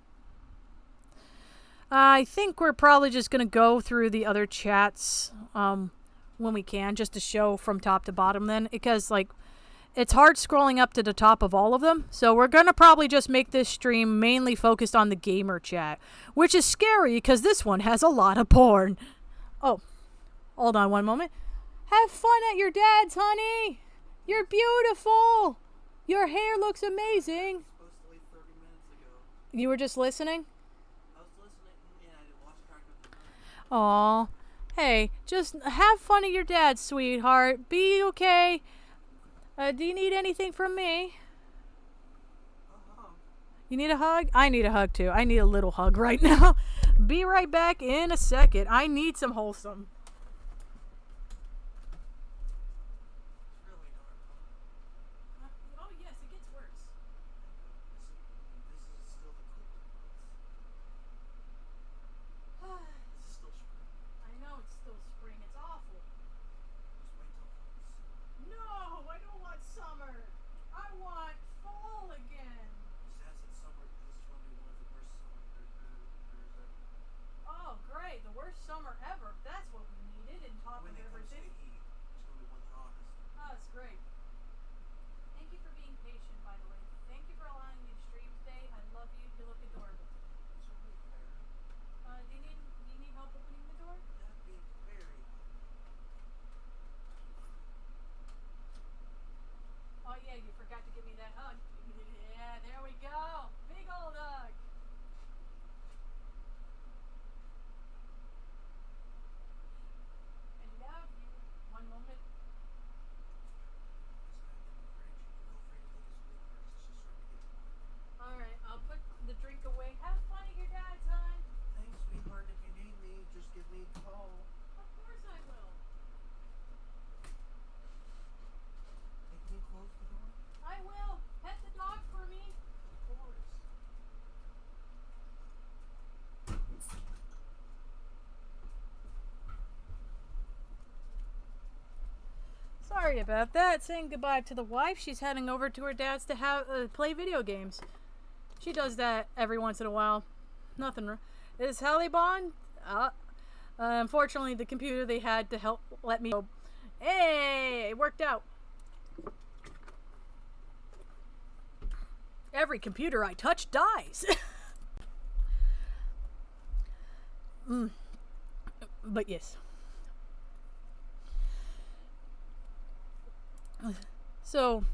I think we're probably just gonna go through the other chats when we can, just to show from top to bottom then, because, like, it's hard scrolling up to the top of all of them, so we're gonna probably just make this stream mainly focused on the gamer chat, which is scary because this one has a lot of porn. Oh, hold on one moment. Have fun at your dad's, honey! You're beautiful! Your hair looks amazing! You were just listening? Aw. Hey, just have fun at your dad's, sweetheart. Be okay. Do you need anything from me? You need a hug? I need a hug too. I need a little hug right now. Be right back in a second. I need some wholesome. Oh yes, it gets worse. I know it's still spring. It's awful. No, I don't want summer. I want fall again. Oh, great. The worst summer ever. That's what we needed in top of everything. Oh, that's great. Thank you for being patient, by the way. Thank you for allowing me to stream today. I love you. You look adorable. Do you need help opening the door? Oh yeah, you forgot to give me that hug. Yeah, there we go. Big old hug. I love you. One moment. Alright, I'll put the drink away. Have fun at your dad's, hon. Thanks, sweetheart. If you need me, just give me a call. Of course I will. Hey, can you close the door? I will. Pet the dog for me. Of course. Sorry about that. Saying goodbye to the wife. She's heading over to her dad's to have play video games. She does that every once in a while. Nothing wrong. Is Hallie Bond? Unfortunately, the computer they had to help let me go. Hey, it worked out. Every computer I touch dies. But yes. So,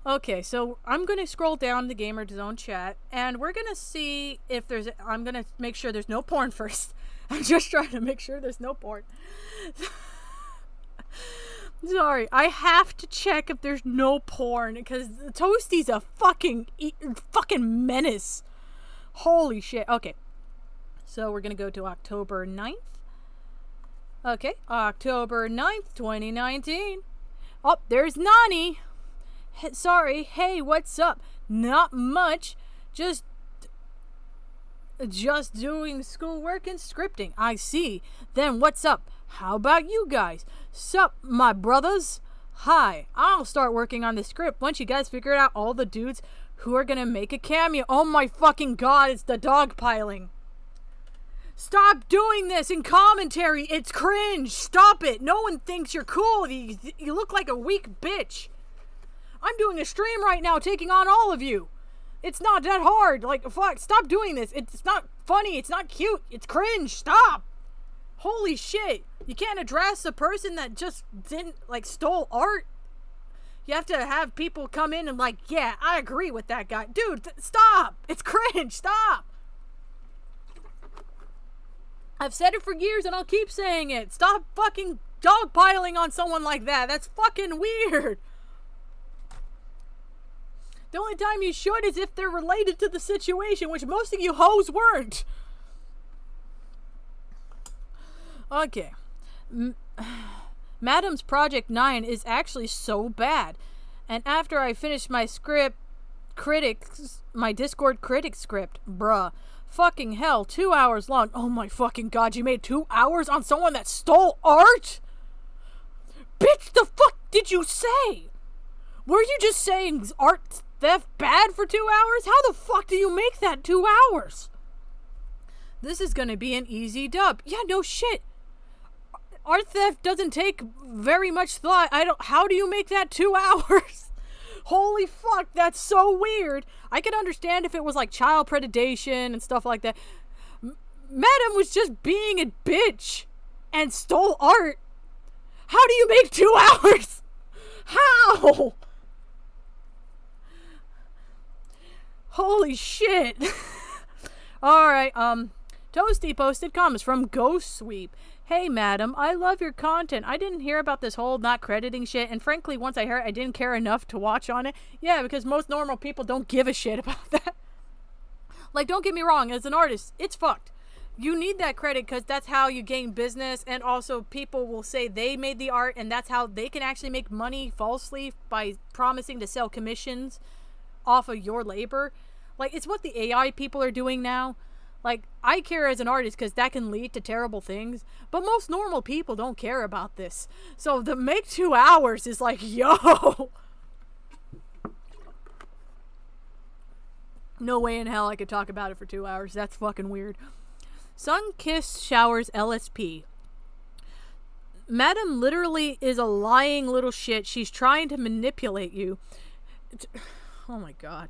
okay, so I'm going to scroll down the Gamer Zone chat, and we're going to see if there's, I'm going to make sure there's no porn first. I'm just trying to make sure there's no porn. Sorry, I have to check if there's no porn, because Toasty's a fucking menace. Holy shit. Okay, so we're going to go to October 9th. Okay, October 9th, 2019. Oh, there's Nani. Sorry. Hey, what's up? Not much. Just doing schoolwork and scripting. I see. Then what's up? How about you guys? Sup, my brothers? Hi. I'll start working on the script once you guys figure out all the dudes who are gonna make a cameo. Oh my fucking god, it's the dog piling. Stop doing this in commentary. It's cringe. Stop it. No one thinks you're cool. You look like a weak bitch. I'm doing a stream right now taking on all of you. It's not that hard. Like, fuck. Stop doing this. It's not funny. It's not cute. It's cringe. Stop. Holy shit. You can't address a person that just didn't, like, stole art. You have to have people come in and, like, yeah, I agree with that guy. Dude, stop. It's cringe. Stop. I've said it for years and I'll keep saying it. Stop fucking dogpiling on someone like that. That's fucking weird. The only time you should is if they're related to the situation, which most of you hoes weren't. Okay. Madam's Project 9 is actually so bad. And after I finished my my Discord critic script, bruh. Fucking hell, 2 hours long. Oh my fucking god, you made 2 hours on someone that stole art? Bitch, the fuck did you say? Were you just saying art theft bad for 2 hours? How the fuck do you make that 2 hours? This is gonna be an easy dub. Yeah, no shit. Art theft doesn't take very much thought. How do you make that 2 hours? Holy fuck, that's so weird. I could understand if it was like child predation and stuff like that. Madam was just being a bitch and stole art. How do you make 2 hours? How? Holy shit. Alright, Toasty posted comments from Ghost Sweep. Hey, madam, I love your content. I didn't hear about this whole not crediting shit, and frankly, once I heard it, I didn't care enough to watch on it. Yeah, because most normal people don't give a shit about that. Like, don't get me wrong, as an artist, it's fucked. You need that credit because that's how you gain business, and also people will say they made the art, and that's how they can actually make money falsely by promising to sell commissions off of your labor. Like, it's what the AI people are doing now. Like, I care as an artist because that can lead to terrible things, but most normal people don't care about this. So the make 2 hours is like, yo! No way in hell I could talk about it for 2 hours. That's fucking weird. Sunkiss showers LSP. Madam literally is a lying little shit. She's trying to manipulate you. Oh my god.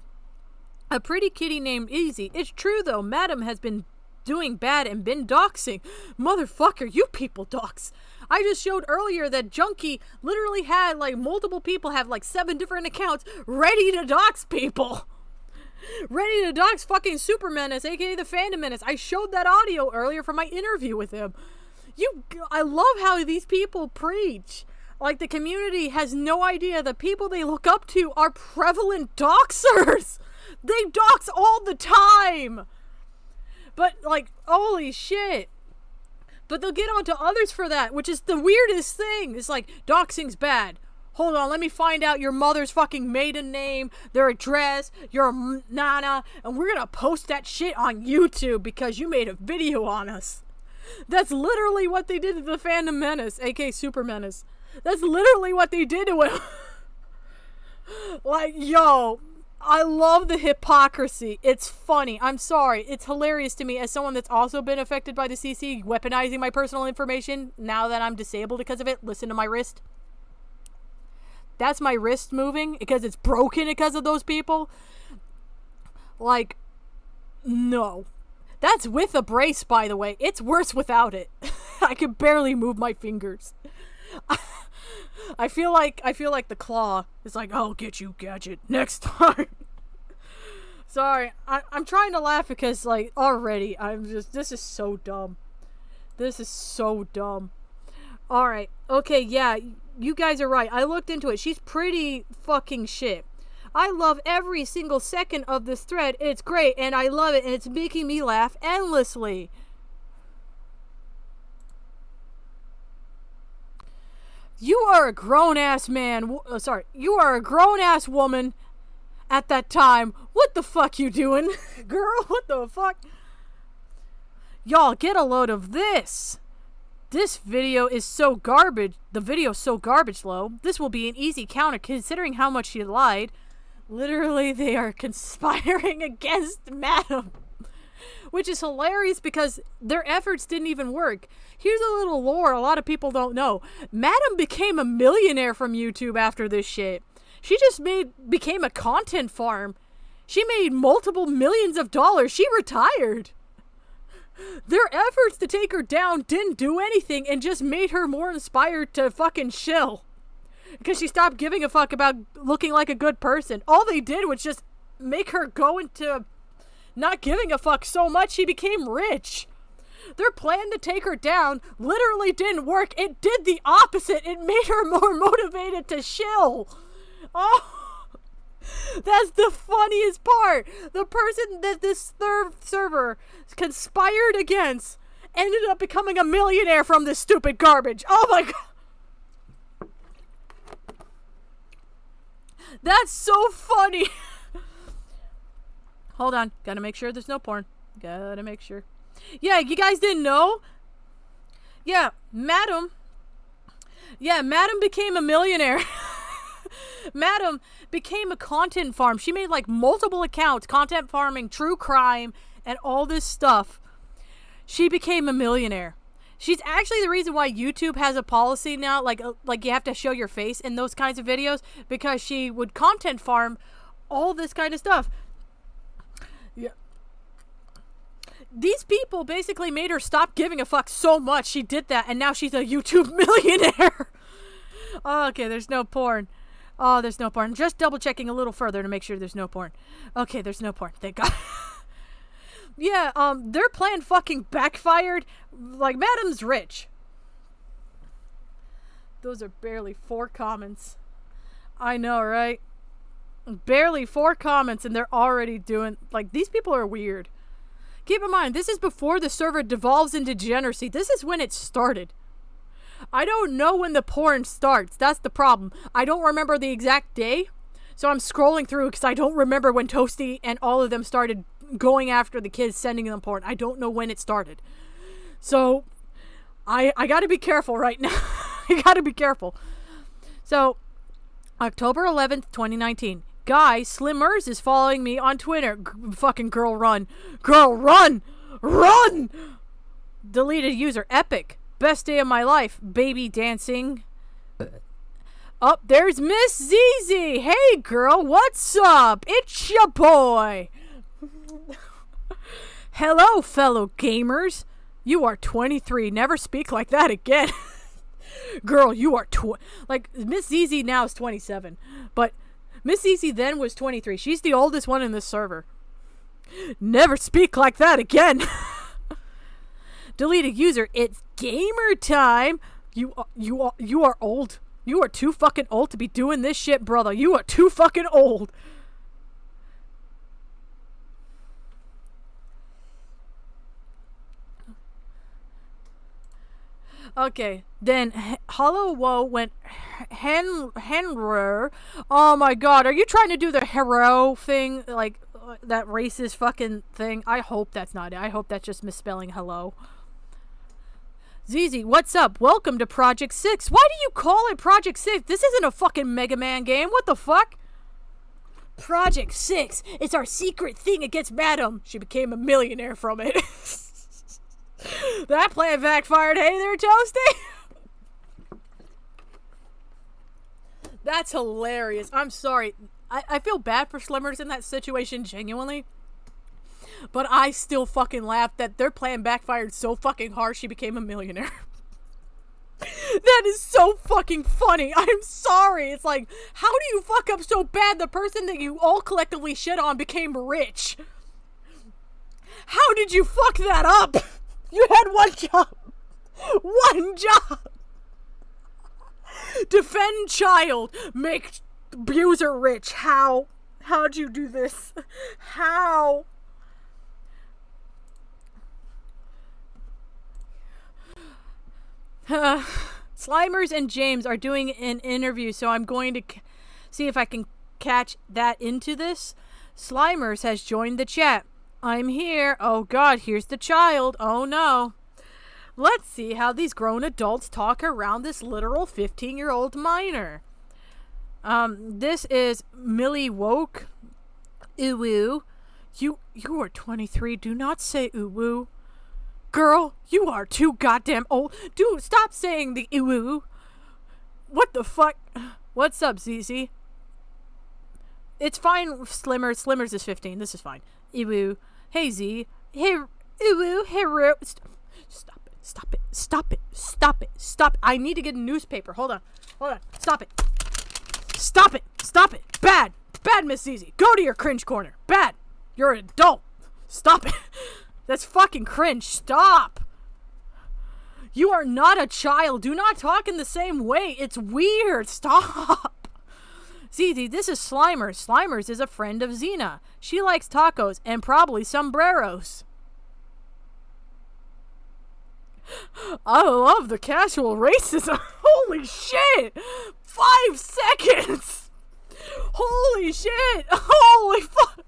A pretty kitty named Easy. It's true though, Madam has been doing bad and been doxing. Motherfucker, you people dox. I just showed earlier that Junkie literally had like multiple people have like 7 different accounts ready to dox people. Ready to dox fucking Super Menace, aka the Fandom Menace. I showed that audio earlier from my interview with him. I love how these people preach. Like, the community has no idea the people they look up to are prevalent doxers. They dox all the time. But, like, holy shit. But they'll get onto others for that, which is the weirdest thing. It's like, doxing's bad. Hold on, let me find out your mother's fucking maiden name, their address, your nana, and we're gonna post that shit on YouTube because you made a video on us. That's literally what they did to the Fandom Menace, aka Super Menace. That's literally what they did to him. Like, yo, I love the hypocrisy. It's funny. I'm sorry. It's hilarious to me as someone that's also been affected by the CC weaponizing my personal information now that I'm disabled because of it. Listen to my wrist. That's my wrist moving because it's broken because of those people. Like, no. That's with a brace, by the way. It's worse without it. I can barely move my fingers. I feel like the claw is like, I'll get you, Gadget, next time. Sorry, I'm trying to laugh because, like, already, this is so dumb. This is so dumb. Alright, okay, yeah, you guys are right. I looked into it. She's pretty fucking shit. I love every single second of this thread. It's great, and I love it, and it's making me laugh endlessly. You are a grown-ass man. You are a grown-ass woman at that time. What the fuck you doing? Girl, what the fuck? Y'all, get a load of this. This video is so garbage. The video's so garbage low. This will be an easy counter considering how much she lied. Literally, they are conspiring against Madam. Which is hilarious because their efforts didn't even work. Here's a little lore a lot of people don't know. Madam became a millionaire from YouTube after this shit. She just became a content farm. She made multiple millions of dollars. She retired. Their efforts to take her down didn't do anything and just made her more inspired to fucking chill. Because she stopped giving a fuck about looking like a good person. All they did was just make her go into not giving a fuck so much she became rich. Their plan to take her down literally didn't work. It did the opposite. It made her more motivated to chill. Oh, that's the funniest part. The person that this third server conspired against ended up becoming a millionaire from this stupid garbage. Oh my god. That's so funny. Hold on. Gotta make sure there's no porn. Gotta make sure. Yeah, you guys didn't know? Yeah, Madam Yeah, Madam became a millionaire. Madam became a content farm. She made like multiple accounts, content farming, true crime, and all this stuff. She became a millionaire. She's actually the reason why YouTube has a policy now, like you have to show your face in those kinds of videos, because she would content farm all this kind of stuff. Yeah. These people basically made her stop giving a fuck so much. She did that, and now she's a YouTube millionaire. Oh, okay, there's no porn. Oh, there's no porn. Just double checking a little further to make sure there's no porn. Okay, there's no porn. Thank God. Yeah, their plan fucking backfired. Like, Madam's rich. Those are barely 4 comments. I know, right? Barely 4 comments and they're already doing... Like, these people are weird. Keep in mind, this is before the server devolves into degeneracy. This is when it started. I don't know when the porn starts. That's the problem. I don't remember the exact day. So I'm scrolling through because I don't remember when Toasty and all of them started going after the kids, sending them porn. I don't know when it started. So I gotta be careful right now. I gotta be careful. So October 11th, 2019. Guy, Slimmers is following me on Twitter. Fucking girl, run. Girl, run! Run! Deleted user, epic. Best day of my life. Baby dancing. Oh, there's Miss ZZ. Hey, girl, what's up? It's your boy. Hello, fellow gamers. You are 23. Never speak like that again. Girl, you are like, Miss ZZ now is 27. But Miss ZZ then was 23. She's the oldest one in this server. Never speak like that again. Deleted user, it's gamer time. You are old. You are too fucking old to be doing this shit, brother. You are too fucking old. Okay, then Hollow Woe went Henrer. Oh my god, are you trying to do the hero thing? Like, that racist fucking thing? I hope that's not it. I hope that's just misspelling hello. ZZ, what's up? Welcome to Project 6. Why do you call it Project 6? This isn't a fucking Mega Man game. What the fuck? Project 6. It's our secret thing against Madam. She became a millionaire from it. That plan backfired. Hey there, Toasty. That's hilarious. I'm sorry. I feel bad for Slimmers in that situation, genuinely. But I still fucking laugh that their plan backfired so fucking hard she became a millionaire. That is so fucking funny. I'm sorry. It's like, how do you fuck up so bad the person that you all collectively shit on became rich? How did you fuck that up? You had one job. One job. Defend child. Make abuser rich. How? How'd you do this? How? Slimers and James are doing an interview, so I'm going to see if I can catch that into this. Slimers has joined the chat. I'm here. Oh god, here's the child. Oh no. Let's see how these grown adults talk around this literal 15-year-old minor. This is Millie Woke. Ooh. You are 23. Do not say ooh. Girl, you are too goddamn old. Dude, stop saying the ooh. What the fuck? What's up, ZZ? It's fine, Slimmers. Slimmers is 15. This is fine. Ooh. Hey, Z. Hey, ooh. Hey, Stop it. Stop it. Stop it. Stop it. Stop it. I need to get a newspaper. Hold on. Stop it. Stop it. Stop it. Bad. Bad, Miss ZZ. Go to your cringe corner. Bad. You're an adult. Stop it. That's fucking cringe. Stop. You are not a child. Do not talk in the same way. It's weird. Stop. ZZ, this is Slimers. Slimers is a friend of Xena. She likes tacos and probably sombreros. I love the casual racism. Holy shit. 5 seconds. Holy shit. Holy fuck.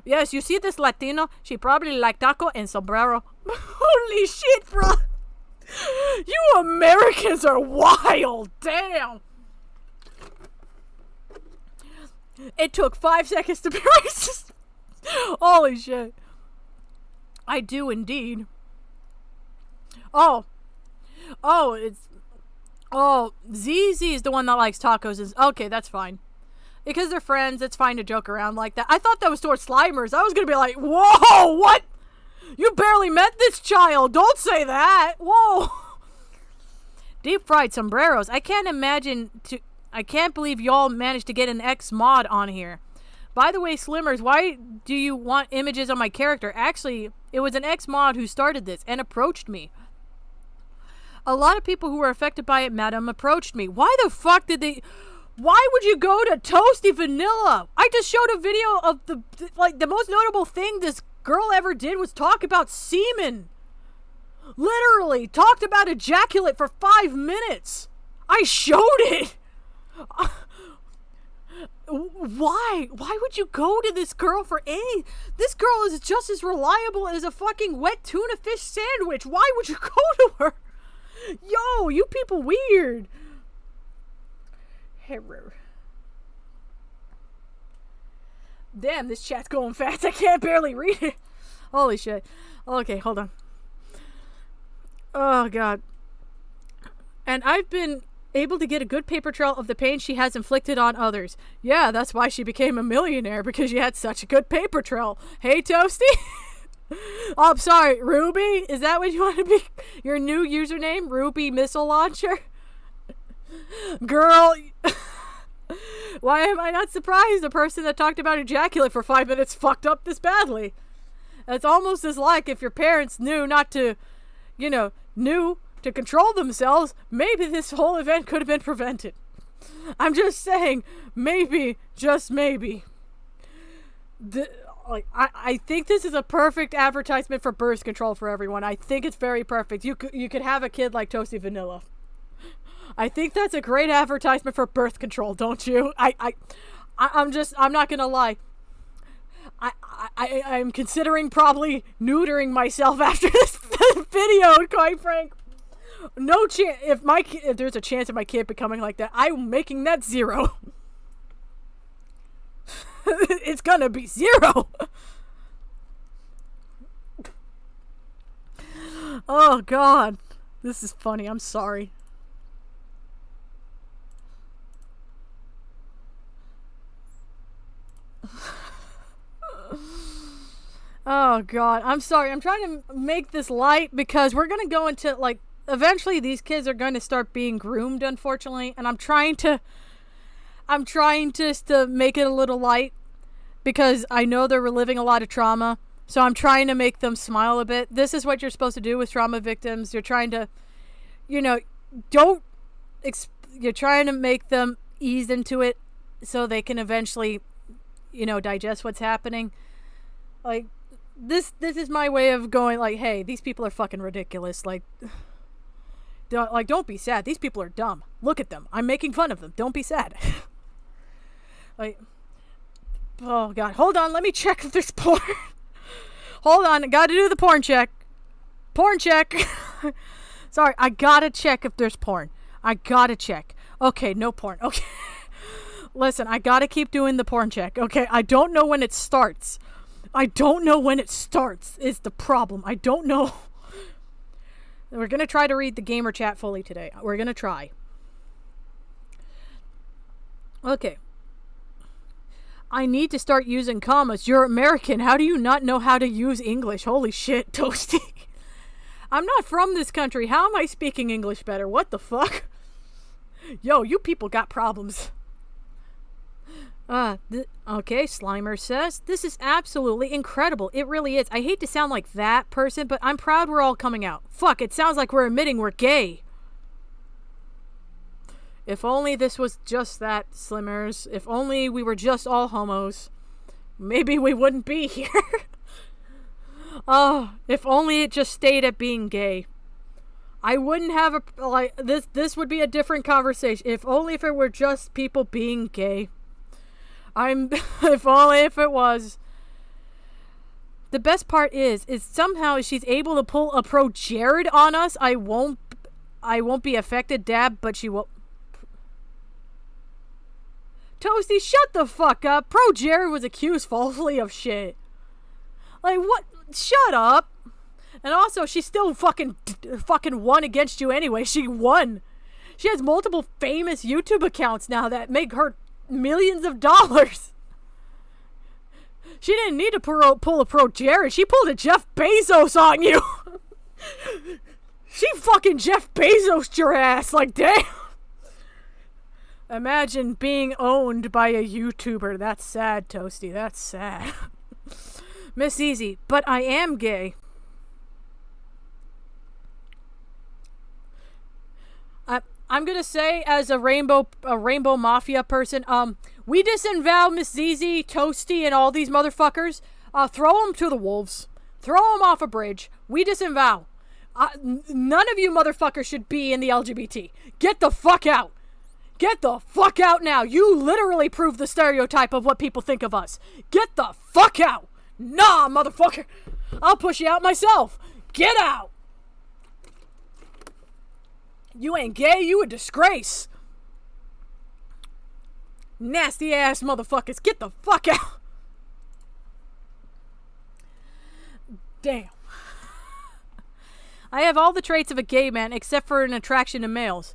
Yes, you see this Latino? She probably like taco and sombrero. Holy shit, bro. You American Americans are wild. Damn. It took 5 seconds to be racist. Holy shit. I do indeed. Oh, ZZ is the one that likes tacos. Okay, that's fine. Because they're friends, it's fine to joke around like that. I thought that was towards Slimers. I was gonna be like, whoa, what? You barely met this child. Don't say that. Whoa. Deep fried sombreros. I can't believe y'all managed to get an ex-mod on here. By the way, Slimmers, why do you want images of my character? Actually, it was an ex-mod who started this and approached me. A lot of people who were affected by it, madam, approached me. Why the fuck did they... Why would you go to Toasty Vanilla? I just showed a video of the most notable thing this girl ever did was talk about semen. Literally, talked about ejaculate for 5 minutes. I showed it. Why? Why would you go to this girl for any... This girl is just as reliable as a fucking wet tuna fish sandwich. Why would you go to her? Yo, you people weird. Error. Damn, this chat's going fast. I can't barely read it. Holy shit. Okay, hold on. Oh, God. And I've been able to get a good paper trail of the pain she has inflicted on others. Yeah, that's why she became a millionaire, because she had such a good paper trail. Hey, Toasty? Oh, I'm sorry. Ruby? Is that what you want to be? Your new username? Ruby Missile Launcher? Girl, why am I not surprised the person that talked about ejaculate for 5 minutes fucked up this badly? It's almost as like if your parents knew not to, knew to control themselves, maybe this whole event could have been prevented. I'm just saying, maybe, just maybe. I think this is a perfect advertisement for birth control for everyone. I think it's very perfect. You could have a kid like Toasty Vanilla. I think that's a great advertisement for birth control, don't you? I'm not gonna lie. I'm considering probably neutering myself after this video, quite frank. No chance. If there's a chance of my kid becoming like that, I'm making that 0. It's gonna be 0. Oh, God. This is funny. I'm sorry. Oh, God. I'm sorry. I'm trying to make this light because we're going to go into, eventually these kids are going to start being groomed, unfortunately. And I'm trying to make it a little light because I know they're reliving a lot of trauma. So I'm trying to make them smile a bit. This is what you're supposed to do with trauma victims. You're trying to, you're trying to make them ease into it so they can eventually, digest what's happening. This is my way of going, hey, these people are fucking ridiculous. Don't be sad. These people are dumb. Look at them. I'm making fun of them. Don't be sad. Oh, God. Hold on. Let me check if there's porn. Hold on. I gotta do the porn check. Porn check. Sorry. I gotta check if there's porn. I gotta check. Okay, no porn. Okay. Listen, I gotta keep doing the porn check. Okay, I don't know when it starts. Is the problem. I don't know. We're gonna try to read the gamer chat fully today. We're gonna try. Okay. I need to start using commas. You're American. How do you not know how to use English? Holy shit, Toasty. I'm not from this country. How am I speaking English better? What the fuck? Yo, you people got problems. Okay, Slimer says, this is absolutely incredible. It really is. I hate to sound like that person, but I'm proud we're all coming out. Fuck, it sounds like we're admitting we're gay. If only this was just that, Slimmers. If only we were just all homos. Maybe we wouldn't be here. Oh, if only it just stayed at being gay. I wouldn't have this would be a different conversation. If it were just people being gay. If only if it was. The best part is somehow she's able to pull a pro Jared on us. I won't I won't be affected, Dab, but she will. Toasty, shut the fuck up. Pro Jared was accused falsely of shit. Like, what? Shut up. And also, she still fucking won against you anyway. She won. She has multiple famous YouTube accounts now that make her millions of dollars. She didn't need to pull a Pro Jared. She pulled a Jeff Bezos on you. She fucking Jeff Bezos your ass. Like, damn. Imagine being owned by a YouTuber. That's sad, Toasty. That's sad. Miss Easy, but I am gay. I'm gonna say, as a rainbow mafia person, we disavow Miss Zizi, Toasty, and all these motherfuckers. Throw them to the wolves. Throw them off a bridge. We disavow. None of you motherfuckers should be in the LGBT. Get the fuck out. Get the fuck out now. You literally proved the stereotype of what people think of us. Get the fuck out. Nah, motherfucker. I'll push you out myself. Get out. You ain't gay. You a disgrace. Nasty ass motherfuckers. Get the fuck out. Damn. I have all the traits of a gay man except for an attraction to males.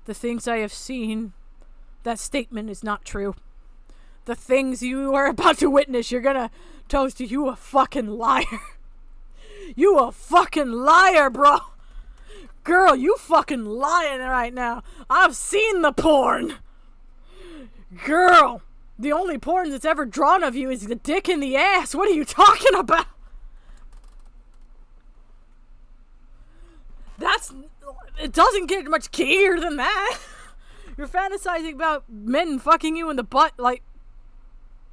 The things I have seen, that statement is not true. The things you are about to witness, you're gonna toast you a fucking liar. You a fucking liar, bro. Girl, you fucking lying right now. I've seen the porn. Girl, the only porn that's ever drawn of you is the dick in the ass. What are you talking about? It doesn't get much gayer than that. You're fantasizing about men fucking you in the butt, like,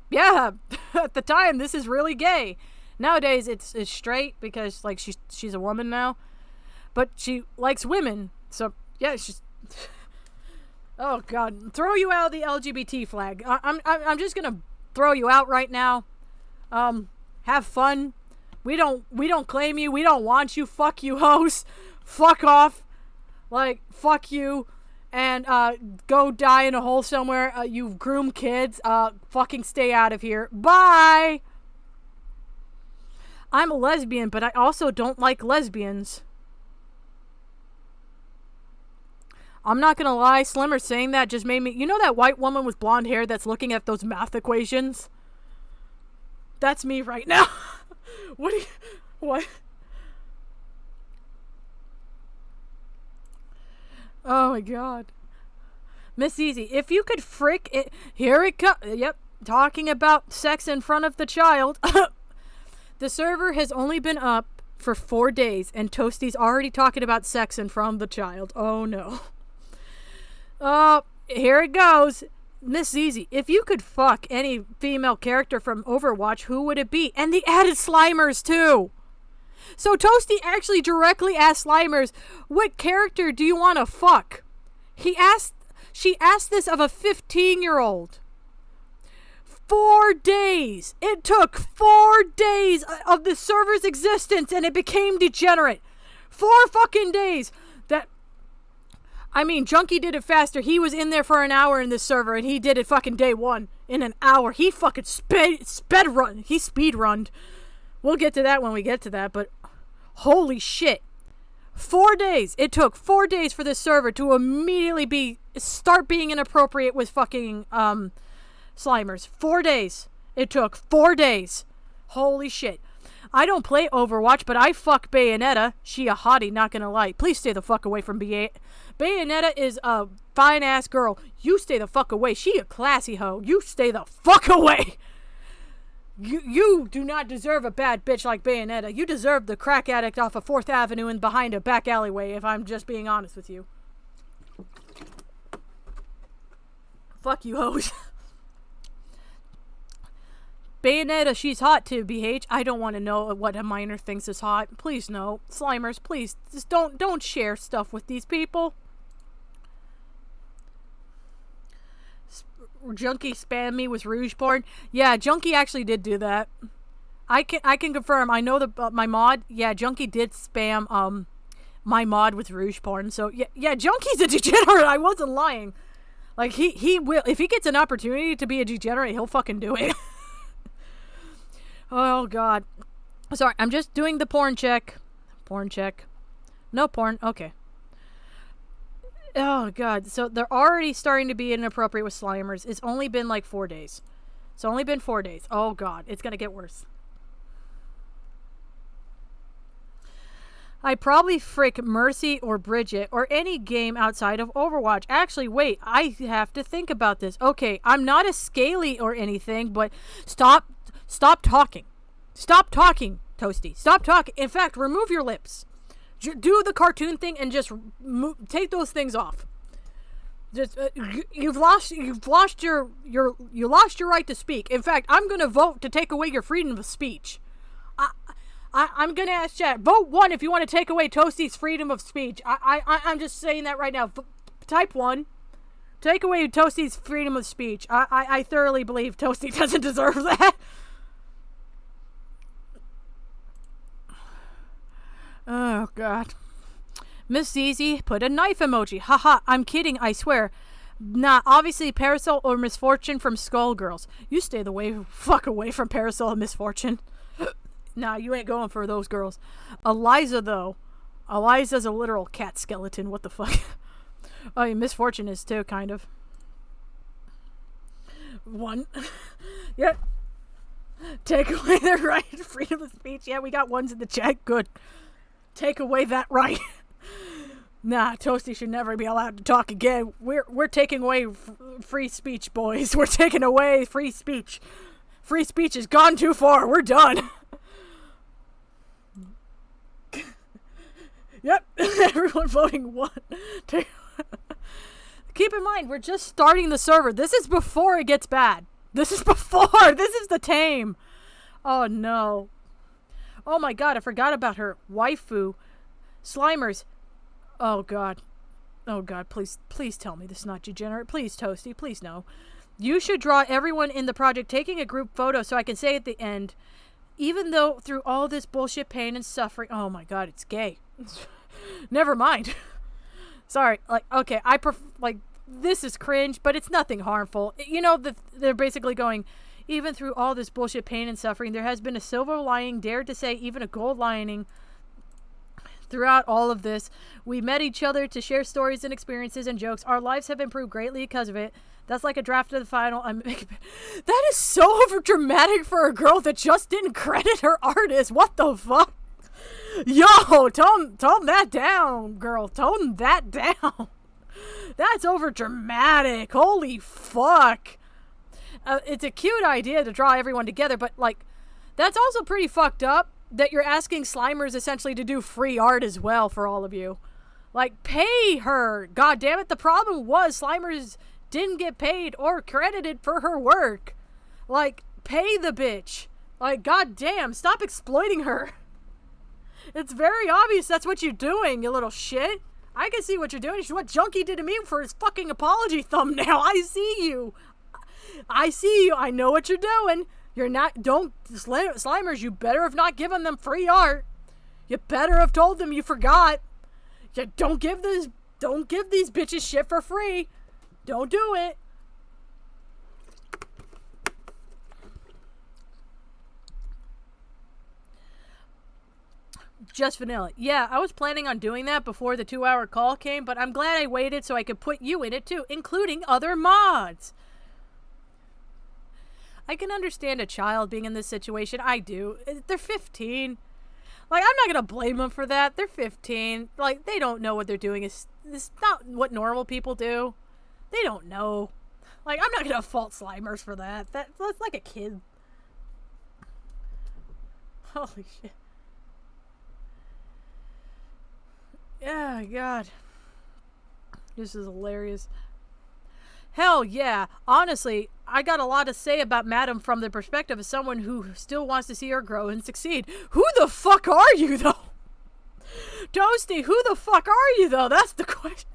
yeah, at the time, this is really gay. Nowadays, it's straight because, like, she's a woman now. But she likes women, so, yeah, she's... Oh, God. Throw you out of the LGBT flag. I'm just gonna throw you out right now. Have fun. We don't claim you. We don't want you. Fuck you, hoes. Fuck off. Like, fuck you. And, go die in a hole somewhere. You groom kids. Fucking stay out of here. Bye! I'm a lesbian, but I also don't like lesbians. I'm not gonna lie, Slimmer saying that just made me... You know that white woman with blonde hair that's looking at those math equations? That's me right now. What? Oh my god. Miss Easy, if you could frick it... Here it comes. Yep, talking about sex in front of the child. The server has only been up for 4 days, and Toasty's already talking about sex in front of the child. Oh no. Here it goes. Miss Easy, if you could fuck any female character from Overwatch, who would it be? And they added Slimers too. So Toasty actually directly asked Slimers, what character do you want to fuck? She asked this of a 15-year-old. 4 days. It took 4 days of the server's existence and it became degenerate. 4 fucking days. Junkie did it faster. He was in there for an hour in this server and he did it fucking day one in an hour. He fucking speed runned. We'll get to that when we get to that, but holy shit. 4 days. It took 4 days for this server to immediately start being inappropriate with fucking Slimers. 4 days. It took 4 days. Holy shit. I don't play Overwatch, but I fuck Bayonetta. She a hottie, not gonna lie. Please stay the fuck away from Bayonetta is a fine-ass girl. You stay the fuck away. She a classy hoe. You stay the fuck away. You do not deserve a bad bitch like Bayonetta. You deserve the crack addict off of 4th Avenue and behind a back alleyway, if I'm just being honest with you. Fuck you, hoes. Bayonetta, she's hot too, BH. I don't want to know what a minor thinks is hot. Please no. Slimers, please. Just don't share stuff with these people. Junkie spammed me with Rouge porn. Yeah, Junkie actually did do that. I can confirm. I know that my mod. Yeah, Junkie did spam my mod with rouge porn. So yeah, Junkie's a degenerate. I wasn't lying. Like he will, if he gets an opportunity to be a degenerate, he'll fucking do it. Oh God. Sorry, I'm just doing the porn check. Porn check. No porn. Okay. Oh God. So they're already starting to be inappropriate with Slimers. It's only been like 4 days. It's only been 4 days. Oh God. It's gonna get worse. I probably frick Mercy or Bridget or any game outside of Overwatch. Actually, wait. I have to think about this. Okay, I'm not a scaly or anything, but stop talking. Stop talking, Toasty. Stop talking. In fact, remove your lips. Do the cartoon thing and just take those things off. Just you've lost your right to speak. In fact, I'm gonna vote to take away your freedom of speech. I'm gonna ask chat. Vote 1 if you want to take away Toasty's freedom of speech. I'm just saying that right now. Type 1. Take away Toasty's freedom of speech. I thoroughly believe Toasty doesn't deserve that. Oh God. Miss Zizi put a knife emoji. Haha, I'm kidding, I swear. Nah, obviously Parasol or Misfortune from Skullgirls. You stay the fuck away from Parasol and Misfortune. Nah, you ain't going for those girls. Eliza, though. Eliza's a literal cat skeleton. What the fuck? Oh, yeah, Misfortune is too, kind of. 1. Yep. Take away their right to freedom of speech. Yeah, we got ones in the chat. Good. Take away that right. Nah, Toasty should never be allowed to talk again. We're taking away free speech, boys. We're taking away free speech. Free speech has gone too far. We're done. Yep, everyone voting 1. Keep in mind, we're just starting the server. This is before it gets bad. This is before. This is the tame. Oh, no. Oh, my God, I forgot about her. Waifu. Slimers. Oh, God. Oh, God, please tell me this is not degenerate. Please, Toasty, please no. You should draw everyone in the project taking a group photo so I can say at the end, even though through all this bullshit pain and suffering... Oh, my God, it's gay. Never mind. Sorry. Like, okay, this is cringe, but it's nothing harmful. You know, they're basically going, even through all this bullshit pain and suffering, there has been a silver lining, dare to say even a gold lining throughout all of this. We met each other to share stories and experiences and jokes. Our lives have improved greatly because of it. That's like a draft of the final. That is so over dramatic for a girl that just didn't credit her artist. What the fuck? Yo, tone that down, girl. Tone that down. That's over dramatic. Holy fuck. It's a cute idea to draw everyone together, but like, that's also pretty fucked up that you're asking Slimers essentially to do free art as well for all of you. Like, pay her. God damn it. The problem was Slimers didn't get paid or credited for her work. Like, pay the bitch. Like, god damn, stop exploiting her. It's very obvious that's what you're doing, you little shit. I can see what you're doing. It's what Junkie did to me for his fucking apology thumbnail. I see you. I see you. I know what you're doing. You're not... Slimers, you better have not given them free art. You better have told them you forgot. You don't give these bitches shit for free. Don't do it. Just vanilla. Yeah, I was planning on doing that before the 2-hour call came, but I'm glad I waited so I could put you in it too, including other mods. I can understand a child being in this situation. I do. They're 15. Like, I'm not gonna blame them for that. They're 15. Like, they don't know what they're doing. It's not what normal people do. They don't know. Like, I'm not gonna fault Slimers for that. That's like a kid. Holy shit. Yeah, God. This is hilarious. Hell yeah. Honestly, I got a lot to say about Madam from the perspective of someone who still wants to see her grow and succeed. Who the fuck are you, though? Toasty, who the fuck are you, though? That's the question.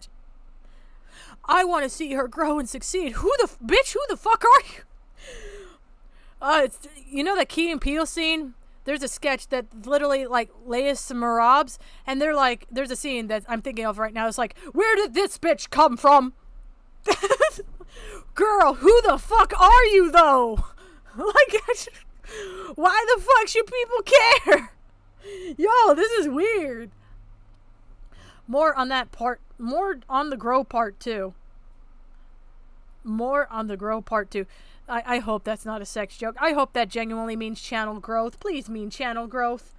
I want to see her grow and succeed. Who the fuck are you? It's, you know that Key and Peele scene there's a sketch that literally, like, Leia Marabs, and they're like, there's a scene that I'm thinking of right now. It's like, where did this bitch come from? Girl, who the fuck are you, though? Like, why the fuck should people care? Yo, this is weird. More on that part. More on the grow part, too. More on the grow part, too. I hope that's not a sex joke. I hope that genuinely means channel growth. Please mean channel growth.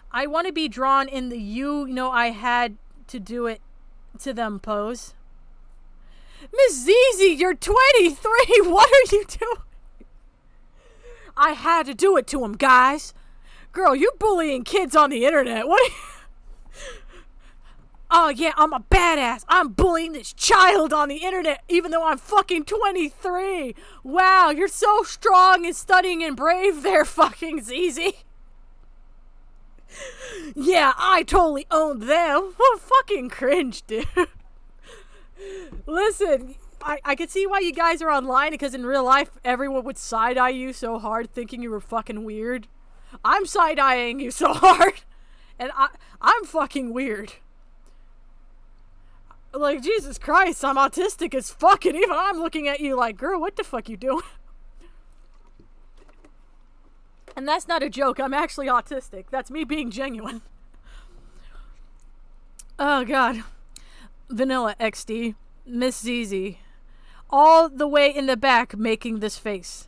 I want to be drawn in the you know I had to do it to them pose. Miss Zizi, you're 23. What are you doing? I had to do it to him, guys. Girl, you bullying kids on the internet. What are you... Oh, yeah, I'm a badass. I'm bullying this child on the internet, even though I'm fucking 23. Wow, you're so strong and stunning and brave there, fucking Zizi. Yeah, I totally owned them. What fucking cringe, dude. Listen, I could see why you guys are online, because in real life, everyone would side-eye you so hard thinking you were fucking weird. I'm side-eyeing you so hard, and I'm fucking weird. Like, Jesus Christ, I'm autistic as fuck, and even I'm looking at you like, girl, what the fuck you doing? And that's not a joke, I'm actually autistic. That's me being genuine. Oh, God. Vanilla XD, Miss ZZ, all the way in the back making this face.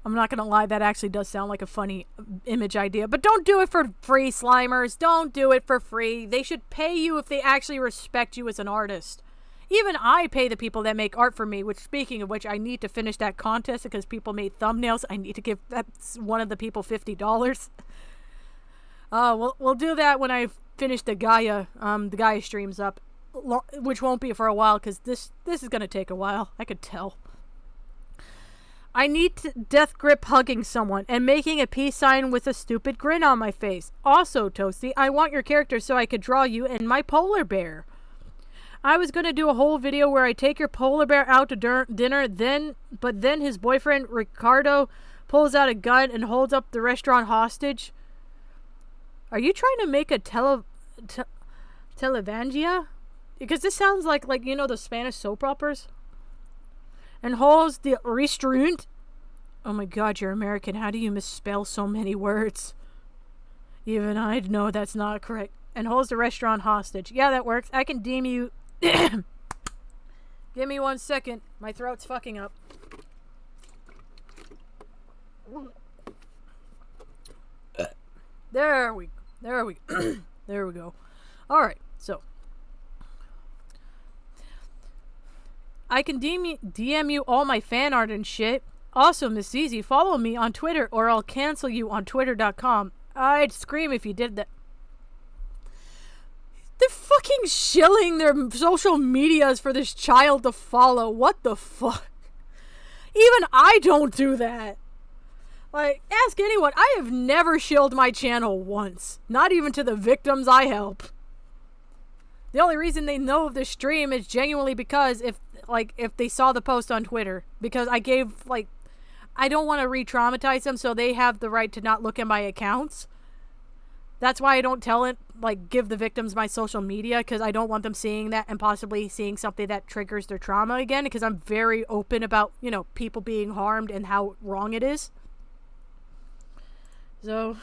I'm not gonna lie, that actually does sound like a funny image idea. But don't do it for free, Slimers. Don't do it for free. They should pay you if they actually respect you as an artist. Even I pay the people that make art for me, which, speaking of which, I need to finish that contest because people made thumbnails. I need to give one of the people $50. We'll do that when I finish the Gaia streams up, which won't be for a while because this is gonna take a while. I could tell. I need death grip hugging someone and making a peace sign with a stupid grin on my face. Also, Toasty, I want your character so I could draw you and my polar bear. I was going to do a whole video where I take your polar bear out to dinner, but then his boyfriend, Ricardo, pulls out a gun and holds up the restaurant hostage. Are you trying to make a televangia? Because this sounds like, you know, the Spanish soap operas? And holds the restaurant. Oh my God, you're American. How do you misspell so many words? Even I know that's not correct. And holds the restaurant hostage. Yeah, that works. I can deem you... Give me 1 second. My throat's fucking up. There we go. Alright, so. I can DM you all my fan art and shit. Also, Miss Zizi, follow me on Twitter or I'll cancel you on Twitter.com. I'd scream if you did that. They're fucking shilling their social medias for this child to follow. What the fuck? Even I don't do that. Like, ask anyone. I have never shilled my channel once. Not even to the victims I help. The only reason they know of this stream is genuinely because if they saw the post on Twitter. Because I gave, I don't want to re-traumatize them, so they have the right to not look at my accounts. That's why I don't give the victims my social media, because I don't want them seeing that and possibly seeing something that triggers their trauma again, because I'm very open about, people being harmed and how wrong it is. So...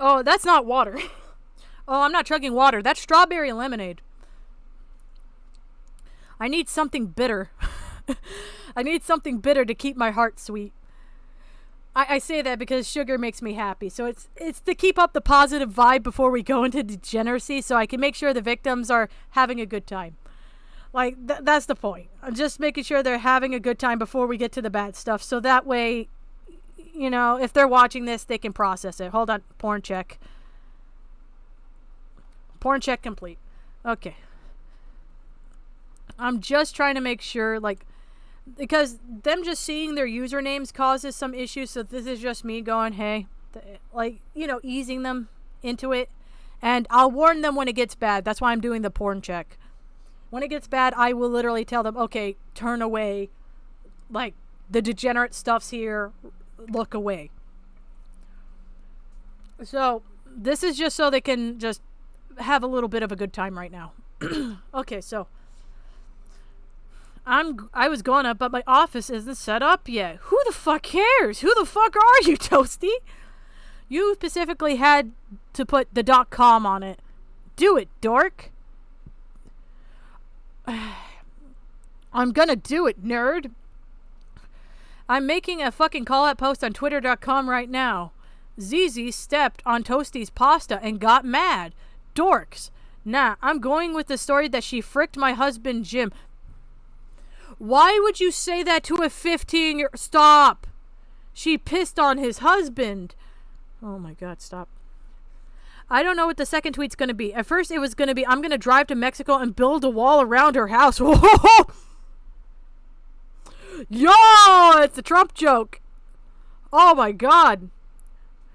Oh, that's not water. Oh, I'm not chugging water. That's strawberry lemonade. I need something bitter. I need something bitter to keep my heart sweet. I say that because sugar makes me happy. So it's to keep up the positive vibe before we go into degeneracy, so I can make sure the victims are having a good time. That's the point. I'm just making sure they're having a good time before we get to the bad stuff. So that way, if they're watching this, they can process it. Hold on. Porn check. Porn check complete. Okay. I'm just trying to make sure, because them just seeing their usernames causes some issues, so this is just me going, hey, easing them into it. And I'll warn them when it gets bad. That's why I'm doing the porn check. When it gets bad, I will literally tell them, okay, turn away, like, the degenerate stuff's here, look away. So, this is just so they can just have a little bit of a good time right now. Okay, so I was gonna, but my office isn't set up yet. Who the fuck cares? Who the fuck are you, Toasty? You specifically had to put the .com on it. Do it, dork. I'm gonna do it, nerd. I'm making a fucking call-out post on twitter.com right now. Zizi stepped on Toasty's pasta and got mad. Dorks. Nah, I'm going with the story that she fricked my husband, Jim. Why would you say that to a 15-year... Stop! She pissed on his husband. Oh my god, stop. I don't know what the second tweet's gonna be. At first it was gonna be, I'm gonna drive to Mexico and build a wall around her house. Whoa! Yo! It's a Trump joke. Oh my god.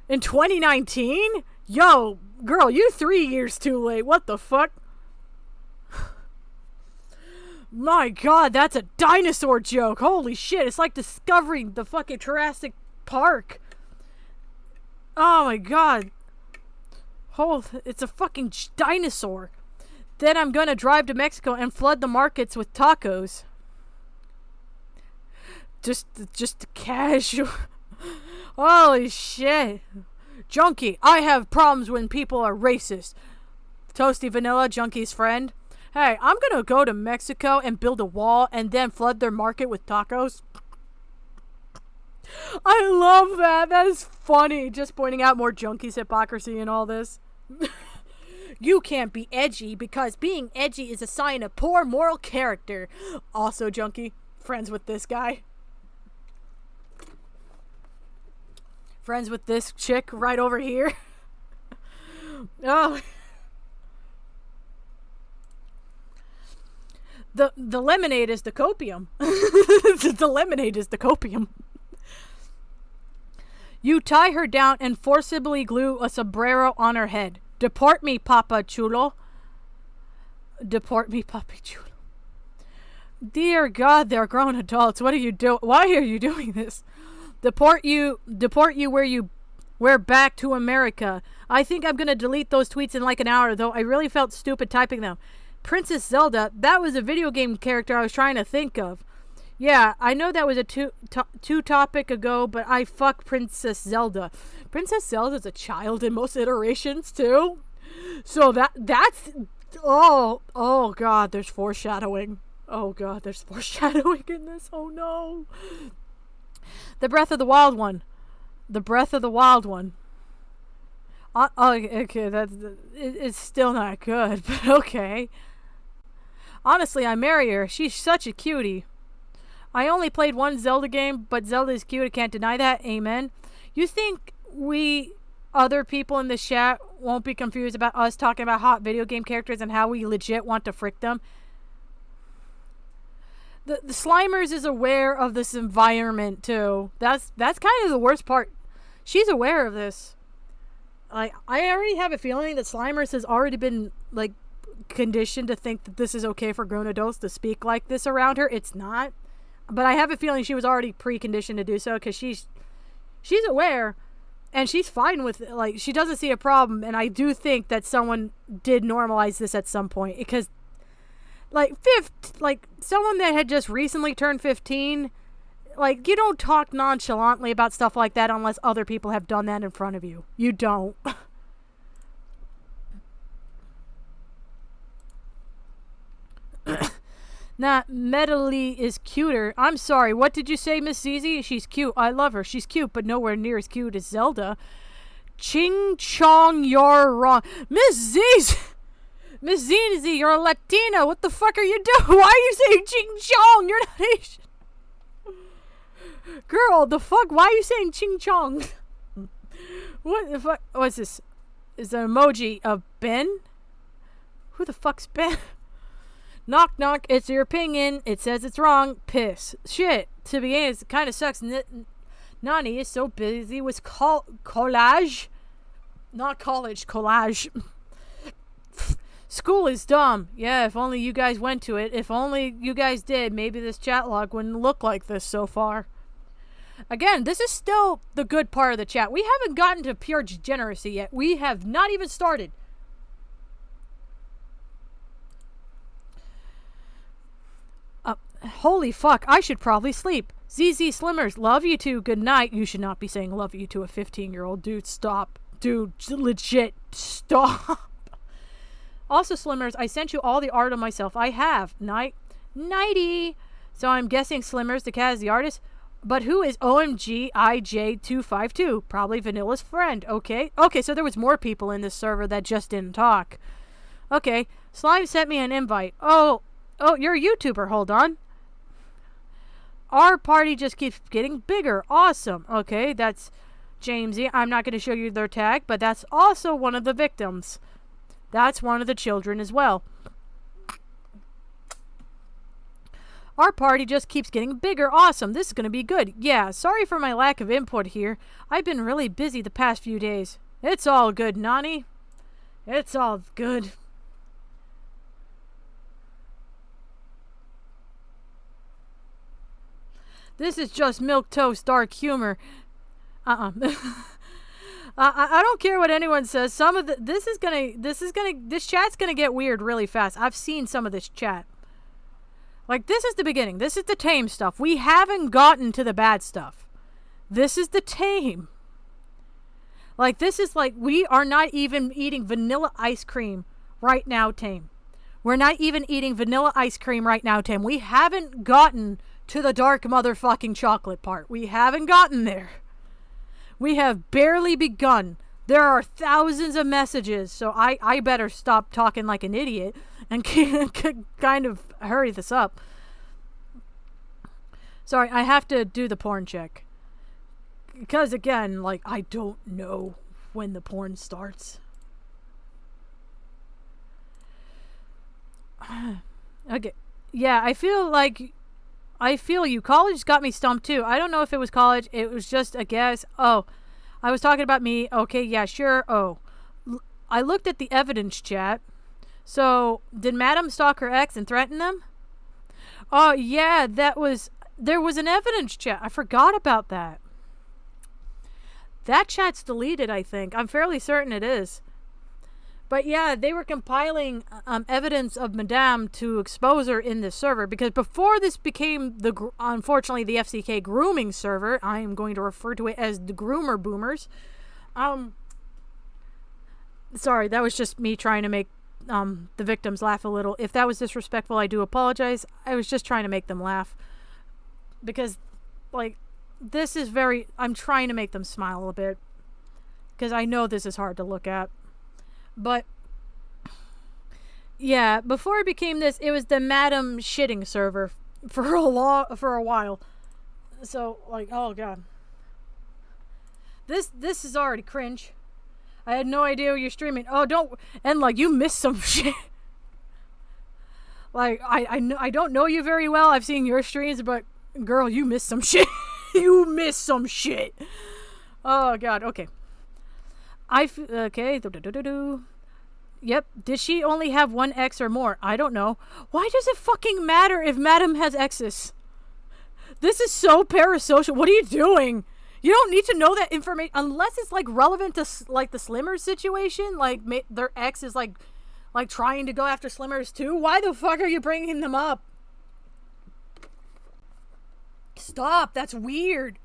In 2019? Yo, girl, you 3 years too late. What the fuck? My god, that's a dinosaur joke. Holy shit, it's like discovering the fucking Jurassic Park. Oh my god. It's a fucking dinosaur. Then I'm gonna drive to Mexico and flood the markets with tacos. Just casual. Holy shit. Junkie, I have problems when people are racist. Toasty Vanilla, Junkie's friend. Hey, I'm gonna go to Mexico and build a wall and then flood their market with tacos. I love that. That is funny. Just pointing out more Junkie's hypocrisy in all this. You can't be edgy because being edgy is a sign of poor moral character. Also, Junkie, friends with this guy. Friends with this chick right over here. Oh. The lemonade is the copium. The lemonade is the copium. You tie her down and forcibly glue a sombrero on her head. Deport me, Papa Chulo. Deport me, Papi Chulo. Dear God, they're grown adults. What are you doing? Why are you doing this? Deport you where back to America. I think I'm gonna delete those tweets in like an hour, though I really felt stupid typing them. Princess Zelda, that was a video game character I was trying to think of. Yeah, I know that was a two topic ago, but I fuck Princess Zelda. Princess Zelda's a child in most iterations too. So that's oh god, there's foreshadowing. Oh god, there's foreshadowing in this. Oh no. The Breath of the Wild one. The Breath of the Wild one. Okay, it's still not good, but okay. Honestly, I marry her. She's such a cutie. I only played one Zelda game, but Zelda is cute. I can't deny that. Amen. You think we other people in the chat won't be confused about us talking about hot video game characters and how we legit want to frick them? The Slimers is aware of this environment too. That's kind of the worst part. She's aware of this. Like, I already have a feeling that Slimers has already been like conditioned to think that this is okay for grown adults to speak like this around her. It's not. But I have a feeling she was already preconditioned to do so because she's aware and she's fine with it. Like, she doesn't see a problem, and I do think that someone did normalize this at some point because like someone that had just recently turned 15, like, you don't talk nonchalantly about stuff like that unless other people have done that in front of you. You don't. Nah, Medley is cuter. I'm sorry, what did you say, Miss Zizi? She's cute. I love her. She's cute, but nowhere near as cute as Zelda. Ching Chong, you're wrong. Miss Zizi! Miss Zizi, you're a Latina. What the fuck are you doing? Why are you saying Ching Chong? You're not Asian. Girl, the fuck? Why are you saying Ching Chong? What the fuck? What's this? Is an emoji of Ben? Who the fuck's Ben? Knock knock, it's your opinion. It says it's wrong. Piss. Shit. To be honest, it kind of sucks. Nani is so busy with collage. Not college, collage. School is dumb. Yeah, if only you guys went to it. If only you guys did, maybe this chat log wouldn't look like this so far. Again, this is still the good part of the chat. We haven't gotten to pure degeneracy yet. We have not even started. Holy fuck, I should probably sleep. ZZ Slimmers, love you too. Good night. You should not be saying love you to a 15-year-old. Dude, stop. Dude, legit, stop. Also, Slimmers, I sent you all the art of myself. I have. Nighty. So I'm guessing Slimmers, the cat, is the artist. But who is OMGIJ252? Probably Vanilla's friend. Okay, so there was more people in this server that just didn't talk. Okay, Slime sent me an invite. Oh, you're a YouTuber. Hold on. Our party just keeps getting bigger. Awesome. Okay, that's Jamesy. I'm not going to show you their tag, but that's also one of the victims. That's one of the children as well. Our party just keeps getting bigger. Awesome. This is going to be good. Yeah, sorry for my lack of input here. I've been really busy the past few days. It's all good, Nani. It's all good. This is just milquetoast dark humor. I don't care what anyone says. This chat's gonna get weird really fast. I've seen some of this chat. Like, this is the beginning. This is the tame stuff. We haven't gotten to the bad stuff. This is the tame. Like, this is like, we are not even eating vanilla ice cream right now, tame. We're not even eating vanilla ice cream right now, tame. We haven't gotten to the dark motherfucking chocolate part. We haven't gotten there. We have barely begun. There are thousands of messages, so I better stop talking like an idiot and kind of hurry this up. Sorry, I have to do the porn check. Because again, like, I don't know when the porn starts. Okay. Yeah, I feel you. College got me stumped too. I don't know if it was college. It was just a guess. Oh, I was talking about me. Okay, yeah, sure. Oh, I looked at the evidence chat. So, did Madam stalk her ex and threaten them? Oh, yeah, there was an evidence chat. I forgot about that. That chat's deleted, I think. I'm fairly certain it is. But yeah, they were compiling evidence of Madame to expose her in this server, because before this became unfortunately the FCK grooming server, I am going to refer to it as the groomer boomers. Sorry, that was just me trying to make the victims laugh a little. If that was disrespectful, I do apologize. I was just trying to make them laugh, because like, this is I'm trying to make them smile a bit, because I know this is hard to look at. But yeah, before it became this, it was the Madam shitting server for a while. So, like, oh god, this is already cringe. I had no idea you're streaming. Oh, and like, you missed some shit. Like, I don't know you very well. I've seen your streams, but girl, you missed some shit. You missed some shit. Oh god. Okay. Okay. Yep. Did she only have one ex or more? I don't know. Why does it fucking matter if Madam has exes? This is so parasocial. What are you doing? You don't need to know that information unless it's like relevant to like the Slimmers situation. Like their ex is like trying to go after Slimmers too. Why the fuck are you bringing them up? Stop. That's weird.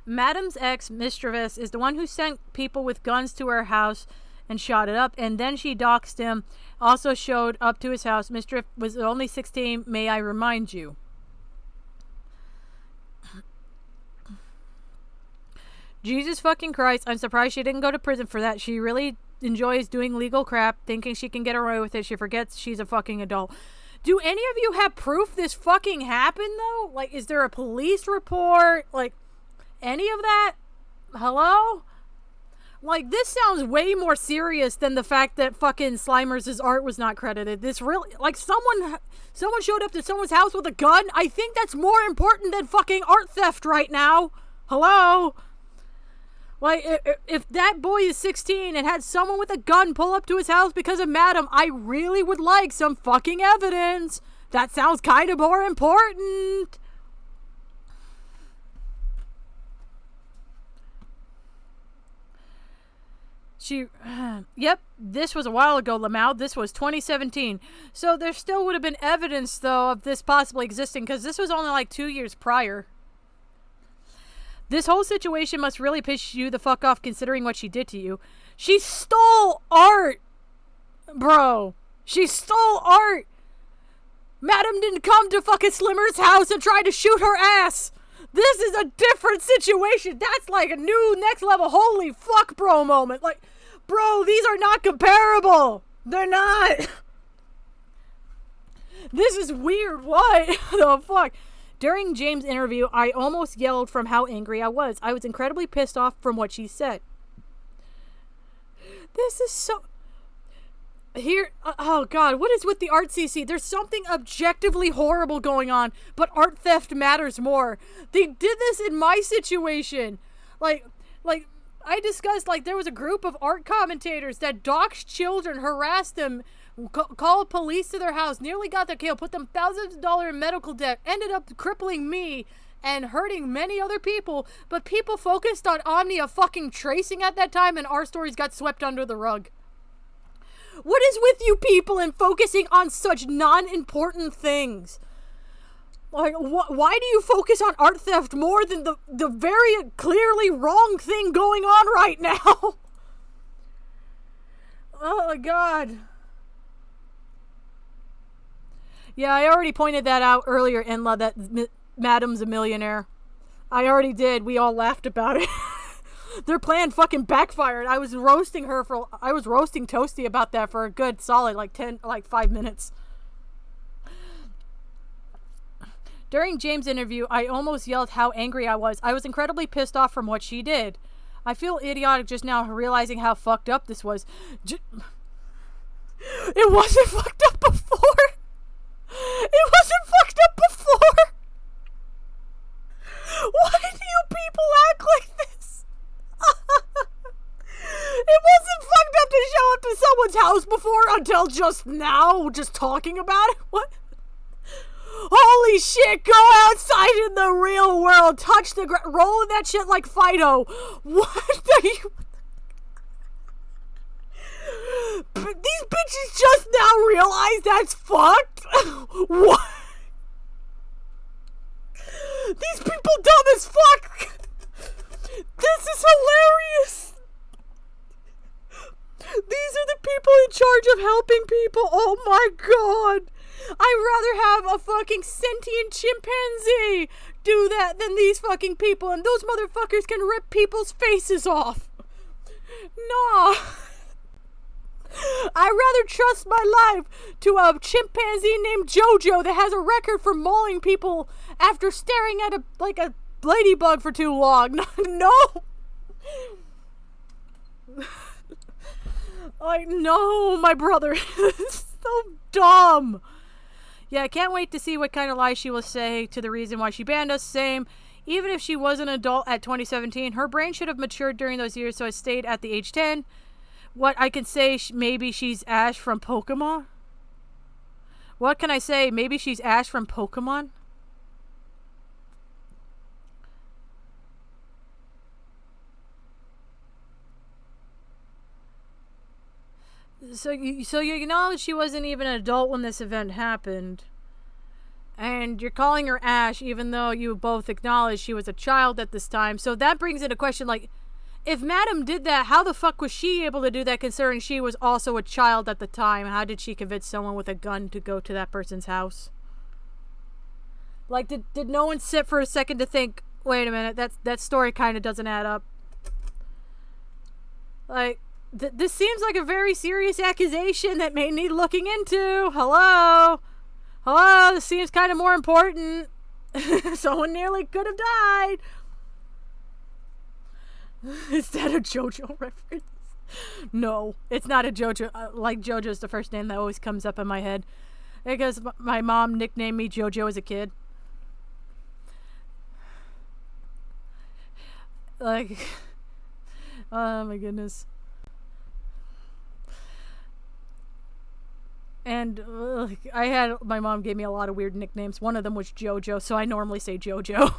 Madam's ex, Mischievous, is the one who sent people with guns to her house and shot it up, and then she doxed him, also showed up to his house. Mischief was only 16, may I remind you. Jesus fucking Christ, I'm surprised she didn't go to prison for that. She really enjoys doing legal crap, thinking she can get away with it. She forgets she's a fucking adult. Do any of you have proof this fucking happened, though? Like, is there a police report? Like, any of that? Hello? Like, this sounds way more serious than the fact that fucking Slimers' art was not credited. This really, like, someone showed up to someone's house with a gun. I think that's more important than fucking art theft right now. Hello? Like, if that boy is 16 and had someone with a gun pull up to his house because of Madam, I really would like some fucking evidence. That sounds kind of more important. Yep, this was a while ago, Lamau. This was 2017. So there still would have been evidence, though, of this possibly existing, because this was only like 2 years prior. This whole situation must really piss you the fuck off considering what she did to you. She stole art! Bro. She stole art! Madam didn't come to fucking Slimmer's house and try to shoot her ass! This is a different situation! That's like a new next level holy fuck bro moment. Like, bro, these are not comparable! They're not! This is weird. What the fuck? During James' interview, I almost yelled from how angry I was. I was incredibly pissed off from what she said. This is so... Here... oh, God. What is with the art CC? There's something objectively horrible going on, but art theft matters more. They did this in my situation. Like, I discussed, like, there was a group of art commentators that doxed children, harassed them, called police to their house, nearly got them killed, put them thousands of dollars in medical debt, ended up crippling me and hurting many other people, but people focused on Omnia fucking tracing at that time and our stories got swept under the rug. What is with you people and focusing on such non-important things? Like, why do you focus on art theft more than the very clearly wrong thing going on right now? Oh my God. Yeah, I already pointed that out earlier, Enla, that Madam's a millionaire. I already did. We all laughed about it. Their plan fucking backfired. I was roasting Toasty about that for a good solid, 5 minutes. During James' interview, I almost yelled how angry I was. I was incredibly pissed off from what she did. I feel idiotic just now realizing how fucked up this was. It wasn't fucked up before. It wasn't fucked up before! Why do you people act like this? It wasn't fucked up to show up to someone's house before until just now, just talking about it? What? Holy shit, go outside in the real world, touch the ground, rolling that shit like Fido. What are you... These bitches just now realize that's fucked? What? These people dumb as fuck! This is hilarious! These are the people in charge of helping people. Oh my God! I'd rather have a fucking sentient chimpanzee do that than these fucking people, and those motherfuckers can rip people's faces off. Nah. I'd rather trust my life to a chimpanzee named Jojo that has a record for mauling people after staring at a ladybug for too long. No. No, my brother. It's so dumb. Yeah, I can't wait to see what kind of lies she will say to the reason why she banned us. Same. Even if she was an adult at 2017, her brain should have matured during those years, so it stayed at the age 10. What I can say, maybe she's Ash from Pokemon? What can I say? Maybe she's Ash from Pokemon? So you acknowledge she wasn't even an adult when this event happened. And you're calling her Ash even though you both acknowledge she was a child at this time. So that brings into question, if Madam did that, how the fuck was she able to do that considering she was also a child at the time? How did she convince someone with a gun to go to that person's house? Did no one sit for a second to think, wait a minute, that story kind of doesn't add up? This seems like a very serious accusation that may need looking into. Hello? Hello? This seems kind of more important. Someone nearly could have died. Is that a JoJo reference? No, it's not a JoJo. JoJo's the first name that always comes up in my head. Because my mom nicknamed me JoJo as a kid. Oh my goodness. And my mom gave me a lot of weird nicknames. One of them was JoJo, so I normally say JoJo.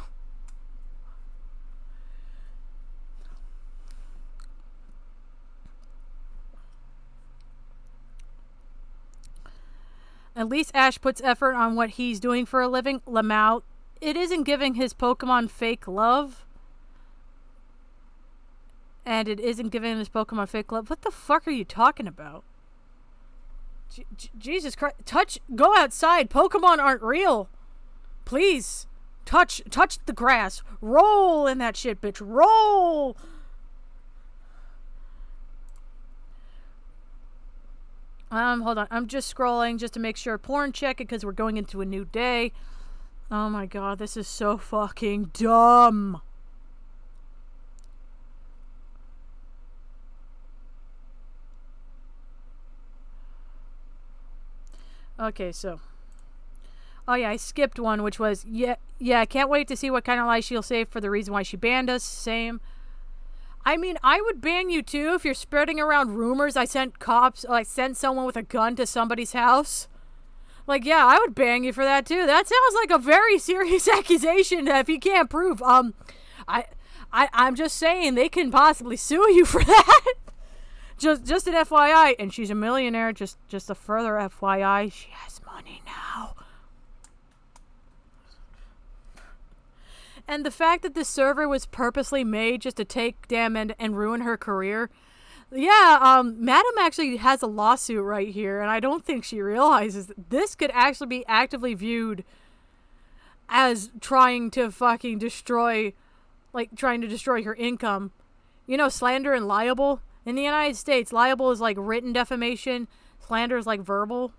At least Ash puts effort on what he's doing for a living. Lamau, it isn't giving his Pokemon fake love. And it isn't giving his Pokemon fake love. What the fuck are you talking about? Jesus Christ. Go outside. Pokemon aren't real. Please. Touch the grass. Roll in that shit, bitch. Roll. Hold on. I'm just scrolling just to make sure. Porn check it because we're going into a new day. Oh my god, this is so fucking dumb. Okay, so. Oh yeah, I skipped one, which was, yeah, I can't wait to see what kind of lies she'll say for the reason why she banned us. Same. I mean, I would ban you too if you're spreading around rumors I sent someone with a gun to somebody's house. Like, yeah, I would ban you for that too. That sounds like a very serious accusation if you can't prove. I'm just saying they can possibly sue you for that. Just an FYI, and she's a millionaire. Just a further FYI, she has money now. And the fact that this server was purposely made just to take down and ruin her career. Yeah, Madam actually has a lawsuit right here, and I don't think she realizes that this could actually be actively viewed as trying to fucking destroy her income. You know, slander and libel? In the United States, libel is like written defamation, slander is like verbal.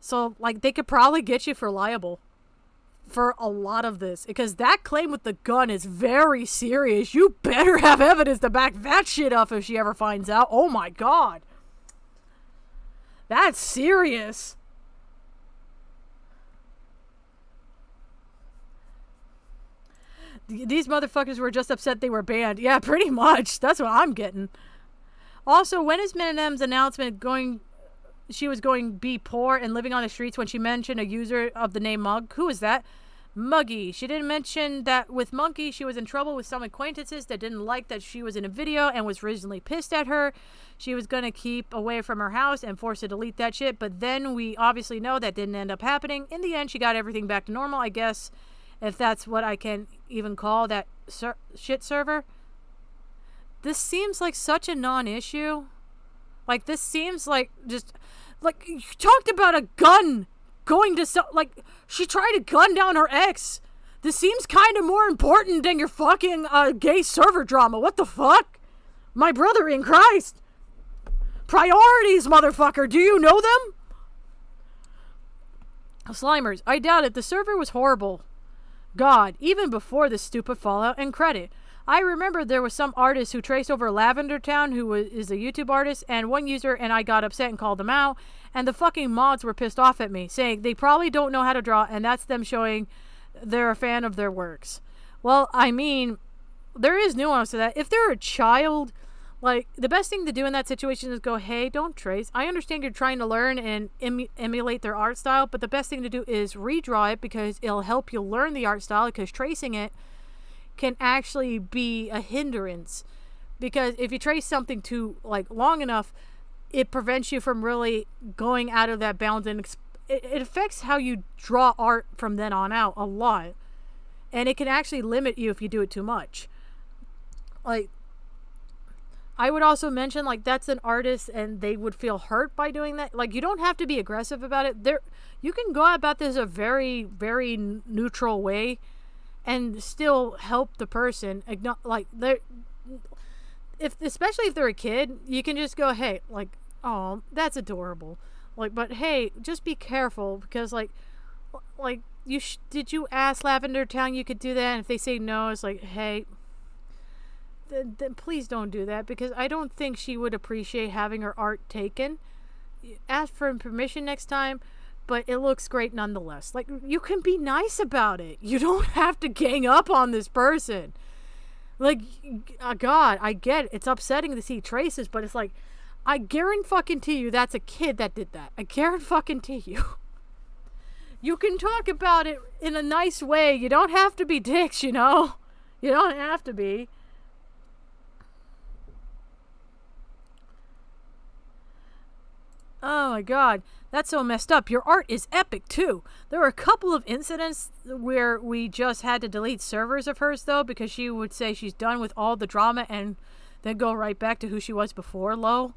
So, like, they could probably get you for libel for a lot of this, because that claim with the gun is very serious. You better have evidence to back that shit up if she ever finds out. Oh my god. That's serious. These motherfuckers were just upset they were banned. Yeah, pretty much. That's what I'm getting. Also, when is Minim's announcement she was going to be poor and living on the streets when she mentioned a user of the name Mug? Who is that? Muggy. She didn't mention that with Monkey, she was in trouble with some acquaintances that didn't like that she was in a video and was originally pissed at her. She was going to keep away from her house and force her to delete that shit, but then we obviously know that didn't end up happening. In the end, she got everything back to normal, I guess, if that's what I can even call that shit server. This seems like such a non-issue. Like, this seems like just... Like, you talked about a gun going to... she tried to gun down her ex. This seems kind of more important than your fucking gay server drama. What the fuck? My brother in Christ. Priorities, motherfucker. Do you know them? Slimers. I doubt it. The server was horrible. God, even before this stupid Fallout and credit. I remember there was some artist who traced over Lavender Town who is a YouTube artist, and one user and I got upset and called them out, and the fucking mods were pissed off at me, saying they probably don't know how to draw, and that's them showing they're a fan of their works. Well, I mean, there is nuance to that. If they're a child, like, the best thing to do in that situation is go, hey, don't trace. I understand you're trying to learn and emulate their art style, but the best thing to do is redraw it because it'll help you learn the art style, because tracing it can actually be a hindrance, because if you trace something too long enough, it prevents you from really going out of that bounds, and it affects how you draw art from then on out a lot, and it can actually limit you if you do it too much. Like, I would also mention, like, that's an artist and they would feel hurt by doing that. Like, you don't have to be aggressive about it. You can go about this a very, very neutral way and still help the person. Especially if they're a kid, you can just go, hey, like, oh, that's adorable. Like, but hey, just be careful, because did you ask Lavender Town you could do that? And if they say no, it's like, hey, then please don't do that, because I don't think she would appreciate having her art taken. Ask for permission next time. But it looks great nonetheless. Like, you can be nice about it. You don't have to gang up on this person. Like, God, I get it. It's upsetting to see traces, but it's like, I guarantee you that's a kid that did that. I guarantee you. You can talk about it in a nice way. You don't have to be dicks, you know? You don't have to be. Oh my God, that's so messed up. Your art is epic too. There were a couple of incidents where we just had to delete servers of hers though, because she would say she's done with all the drama and then go right back to who she was before, lol.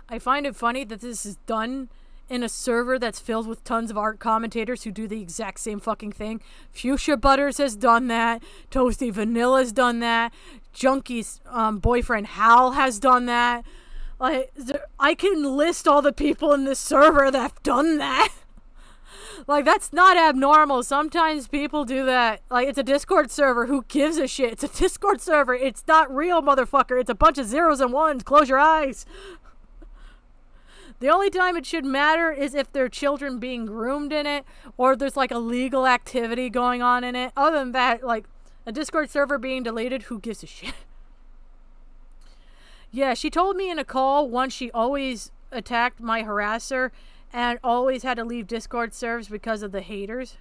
I find it funny that this is done in a server that's filled with tons of art commentators who do the exact same fucking thing. Fuchsia Butters has done that. Toasty Vanilla's done that. Junkie's boyfriend Hal has done that. Like, I can list all the people in this server that have done that. Like, that's not abnormal. Sometimes people do that. Like, it's a Discord server. Who gives a shit? It's a Discord server. It's not real, motherfucker. It's a bunch of zeros and ones. Close your eyes. The only time it should matter is if there are children being groomed in it, or there's like a legal activity going on in it. Other than that, like, a Discord server being deleted, who gives a shit? Yeah, she told me in a call once she always attacked my harasser and always had to leave Discord servers because of the haters.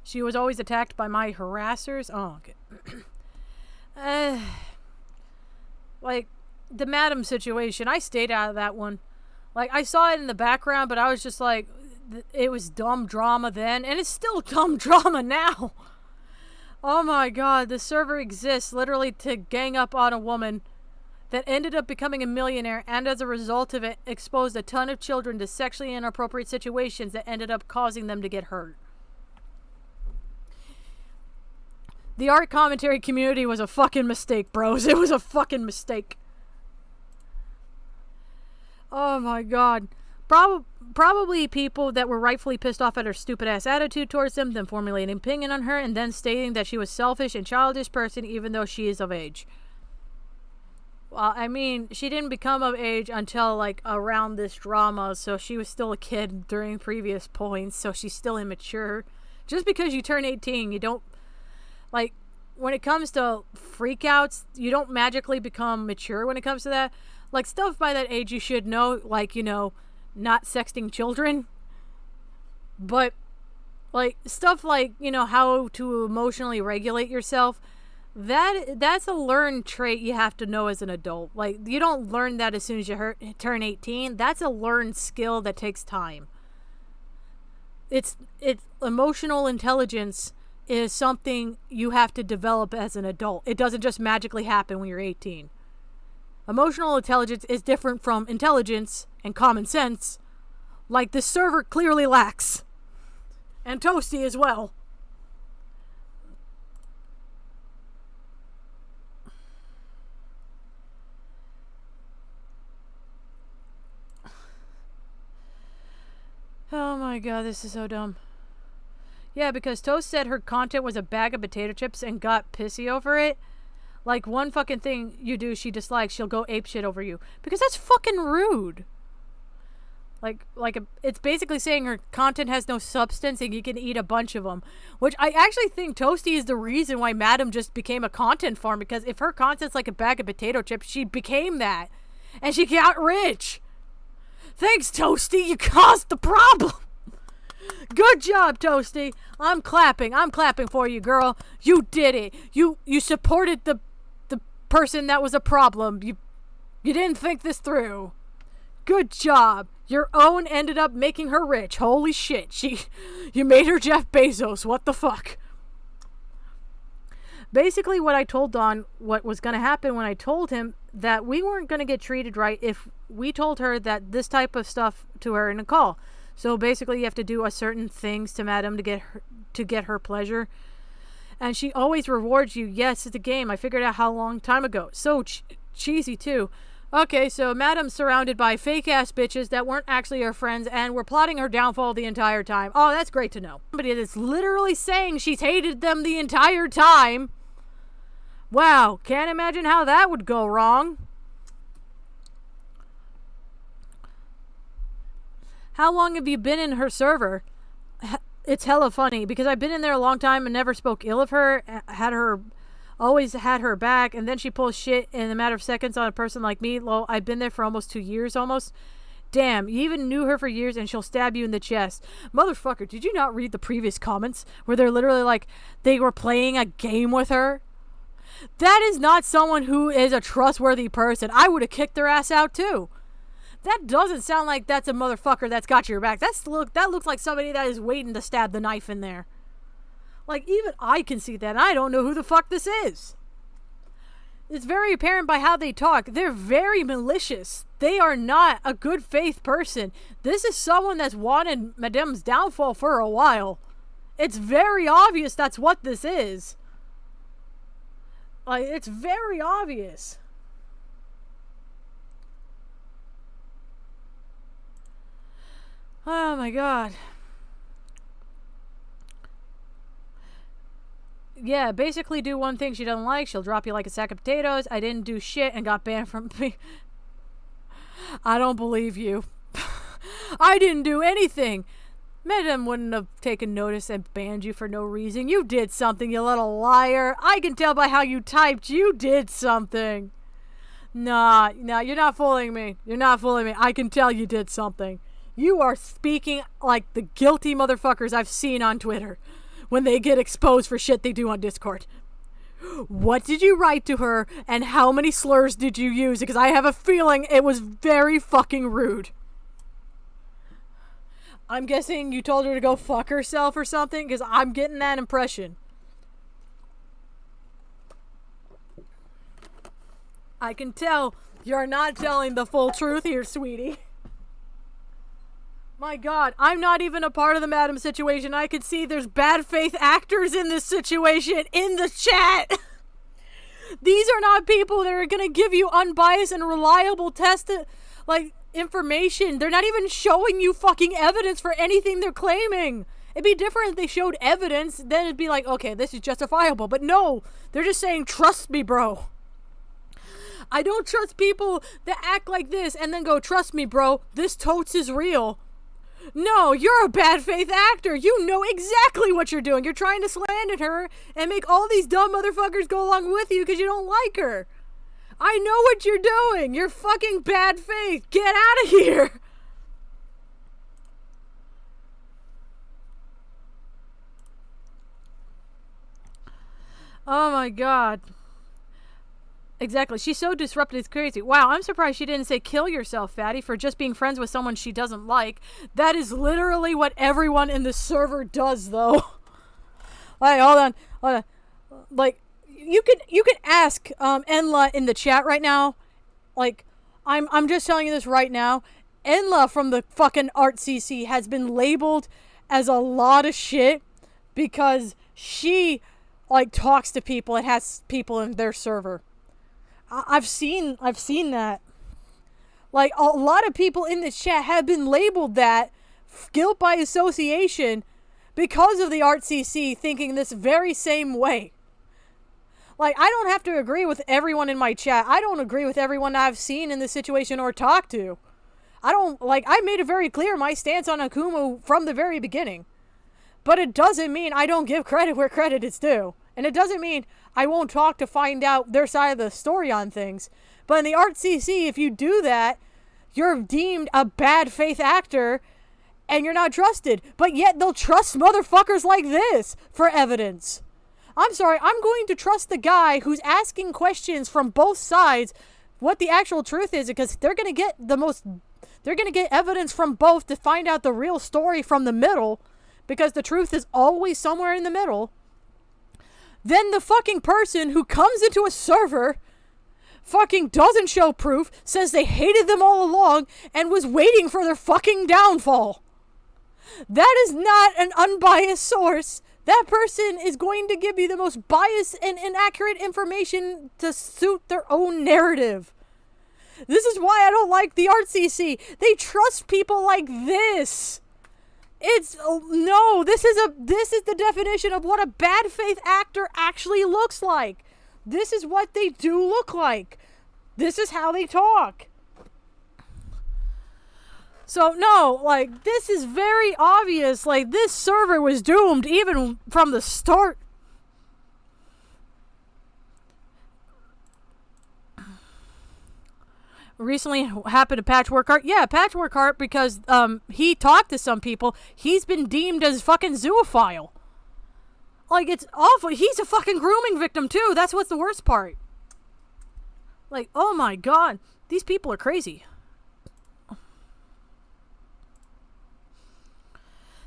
She was always attacked by my harassers. Oh, okay. Like, the Madam situation, I stayed out of that one. Like, I saw it in the background, but I was just like, it was dumb drama then, and it's still dumb drama now. Oh my God, the server exists literally to gang up on a woman that ended up becoming a millionaire, and as a result of it, exposed a ton of children to sexually inappropriate situations that ended up causing them to get hurt. The art commentary community was a fucking mistake, bros. It was a fucking mistake. Oh my God. Probably people that were rightfully pissed off at her stupid ass attitude towards them, then formulating an opinion on her, and then stating that she was selfish and childish person even though she is of age. Well, I mean, she didn't become of age until like around this drama, so she was still a kid during previous points, so she's still immature. Just because you turn 18, you don't, like, when it comes to freakouts, you don't magically become mature when it comes to that. Like, stuff by that age you should know, like, you know, not sexting children. But, like, stuff like, you know, how to emotionally regulate yourself, that's a learned trait you have to know as an adult. Like, you don't learn that as soon as you turn 18. That's a learned skill that takes time. It's emotional intelligence is something you have to develop as an adult. It doesn't just magically happen when you're 18. Emotional intelligence is different from intelligence and common sense, like this server clearly lacks. And Toasty as well. Oh my God, this is so dumb. Yeah, because Toast said her content was a bag of potato chips and got pissy over it. Like, one fucking thing you do she dislikes, she'll go apeshit over you. Because that's fucking rude. It's basically saying her content has no substance and you can eat a bunch of them. Which I actually think Toasty is the reason why Madam just became a content farm. Because if her content's like a bag of potato chips, she became that. And she got rich. Thanks, Toasty. You caused the problem. Good job, Toasty. I'm clapping for you, girl. You did it. You supported the person that was a problem. You didn't think this through. Good job. Your own ended up making her rich. Holy shit. You made her Jeff Bezos. What the fuck? Basically, what I told Don, what was going to happen when I told him that we weren't going to get treated right if we told her that this type of stuff to her in a call. So basically, you have to do a certain things to Madam to get her pleasure. And she always rewards you. Yes, it's a game. I figured out how long time ago. So cheesy, too. Okay, so Madam's surrounded by fake-ass bitches that weren't actually her friends and were plotting her downfall the entire time. Oh, that's great to know. Somebody that's literally saying she's hated them the entire time. Wow, can't imagine how that would go wrong. How long have you been in her server? it's hella funny because I've been in there a long time and never spoke ill of her, always had her back, and then she pulls shit in a matter of seconds on a person like me. Well, I've been there for almost 2 years almost. Damn, you even knew her for years and she'll stab you in the chest. Motherfucker, did you not read the previous comments where they're literally like, they were playing a game with her? That is not someone who is a trustworthy person. I would have kicked their ass out too. That doesn't sound like that's a motherfucker that's got your back. That looks like somebody that is waiting to stab the knife in there. Like, even I can see that, and I don't know who the fuck this is. It's very apparent by how they talk. They're very malicious. They are not a good faith person. This is someone that's wanted Madame's downfall for a while. It's very obvious that's what this is. Like, it's very obvious. Oh my god. Yeah, basically do one thing she doesn't like, she'll drop you like a sack of potatoes. I didn't do shit and got banned from me. I don't believe you. I didn't do anything. Madam wouldn't have taken notice and banned you for no reason. You did something, you little liar. I can tell by how you typed. You did something. Nah, you're not fooling me. You're not fooling me. I can tell you did something. You are speaking like the guilty motherfuckers I've seen on Twitter when they get exposed for shit they do on Discord. What did you write to her, and how many slurs did you use? Because I have a feeling it was very fucking rude. I'm guessing you told her to go fuck herself or something, because I'm getting that impression. I can tell you're not telling the full truth here, sweetie. My god, I'm not even a part of the Madam situation. I can see there's bad faith actors in this situation in the chat. These are not people that are gonna give you unbiased and reliable information. They're not even showing you fucking evidence for anything they're claiming. It'd be different if they showed evidence, then it'd be like, okay, this is justifiable. But no, they're just saying, trust me, bro. I don't trust people that act like this and then go, trust me, bro, this totes is real. No, you're a bad faith actor. You know exactly what you're doing. You're trying to slander her and make all these dumb motherfuckers go along with you because you don't like her. I know what you're doing. You're fucking bad faith. Get out of here. Oh my god. Exactly. She's so disruptive, it's crazy. Wow, I'm surprised she didn't say kill yourself, fatty, for just being friends with someone she doesn't like. That is literally what everyone in the server does, though. Alright, hold on. Like, you could ask Enla in the chat right now. Like, I'm just telling you this right now. Enla from the fucking ArtCC has been labeled as a lot of shit because she, like, talks to people and has people in their server. I've seen that. Like, a lot of people in this chat have been labeled that guilt by association because of the ArtCC thinking this very same way. Like, I don't have to agree with everyone in my chat. I don't agree with everyone I've seen in this situation or talked to. I made it very clear my stance on Akumu from the very beginning. But it doesn't mean I don't give credit where credit is due. And it doesn't mean I won't talk to find out their side of the story on things. But in the ArtCC, if you do that, you're deemed a bad faith actor and you're not trusted. But yet they'll trust motherfuckers like this for evidence. I'm sorry, I'm going to trust the guy who's asking questions from both sides what the actual truth is, because they're going to get evidence from both to find out the real story from the middle, because the truth is always somewhere in the middle. Then the fucking person who comes into a server fucking doesn't show proof, says they hated them all along, and was waiting for their fucking downfall. That is not an unbiased source. That person is going to give you the most biased and inaccurate information to suit their own narrative. This is why I don't like the ArtCC. They trust people like this. This is the definition of what a bad faith actor actually looks like. This is what they do look like. This is how they talk. So, no, like, this is very obvious. Like, this server was doomed even from the start. Recently happened to Patchwork Heart. Yeah, Patchwork Heart, because he talked to some people. He's been deemed as fucking zoophile. Like, it's awful. He's a fucking grooming victim, too. That's what's the worst part. Like, oh my god. These people are crazy.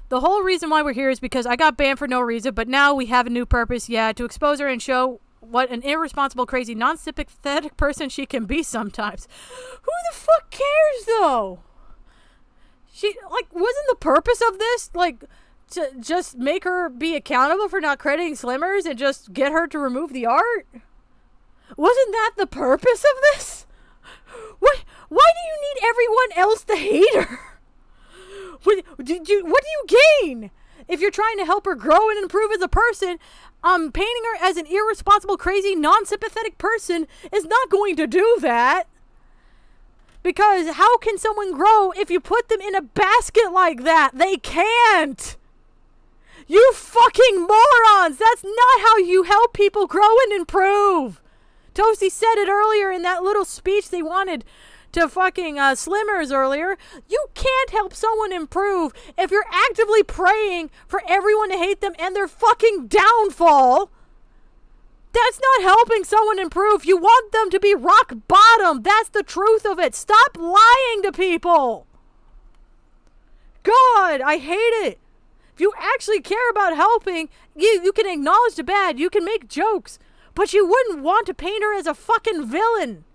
The whole reason why we're here is because I got banned for no reason, but now we have a new purpose, yeah, to expose her and show what an irresponsible, crazy, non-sympathetic person she can be sometimes. Who the fuck cares, though? Wasn't the purpose of this, to just make her be accountable for not crediting Slimmers and just get her to remove the art? Wasn't that the purpose of this? Why do you need everyone else to hate her? What do you gain? If you're trying to help her grow and improve as a person, painting her as an irresponsible, crazy, non-sympathetic person is not going to do that. Because how can someone grow if you put them in a basket like that? They can't. You fucking morons! That's not how you help people grow and improve. Toasty said it earlier in that little speech they wanted to fucking Slimmers earlier. You can't help someone improve if you're actively praying for everyone to hate them and their fucking downfall. That's not helping someone improve. You want them to be rock bottom. That's the truth of it. Stop lying to people. God, I hate it. If you actually care about helping, you can acknowledge the bad. You can make jokes. But you wouldn't want to paint her as a fucking villain.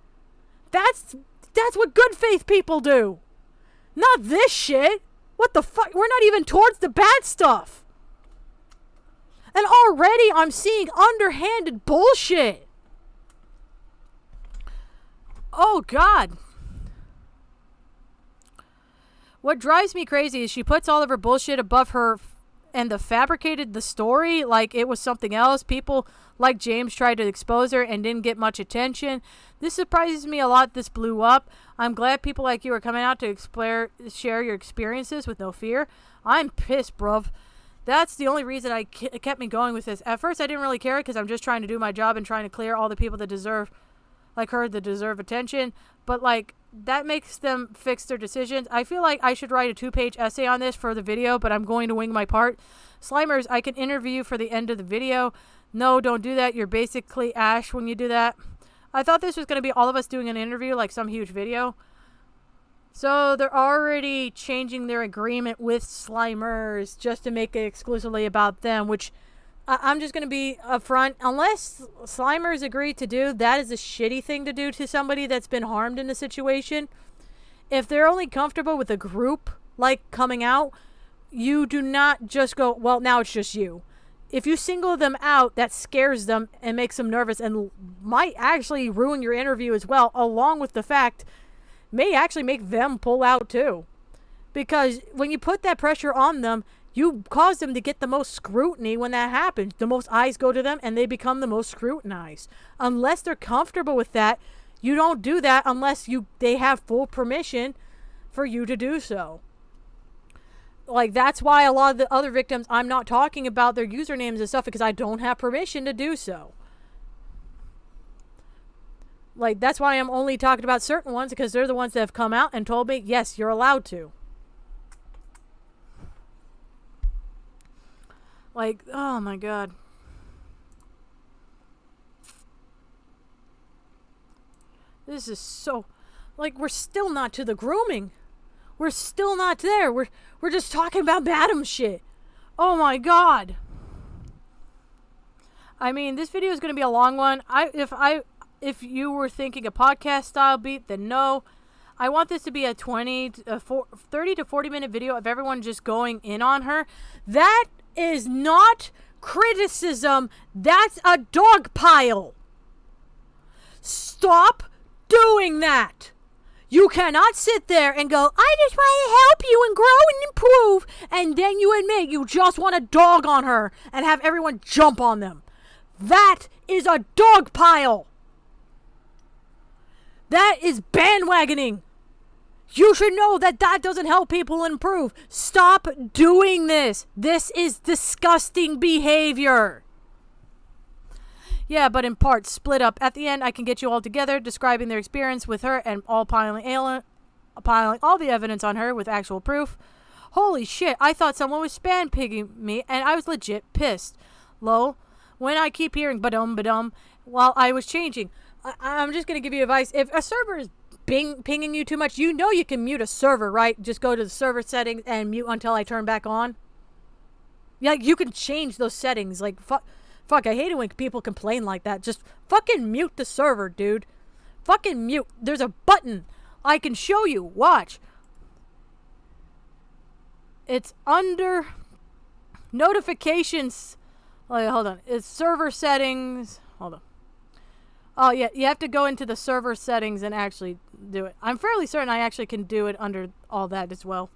That's what good faith people do. Not this shit. What the fuck? We're not even towards the bad stuff. And already I'm seeing underhanded bullshit. Oh, God. What drives me crazy is she puts all of her bullshit above her and fabricated the story like it was something else. People like James tried to expose her and didn't get much attention. This surprises me a lot. This blew up. I'm glad people like you are coming out to share your experiences with no fear. I'm pissed, bruv. That's the only reason I kept me going with this. At first, I didn't really care because I'm just trying to do my job and trying to clear all the people that deserve attention. But, that makes them fix their decisions. I feel like I should write a 2-page essay on this for the video, but I'm going to wing my part. Slimers, I can interview for the end of the video. No, don't do that. You're basically Ash when you do that. I thought this was going to be all of us doing an interview, like some huge video. So they're already changing their agreement with Slimers just to make it exclusively about them, which I'm just going to be upfront. Unless Slimers agree to do, that is a shitty thing to do to somebody that's been harmed in a situation. If they're only comfortable with a group, coming out, you do not just go, well, now it's just you. If you single them out, that scares them and makes them nervous and might actually ruin your interview as well, along with the fact may actually make them pull out too. Because when you put that pressure on them, you cause them to get the most scrutiny when that happens. The most eyes go to them and they become the most scrutinized. Unless they're comfortable with that, you don't do that unless they have full permission for you to do so. That's why a lot of the other victims, I'm not talking about their usernames and stuff because I don't have permission to do so. That's why I'm only talking about certain ones because they're the ones that have come out and told me, yes, you're allowed to. Oh my God. This is so... we're still not to the grooming. We're still not there. We're just talking about Madam shit. Oh my God. I mean, this video is going to be a long one. If you were thinking a podcast style beat, then no. I want this to be a 30 to 40 minute video of everyone just going in on her. That is not criticism. That's a dog pile. Stop doing that. You cannot sit there and go, I just want to help you and grow and improve, and then you admit you just want to dog on her and have everyone jump on them. That is a dog pile. That is bandwagoning. You should know that that doesn't help people improve. Stop doing this. This is disgusting behavior. Yeah, but in parts, split up. At the end, I can get you all together, describing their experience with her and all piling all the evidence on her with actual proof. Holy shit, I thought someone was spam-pigging me, and I was legit pissed. Lol. When I keep hearing ba-dum while I was changing, I'm just going to give you advice. If a server is pinging you too much, you know you can mute a server, right? Just go to the server settings and mute until I turn back on. Yeah, you can change those settings. Like, fuck, I hate it when people complain like that. Just fucking mute the server, dude. Fucking mute. There's a button. I can show you. Watch. It's under notifications. Oh, hold on. It's server settings. Hold on. Oh, yeah. You have to go into the server settings and actually do it. I'm fairly certain I actually can do it under all that as well.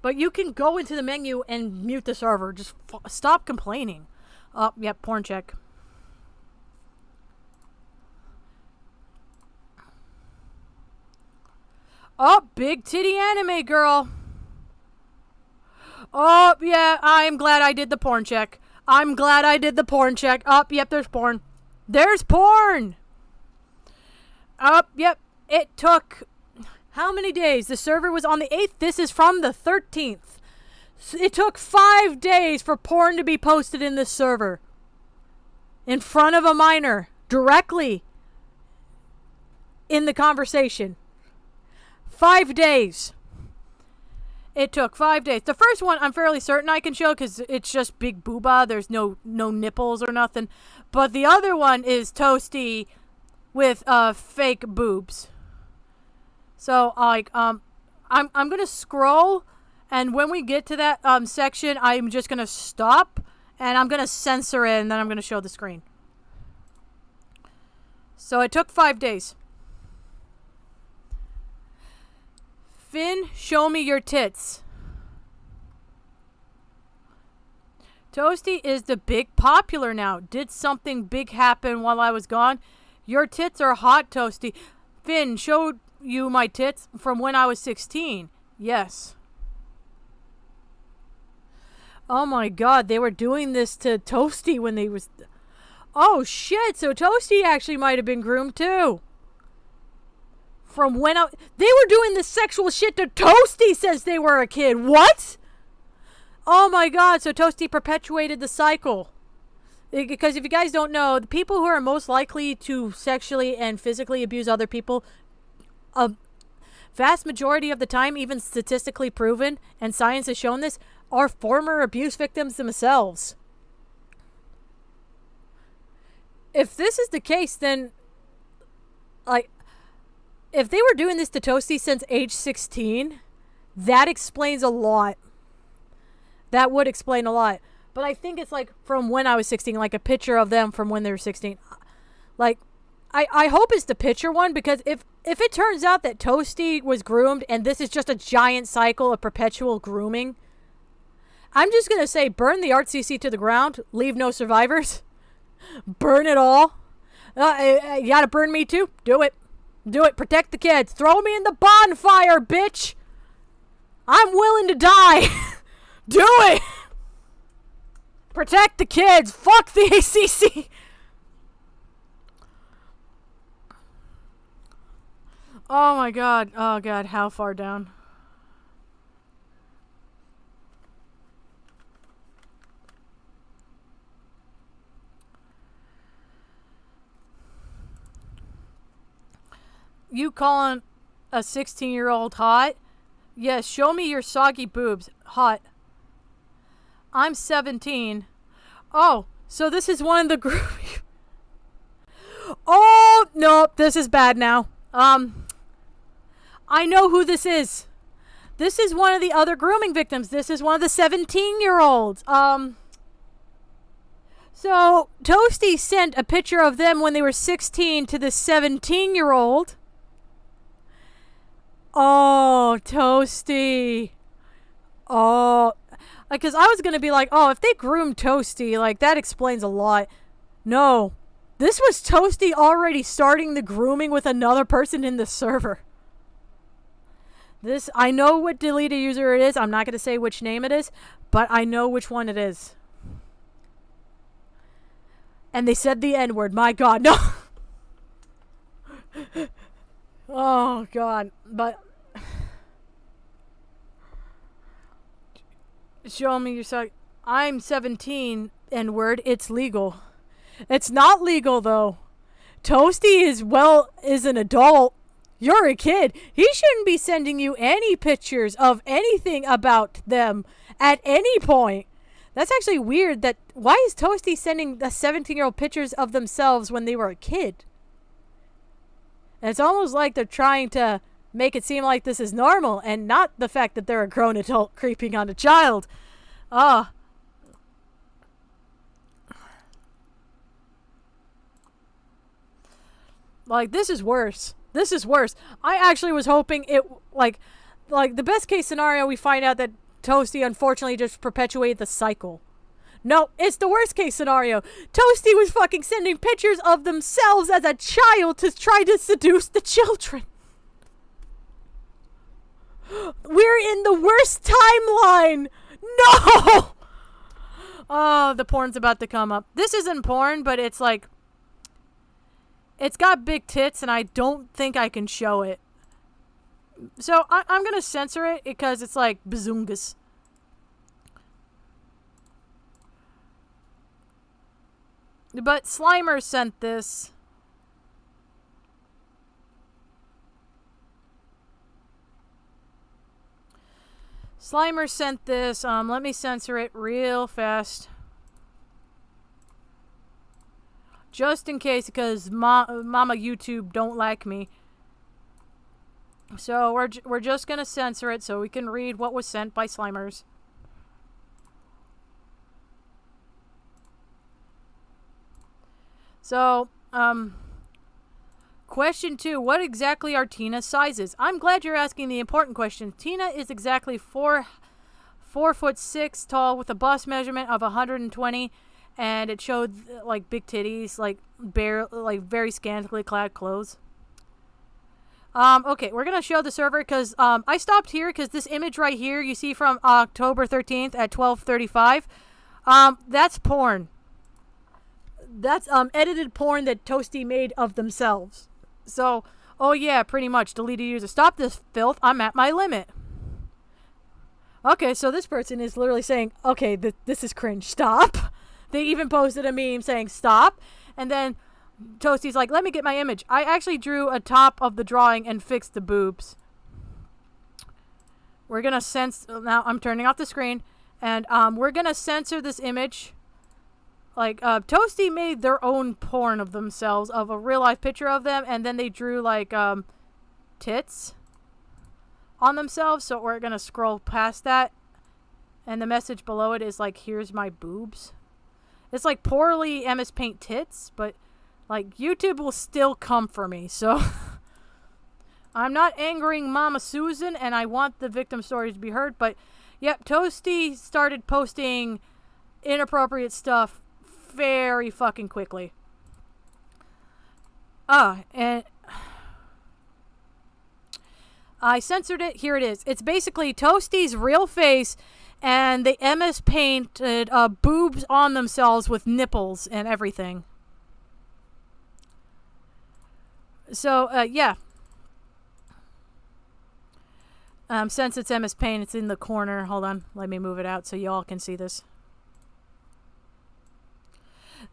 But you can go into the menu and mute the server. Just stop complaining. Oh, yep. Porn check. Oh, big titty anime girl. Oh, yeah, I'm glad I did the porn check. I'm glad I did the porn check. Oh, yep, there's porn. There's porn! Oh, yep, it took... How many days? The server was on the 8th. This is from the 13th. It took 5 days for porn to be posted in this server. In front of a minor. Directly. In the conversation. 5 days. It took 5 days. The first one, I'm fairly certain I can show because it's just big booba. There's no nipples or nothing. But the other one is Toasty with fake boobs. So, like, I'm gonna scroll, and when we get to that section, I'm just gonna stop, and I'm gonna censor it, and then I'm gonna show the screen. So it took 5 days. Finn, show me your tits. Toasty is the big popular now. Did something big happen while I was gone? Your tits are hot, Toasty. Finn, showed you my tits from when I was 16. Yes. Oh my god, they were doing this to Toasty when they was... Oh shit, so Toasty actually might have been groomed too. From when I... They were doing this sexual shit to Toasty since they were a kid. What? Oh my god, so Toasty perpetuated the cycle. Because if you guys don't know, the people who are most likely to sexually and physically abuse other people, a vast majority of the time, even statistically proven, and science has shown this, are former abuse victims themselves. If this is the case, then, like... If they were doing this to Toasty since age 16, that explains a lot. That would explain a lot. But I think it's like from when I was 16, like a picture of them from when they were 16. Like, I hope it's the picture one, because if it turns out that Toasty was groomed and this is just a giant cycle of perpetual grooming, I'm just going to say burn the art CC to the ground, leave no survivors, burn it all. You gotta burn me too? Do it. Do it. Protect the kids. Throw me in the bonfire, bitch. I'm willing to die. Do it. Protect the kids. Fuck the ACC. Oh my god. Oh god. How far down? You calling a 16-year-old hot? Yes, show me your soggy boobs. Hot. I'm 17. Oh, so this is one of the group. Oh, no, this is bad now. I know who this is. This is one of the other grooming victims. This is one of the 17-year-olds. So, Toasty sent a picture of them when they were 16 to the 17-year-old. Oh, Toasty. Oh, because I was going to be like, oh, if they groomed Toasty, like, that explains a lot. No. This was Toasty already starting the grooming with another person in the server. This, I know what deleted user it is. I'm not going to say which name it is, but I know which one it is. And they said the N-word. My God, no. Oh, God. But show me your side. I'm 17, N-word. It's legal. It's not legal, though. Toasty is an adult. You're a kid. He shouldn't be sending you any pictures of anything about them at any point. That's actually weird. Why is Toasty sending the 17-year-old pictures of themselves when they were a kid? And it's almost like they're trying to make it seem like this is normal and not the fact that they're a grown adult creeping on a child. Like, this is worse. This is worse. I actually was hoping it, like the best case scenario, we find out that Toasty unfortunately just perpetuated the cycle. No, it's the worst case scenario. Toasty was fucking sending pictures of themselves as a child to try to seduce the children. We're in the worst timeline. No! Oh, the porn's about to come up. This isn't porn, but it's like, it's got big tits, and I don't think I can show it. So I'm going to censor it because it's like bazungas. But Slimer sent this. Slimer sent this. Let me censor it real fast. Just in case, because Mama YouTube don't like me. So we're just going to censor it so we can read what was sent by Slimers. So, question 2. What exactly are Tina's sizes? I'm glad you're asking the important question. Tina is exactly 4'6" tall with a bust measurement of 120. And it showed like big titties, like very scantily clad clothes. Okay, we're gonna show the server because I stopped here because this image right here you see from October 13th at 12:35. That's porn. That's edited porn that Toasty made of themselves. So, oh yeah, pretty much deleted user. Stop this filth. I'm at my limit. Okay, so this person is literally saying, okay, this is cringe. Stop. They even posted a meme saying stop. And then Toasty's like, let me get my image. I actually drew a top of the drawing and fixed the boobs. We're going to now I'm turning off the screen. And we're going to censor this image. Like, Toasty made their own porn of themselves, of a real life picture of them. And then they drew like tits on themselves. So we're going to scroll past that. And the message below it is like, here's my boobs. It's like poorly MS Paint tits, but like YouTube will still come for me. So I'm not angering Mama Susan, and I want the victim stories to be heard. But yep, Toasty started posting inappropriate stuff very fucking quickly. And I censored it. Here it is. It's basically Toasty's real face. And they MS painted boobs on themselves with nipples and everything. So, yeah. Since it's MS Paint, it's in the corner. Hold on. Let me move it out so y'all can see this.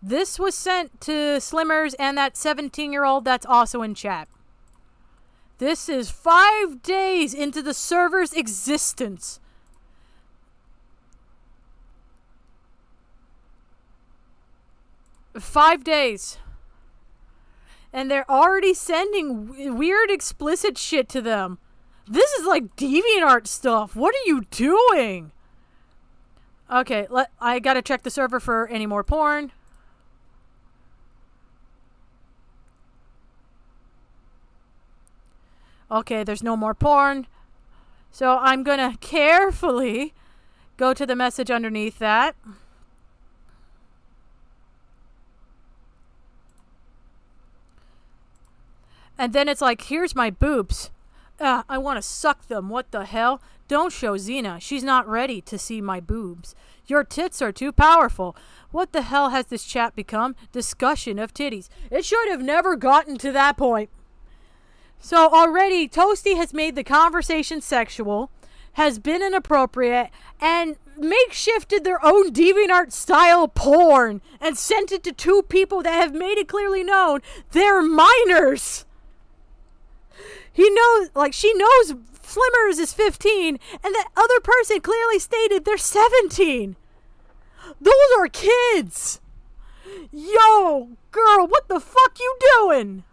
This was sent to Slimmers and that 17-year-old that's also in chat. This is 5 days into the server's existence. $5 days. And they're already sending weird explicit shit to them. This is like DeviantArt stuff. What are you doing? Okay, I gotta check the server for any more porn. Okay, there's no more porn. So I'm gonna carefully go to the message underneath that. And then it's like, here's my boobs. I want to suck them. What the hell? Don't show Xena. She's not ready to see my boobs. Your tits are too powerful. What the hell has this chat become? Discussion of titties. It should have never gotten to that point. So already, Toasty has made the conversation sexual, has been inappropriate, and makeshifted their own DeviantArt style porn and sent it to two people that have made it clearly known they're minors. He knows, like, she knows Slimmers is 15, and that other person clearly stated they're 17. Those are kids. Yo, girl, what the fuck you doing?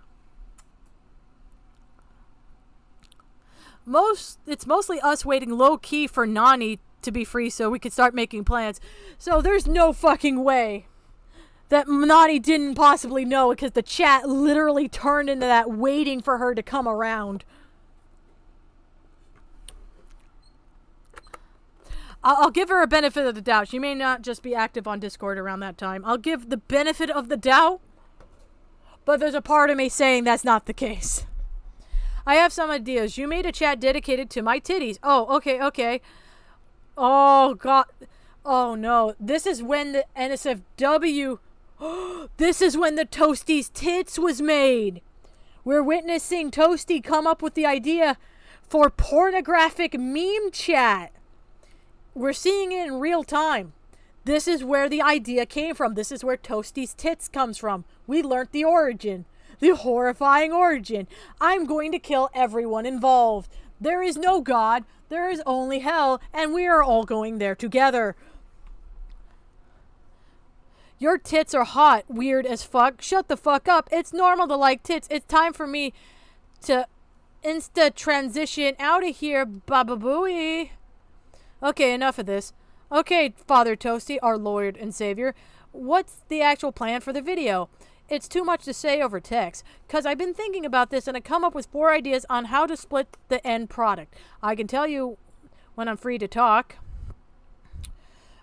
It's mostly us waiting low-key for Nani to be free so we could start making plans. So there's no fucking way that Nani didn't possibly know, because the chat literally turned into that waiting for her to come around. I'll give her a benefit of the doubt. She may not just be active on Discord around that time. I'll give the benefit of the doubt, but there's a part of me saying that's not the case. I have some ideas. You made a chat dedicated to my titties. Oh, okay. Oh, God. Oh, no. This is when the NSFW... This is when the Toasty's tits was made. We're witnessing Toasty come up with the idea for pornographic meme chat. We're seeing it in real time. This is where the idea came from. This is where Toasty's tits comes from. We learnt the origin. The horrifying origin. I'm going to kill everyone involved. There is no God. There is only hell. And we are all going there together. Your tits are hot. Weird as fuck. Shut the fuck up. It's normal to like tits. It's time for me to insta transition out of here. Baba booey. Okay, enough of this. Okay, Father Toasty, our Lord and Savior. What's the actual plan for the video? It's too much to say over text, because I've been thinking about this and I come up with 4 ideas on how to split the end product. I can tell you when I'm free to talk.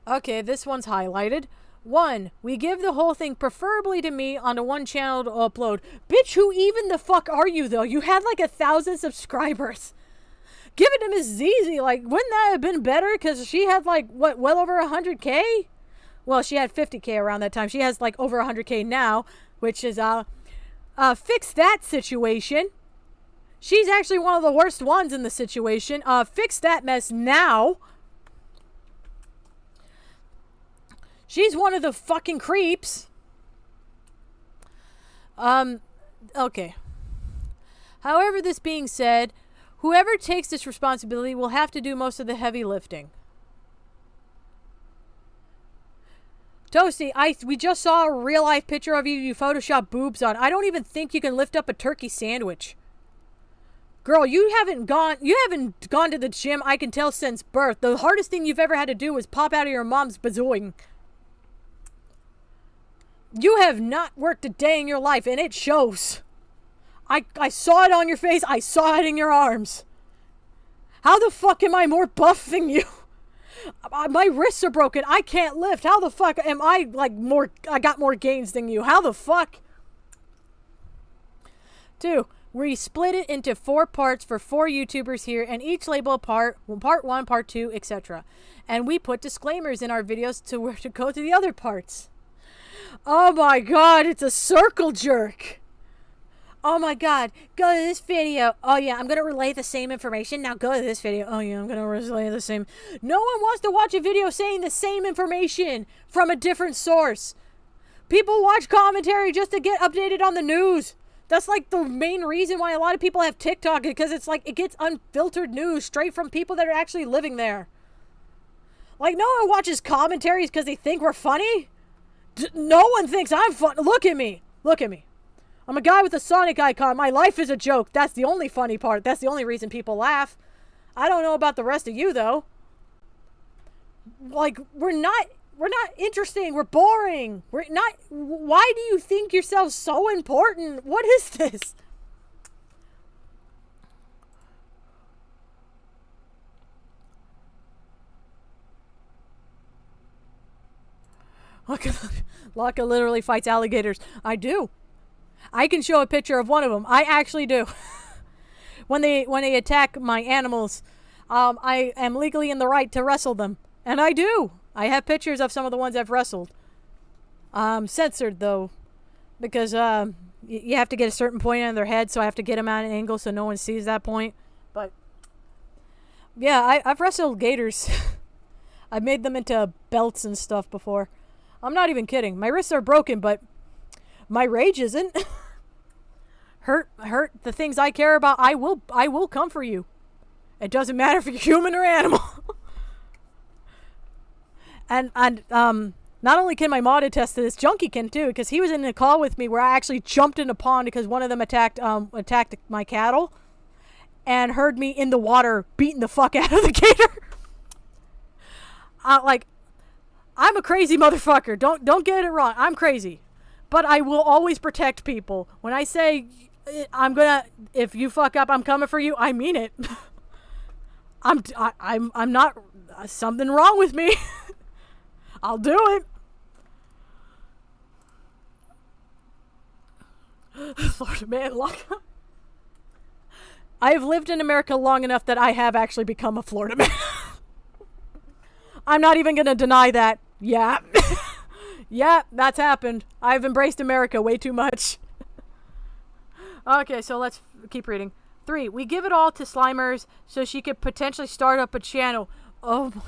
Okay, this one's highlighted. 1. We give the whole thing preferably to me on a one channel to upload. Bitch, who even the fuck are you, though? You had like 1,000 subscribers. Give it to Miss Zizi. Like, wouldn't that have been better? Because she had like, what, well over 100K? Well, she had 50K around that time. She has like over 100K now, which is, fix that situation. She's actually one of the worst ones in the situation. Fix that mess now. She's one of the fucking creeps. Okay. However, this being said, whoever takes this responsibility will have to do most of the heavy lifting. Toasty, we just saw a real-life picture of you. You Photoshop boobs on. I don't even think you can lift up a turkey sandwich. Girl, you haven't gone to the gym, I can tell, since birth. The hardest thing you've ever had to do was pop out of your mom's bazooing. You have not worked a day in your life, and it shows. I saw it on your face. I saw it in your arms. How the fuck am I more buff than you? My wrists are broken. I can't lift. How the fuck am I, like, I got more gains than you? How the fuck? 2. We split it into 4 parts for 4 YouTubers here, and each label part 1, part 2, etc. And we put disclaimers in our videos to where to go to the other parts. Oh my god, it's a circle jerk. Oh my god, go to this video. Oh yeah, I'm gonna relay the same information. Now go to this video. Oh yeah, I'm gonna relay the same. No one wants to watch a video saying the same information from a different source. People watch commentary just to get updated on the news. That's like the main reason why a lot of people have TikTok, because it's like it gets unfiltered news straight from people that are actually living there. Like, no one watches commentaries because they think we're funny. No one thinks I'm fun. Look at me. Look at me. I'm a guy with a Sonic icon. My life is a joke. That's the only funny part. That's the only reason people laugh. I don't know about the rest of you, though. Like, we're not interesting. We're boring. We're not. Why do you think yourself so important? What is this? Laka literally fights alligators. I do. I can show a picture of one of them. I actually do. when they attack my animals, I am legally in the right to wrestle them, and I do. I have pictures of some of the ones I've wrestled. Censored though, because you have to get a certain point on their head, so I have to get them at an angle so no one sees that point. But yeah, I've wrestled gators. I've made them into belts and stuff before. I'm not even kidding. My wrists are broken, but my rage isn't. hurt the things I care about. I will come for you. It doesn't matter if you're human or animal. and not only can my mod attest to this, Junkie can too, because he was in a call with me where I actually jumped in a pond because one of them attacked my cattle, and heard me in the water beating the fuck out of the gator. I'm a crazy motherfucker. Don't get it wrong. I'm crazy, but I will always protect people. When I say if you fuck up, I'm coming for you, I mean it. I'm not something wrong with me. I'll do it. Florida man lock up. I have lived in America long enough that I have actually become a Florida man. I'm not even going to deny that. Yeah. Yeah, that's happened. I've embraced America way too much. Okay, so let's keep reading. 3. We give it all to Slimers so she could potentially start up a channel. Oh my.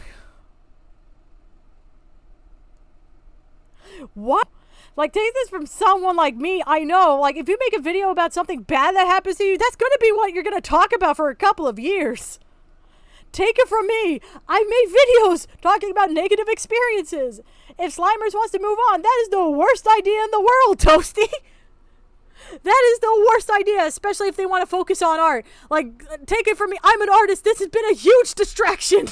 What? Like, take this from someone like me. I know, like, if you make a video about something bad that happens to you, that's going to be what you're going to talk about for a couple of years. Take it from me. I've made videos talking about negative experiences. If Slimers wants to move on, that is the worst idea in the world, Toasty. That is the worst idea, especially if they want to focus on art. Like, take it from me. I'm an artist. This has been a huge distraction.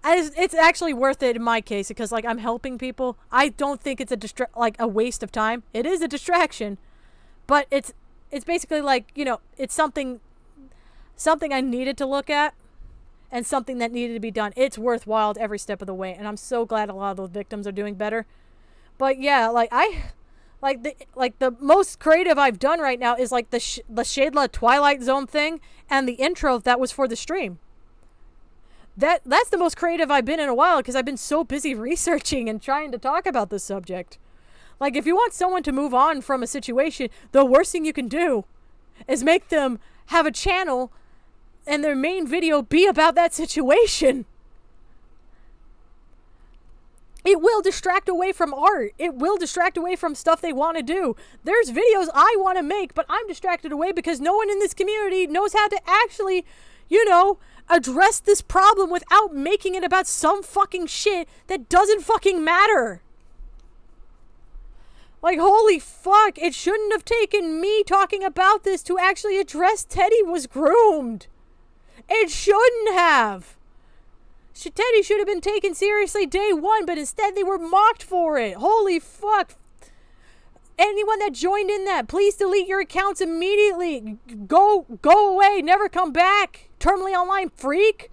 It's actually worth it in my case because, like, I'm helping people. I don't think it's a waste of time. It is a distraction, but it's basically like, you know, it's something I needed to look at and something that needed to be done. It's worthwhile every step of the way, and I'm so glad a lot of those victims are doing better. But yeah, like the most creative I've done right now is like the Shadla Twilight Zone thing and the intro that was for the stream. That's the most creative I've been in a while because I've been so busy researching and trying to talk about this subject. Like, if you want someone to move on from a situation, the worst thing you can do is make them have a channel and their main video be about that situation. It will distract away from art. It will distract away from stuff they want to do. There's videos I want to make, but I'm distracted away because no one in this community knows how to actually, you know, address this problem without making it about some fucking shit that doesn't fucking matter. Like, holy fuck, it shouldn't have taken me talking about this to actually address Teddy was groomed. It shouldn't have. Teddy should have been taken seriously day one, but instead they were mocked for it. Holy fuck. Anyone that joined in that, please delete your accounts immediately. Go away, never come back. Terminally online freak.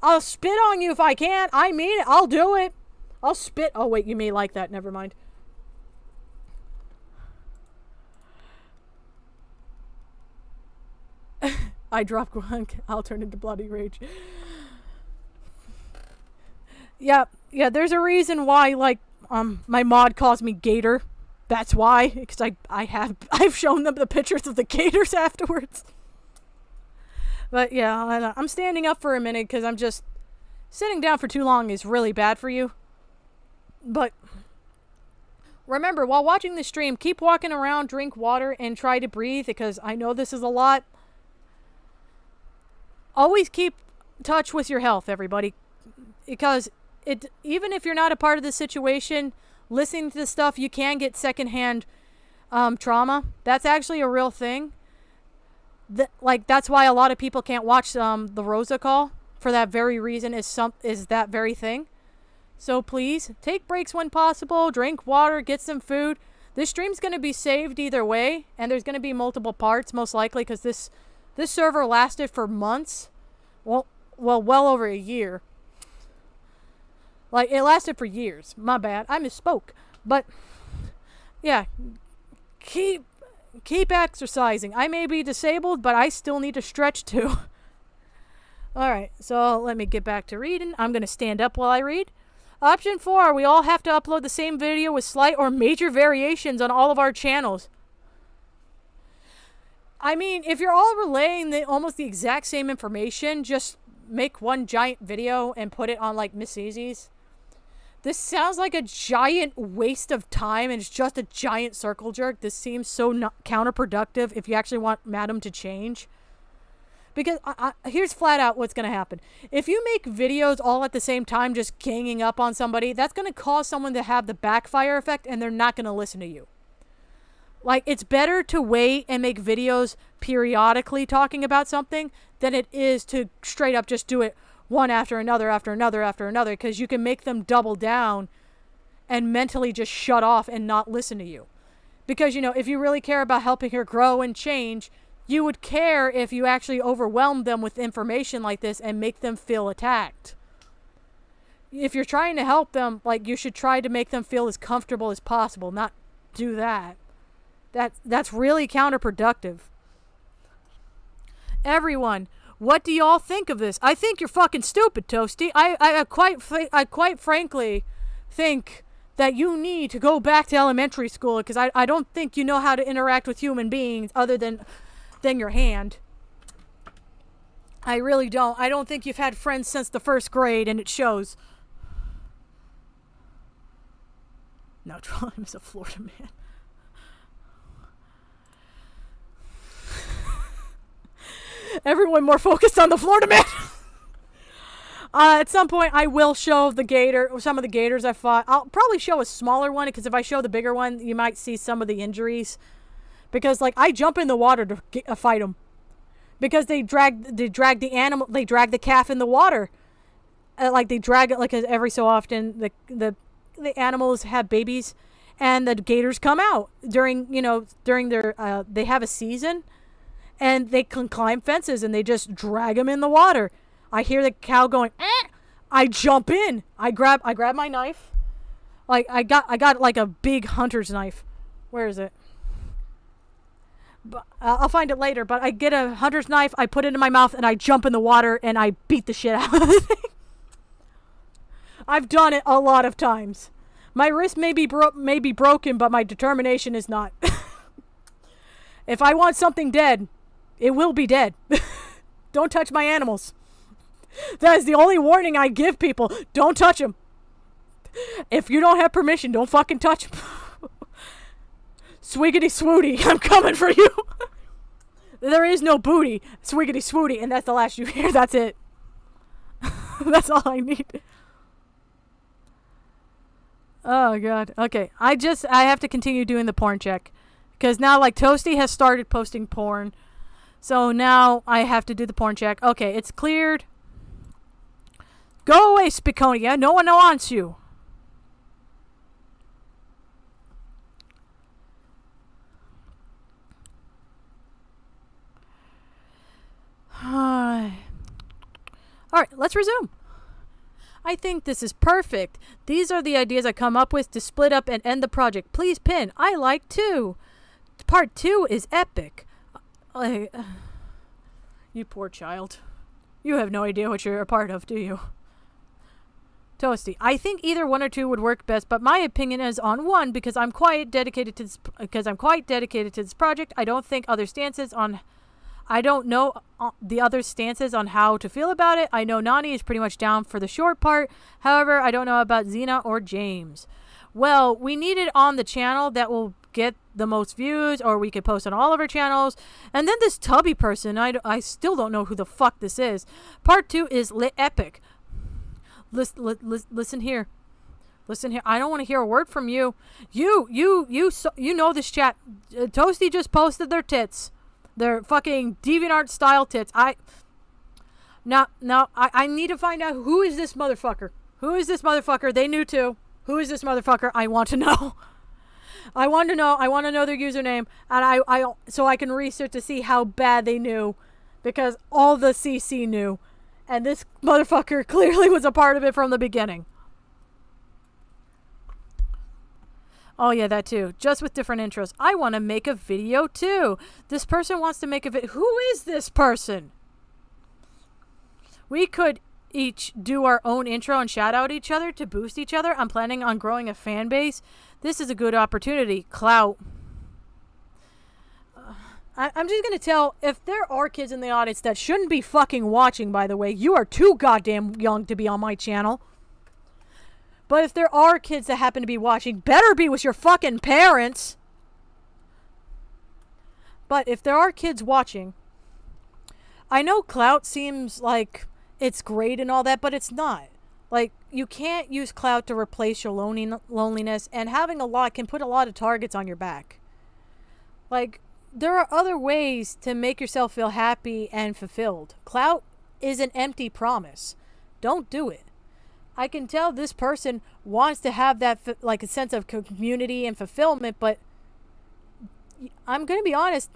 I'll spit on you if I can. I mean it. I'll do it. I'll spit. Oh wait, you may like that. Never mind. I drop Grunk. I'll turn into bloody rage. Yeah, there's a reason why, like, my mod calls me Gator. That's why, because I've shown them the pictures of the gators afterwards. But yeah, I'm standing up for a minute because I'm just sitting down for too long is really bad for you. But remember, while watching the stream, keep walking around, drink water, and try to breathe because I know this is a lot. Always keep touch with your health, everybody, because even if you're not a part of the situation, listening to this stuff, you can get secondhand trauma. That's actually a real thing. That's why a lot of people can't watch the Rosa call for that very reason. Is that very thing. So please take breaks when possible. Drink water. Get some food. This stream's going to be saved either way, and there's going to be multiple parts most likely because this server lasted for months. Well over a year. Like, it lasted for years. My bad. I misspoke. But, yeah. Keep keep exercising. I may be disabled, but I still need to stretch too. Alright, so let me get back to reading. I'm going to stand up while I read. Option 4, we all have to upload the same video with slight or major variations on all of our channels. I mean, if you're all relaying almost the exact same information, just make one giant video and put it on, like, Miss Easy's. This sounds like a giant waste of time, and it's just a giant circle jerk. This seems so counterproductive if you actually want Madam to change. Because here's flat out what's going to happen. If you make videos all at the same time just ganging up on somebody, that's going to cause someone to have the backfire effect, and they're not going to listen to you. Like, it's better to wait and make videos periodically talking about something than it is to straight up just do it one after another, because you can make them double down and mentally just shut off and not listen to you. Because, you know, if you really care about helping her grow and change, you would care if you actually overwhelmed them with information like this and make them feel attacked. If you're trying to help them, like, you should try to make them feel as comfortable as possible, not do that. That's really counterproductive. Everyone, what do y'all think of this? I think you're fucking stupid, Toasty. I quite frankly think that you need to go back to elementary school, because I don't think you know how to interact with human beings other than your hand. I really don't. I don't think you've had friends since the 1st grade, and it shows. No, Trump is a Florida man. Everyone more focused on the Florida man. At some point, I will show some of the gators I fought. I'll probably show a smaller one, because if I show the bigger one, you might see some of the injuries. Because, like, I jump in the water to fight them. Because they drag the animal, they drag the calf in the water. Like, they drag it, like, every so often. The animals have babies, and the gators come out during their, they have a season. And they can climb fences, and they just drag them in the water. I hear the cow going, eh! I jump in. I grab my knife. Like, I got like a big hunter's knife. Where is it? But I'll find it later. But I get a hunter's knife, I put it in my mouth, and I jump in the water, and I beat the shit out of the thing. I've done it a lot of times. My wrist may be broken, but my determination is not. If I want something dead, it will be dead. Don't touch my animals. That is the only warning I give people. Don't touch them. If you don't have permission, don't fucking touch them. Swiggity swooty, I'm coming for you. There is no booty. Swiggity swooty, and that's the last you hear. That's it. That's all I need. Oh, God. Okay, I have to continue doing the porn check. Because now, like, Toasty has started posting porn. So now I have to do the porn check. Okay, it's cleared. Go away, Spiconia. No one wants you. Alright, let's resume. I think this is perfect. These are the ideas I come up with to split up and end the project. Please pin. I like 2. Part 2 is epic. You poor child. You have no idea what you're a part of, do you? Toasty. I think either 1 or 2 would work best, but my opinion is on 1 because I'm quite dedicated to this project. I don't know the other stances on how to feel about it. I know Nani is pretty much down for the short part. However, I don't know about Xena or James. Well, we need it on the channel that will get the most views, or we could post on all of our channels. And then this Tubby person, I still don't know who the fuck this is. Part 2 is epic. Listen here. Listen here. I don't want to hear a word from you. You know this chat. Toasty just posted their tits. Their fucking DeviantArt style tits. I need to find out who is this motherfucker. Who is this motherfucker? They knew too. Who is this motherfucker? I want to know. I want to know their username, and so I can research to see how bad they knew, because all the CC knew, and this motherfucker clearly was a part of it from the beginning. Oh yeah, that too. Just with different intros. I want to make a video too. This person wants to make a video. Who is this person? We could each do our own intro and shout out each other to boost each other. I'm planning on growing a fan base. This is a good opportunity. Clout. I'm just going to tell, if there are kids in the audience that shouldn't be fucking watching, by the way, you are too goddamn young to be on my channel. But if there are kids that happen to be watching, better be with your fucking parents. But if there are kids watching, I know clout seems like it's great and all that, but it's not. Like, you can't use clout to replace your loneliness, and having a lot can put a lot of targets on your back. Like, there are other ways to make yourself feel happy and fulfilled. Clout is an empty promise. Don't do it. I can tell this person wants to have that, like, a sense of community and fulfillment, but I'm going to be honest,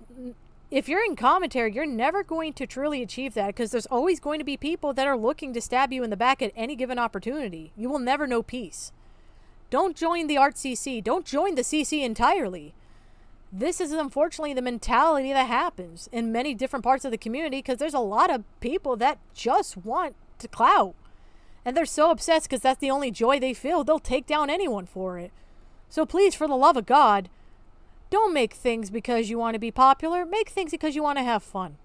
if you're in commentary, you're never going to truly achieve that, because there's always going to be people that are looking to stab you in the back at any given opportunity. You will never know peace. Don't join the Art CC. Don't join the CC entirely. This is unfortunately the mentality that happens in many different parts of the community, because there's a lot of people that just want to clout. And they're so obsessed because that's the only joy they feel. They'll take down anyone for it. So please, for the love of God, don't make things because you want to be popular. Make things because you want to have fun.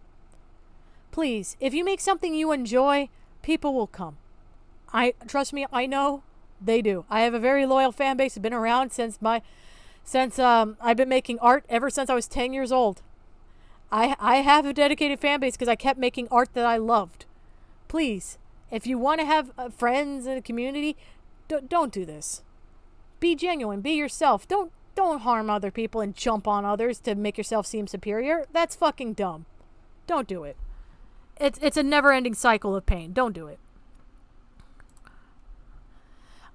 Please, if you make something you enjoy, people will come. Trust me, I know they do. I have a very loyal fan base. It's been around since I've been making art ever since I was 10 years old. I have a dedicated fan base because I kept making art that I loved. Please, if you want to have friends in a community, don't do this. Be genuine. Be yourself. Don't harm other people and jump on others to make yourself seem superior. That's fucking dumb. Don't do it. It's a never-ending cycle of pain. Don't do it.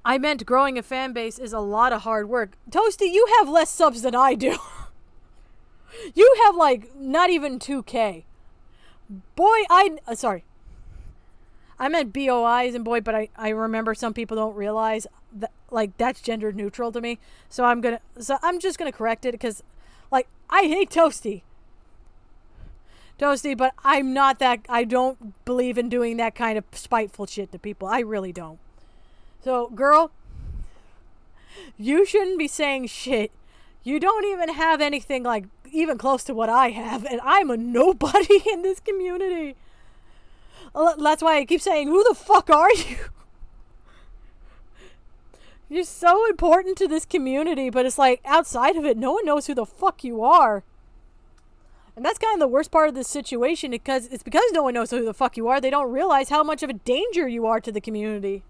I meant growing a fan base is a lot of hard work. Toasty, you have less subs than I do. You have, like, not even 2K. Boy, sorry. I meant BOIs and boy, but I remember some people don't realize that, like, that's gender neutral to me. So I'm just gonna correct it, because, like, I hate Toasty, but I'm not that. I don't believe in doing that kind of spiteful shit to people. I really don't. So, girl, you shouldn't be saying shit. You don't even have anything, like, even close to what I have, and I'm a nobody in this community. That's why I keep saying, who the fuck are you? You're so important to this community, but it's like, outside of it, no one knows who the fuck you are. And that's kind of the worst part of this situation, because no one knows who the fuck you are, they don't realize how much of a danger you are to the community.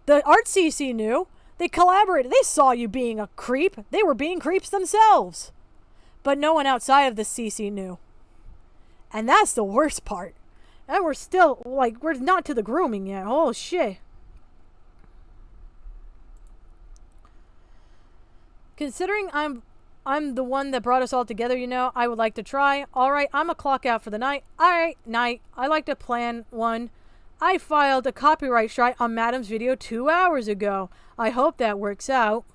The Art CC knew. They collaborated. They saw you being a creep. They were being creeps themselves. But no one outside of the CC knew. And that's the worst part. And we're still, like, we're not to the grooming yet. Oh, shit. Considering I'm the one that brought us all together, you know, I would like to try. Alright, I'm a clock out for the night. Alright, night. I like to plan one. I filed a copyright strike on Madam's video 2 hours ago. I hope that works out.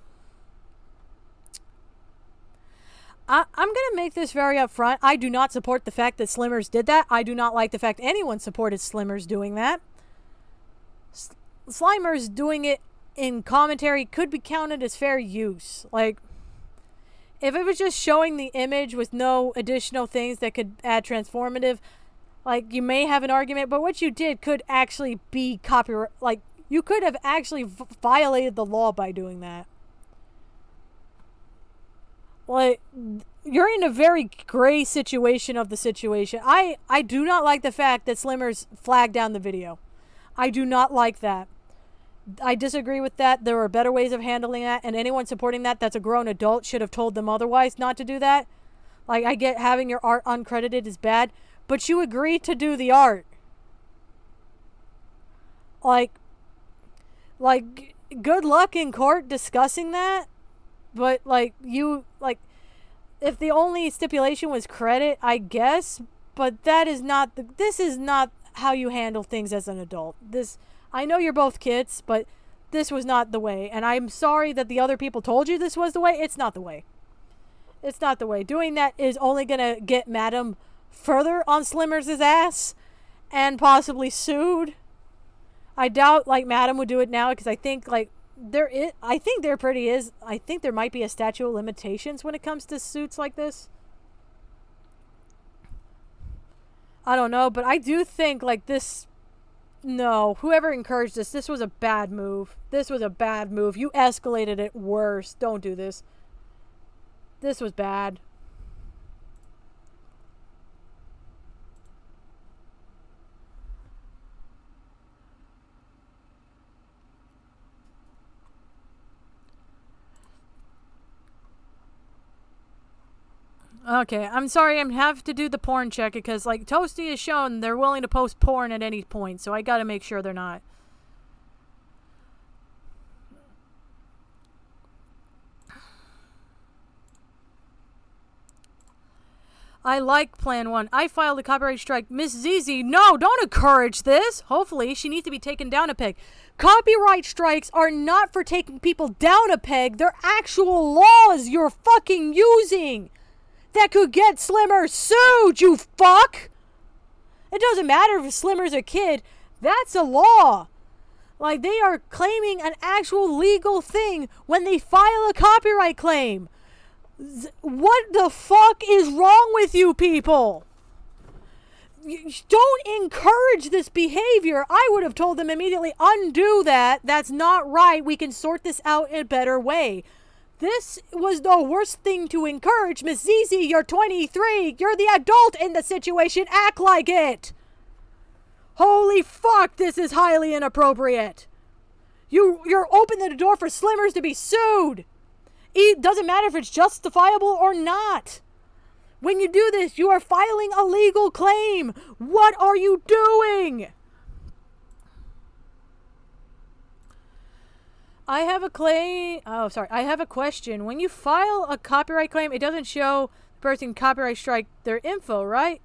I'm going to make this very upfront. I do not support the fact that Slimmers did that. I do not like the fact anyone supported Slimmers doing that. Slimers doing it in commentary could be counted as fair use. Like, if it was just showing the image with no additional things that could add transformative, like, you may have an argument, but what you did could actually be copyright. Like, you could have actually violated the law by doing that. Like, you're in a very gray situation of the situation. I do not like the fact that Slimmers flagged down the video. I do not like that. I disagree with that. There are better ways of handling that, and anyone supporting that that's a grown adult should have told them otherwise not to do that. Like, I get having your art uncredited is bad, but you agreed to do the art. Like, good luck in court discussing that. But, like, if the only stipulation was credit, I guess, but that is not, this is not how you handle things as an adult. I know you're both kids, but this was not the way. And I'm sorry that the other people told you this was the way. It's not the way. It's not the way. Doing that is only going to get Madam further on Slimmers' ass and possibly sued. I doubt, like, Madam would do it now because I think, like, I think there might be a statute of limitations when it comes to suits like this. I don't know, but I do think, like, this... No, whoever encouraged this was a bad move. This was a bad move. You escalated it worse. Don't do this. This was bad. Okay, I'm sorry, I have to do the porn check because, like, Toasty has shown they're willing to post porn at any point, so I gotta make sure they're not. I like Plan 1. I filed a copyright strike. Miss ZZ, no, don't encourage this. Hopefully, she needs to be taken down a peg. Copyright strikes are not for taking people down a peg. They're actual laws you're fucking using that could get Slimmer sued, you fuck! It doesn't matter if Slimmer's a kid. That's a law. Like, they are claiming an actual legal thing when they file a copyright claim. What the fuck is wrong with you people? Don't encourage this behavior. I would have told them immediately, undo that. That's not right. We can sort this out in a better way. This was the worst thing to encourage. Miss ZZ, you're 23. You're the adult in the situation. Act like it. Holy fuck, this is highly inappropriate. You're opening the door for Slimmers to be sued. It doesn't matter if it's justifiable or not. When you do this, you are filing a legal claim. What are you doing? I have a claim. Oh, sorry. I have a question. When you file a copyright claim, it doesn't show the person copyright strike their info, right?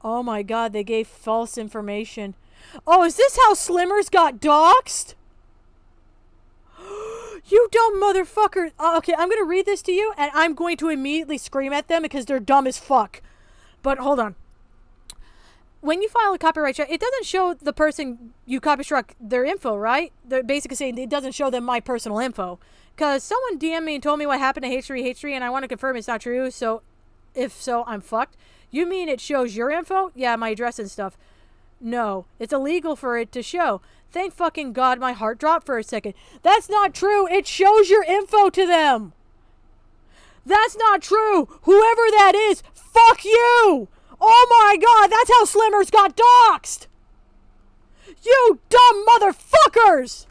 Oh my god, they gave false information. Oh, is this how Slimmers got doxxed? You dumb motherfucker. Okay, I'm going to read this to you, and I'm going to immediately scream at them because they're dumb as fuck. But hold on. When you file a copyright strike, it doesn't show the person you copy struck their info, right? They're basically saying it doesn't show them my personal info. Because someone DM'd me and told me what happened to H3, and I want to confirm it's not true, so if so, I'm fucked. You mean it shows your info? Yeah, my address and stuff. No, it's illegal for it to show. Thank fucking God my heart dropped for a second. That's not true. It shows your info to them. That's not true. Whoever that is, fuck you. Oh my God, that's how Slimmers got doxxed. You dumb motherfuckers.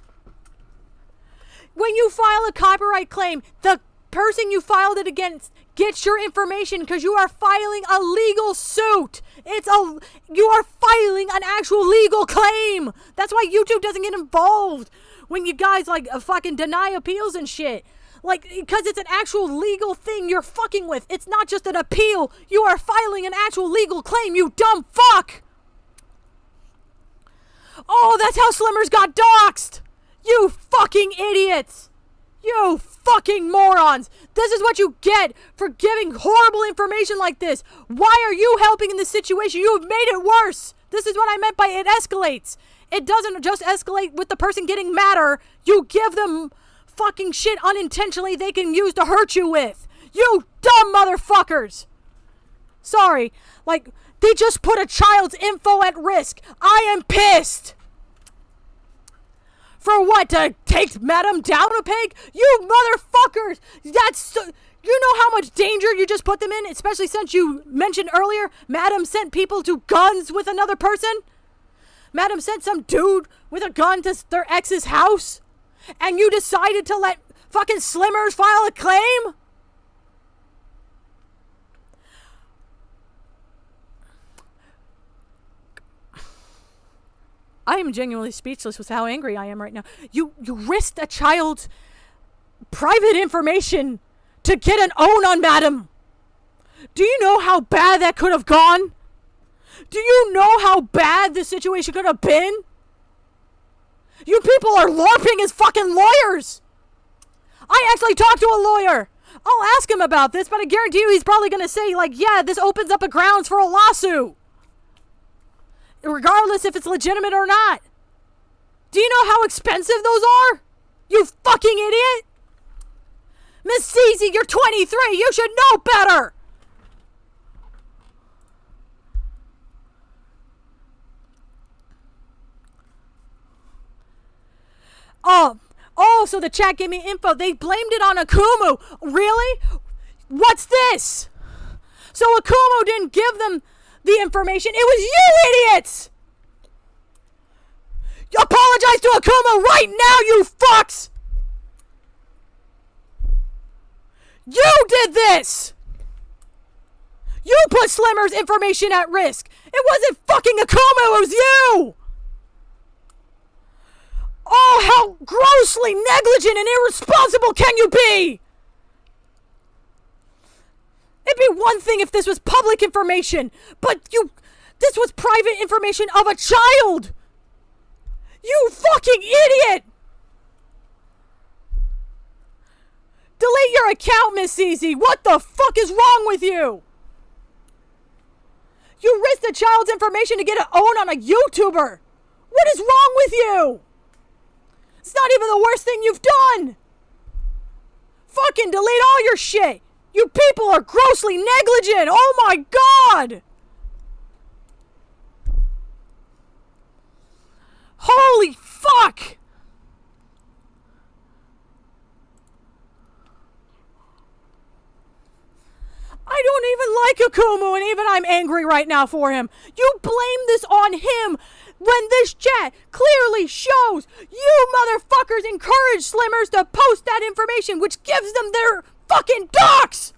When you file a copyright claim, the person you filed it against gets your information because you are filing a legal suit. You are filing an actual legal claim. That's why YouTube doesn't get involved when you guys like fucking deny appeals and shit. Like, because it's an actual legal thing you're fucking with. It's not just an appeal. You are filing an actual legal claim, you dumb fuck. Oh, that's how Slimmers got doxxed. You fucking idiots. You fucking morons! This is what you get for giving horrible information like this! Why are you helping in this situation? You have made it worse! This is what I meant by it escalates! It doesn't just escalate with the person getting madder, you give them fucking shit unintentionally they can use to hurt you with! You dumb motherfuckers! Sorry, like, they just put a child's info at risk! I am pissed! For what? To take Madam down a peg? You motherfuckers! That's so... You know how much danger you just put them in? Especially since you mentioned earlier, Madam sent people to guns with another person? Madam sent some dude with a gun to their ex's house? And you decided to let fucking Slimmers file a claim? I am genuinely speechless with how angry I am right now. You risked a child's private information to get an own on Madam. Do you know how bad that could have gone? Do you know how bad this situation could have been? You people are LARPing as fucking lawyers. I actually talked to a lawyer. I'll ask him about this, but I guarantee you he's probably going to say, like, yeah, this opens up a grounds for a lawsuit. Regardless if it's legitimate or not. Do you know how expensive those are? You fucking idiot. Miss Cece, you're 23. You should know better. Oh, so the chat gave me info. They blamed it on Akumu. Really? What's this? So Akumu didn't give them the information. It was you idiots! Apologize to Akumu right now, you fucks! You did this! You put Slimmer's information at risk. It wasn't fucking Akumu, it was you! Oh, how grossly negligent and irresponsible can you be? It'd be one thing if this was public information, but this was private information of a child! You fucking idiot! Delete your account, Miss Easy! What the fuck is wrong with you? You risked the child's information to get it owned on a YouTuber! What is wrong with you? It's not even the worst thing you've done! Fucking delete all your shit! You people are grossly negligent! Oh my god! Holy fuck! I don't even like Akumu, and even I'm angry right now for him. You blame this on him when this chat clearly shows you motherfuckers encourage Slimmers to post that information, which gives them their fucking docs!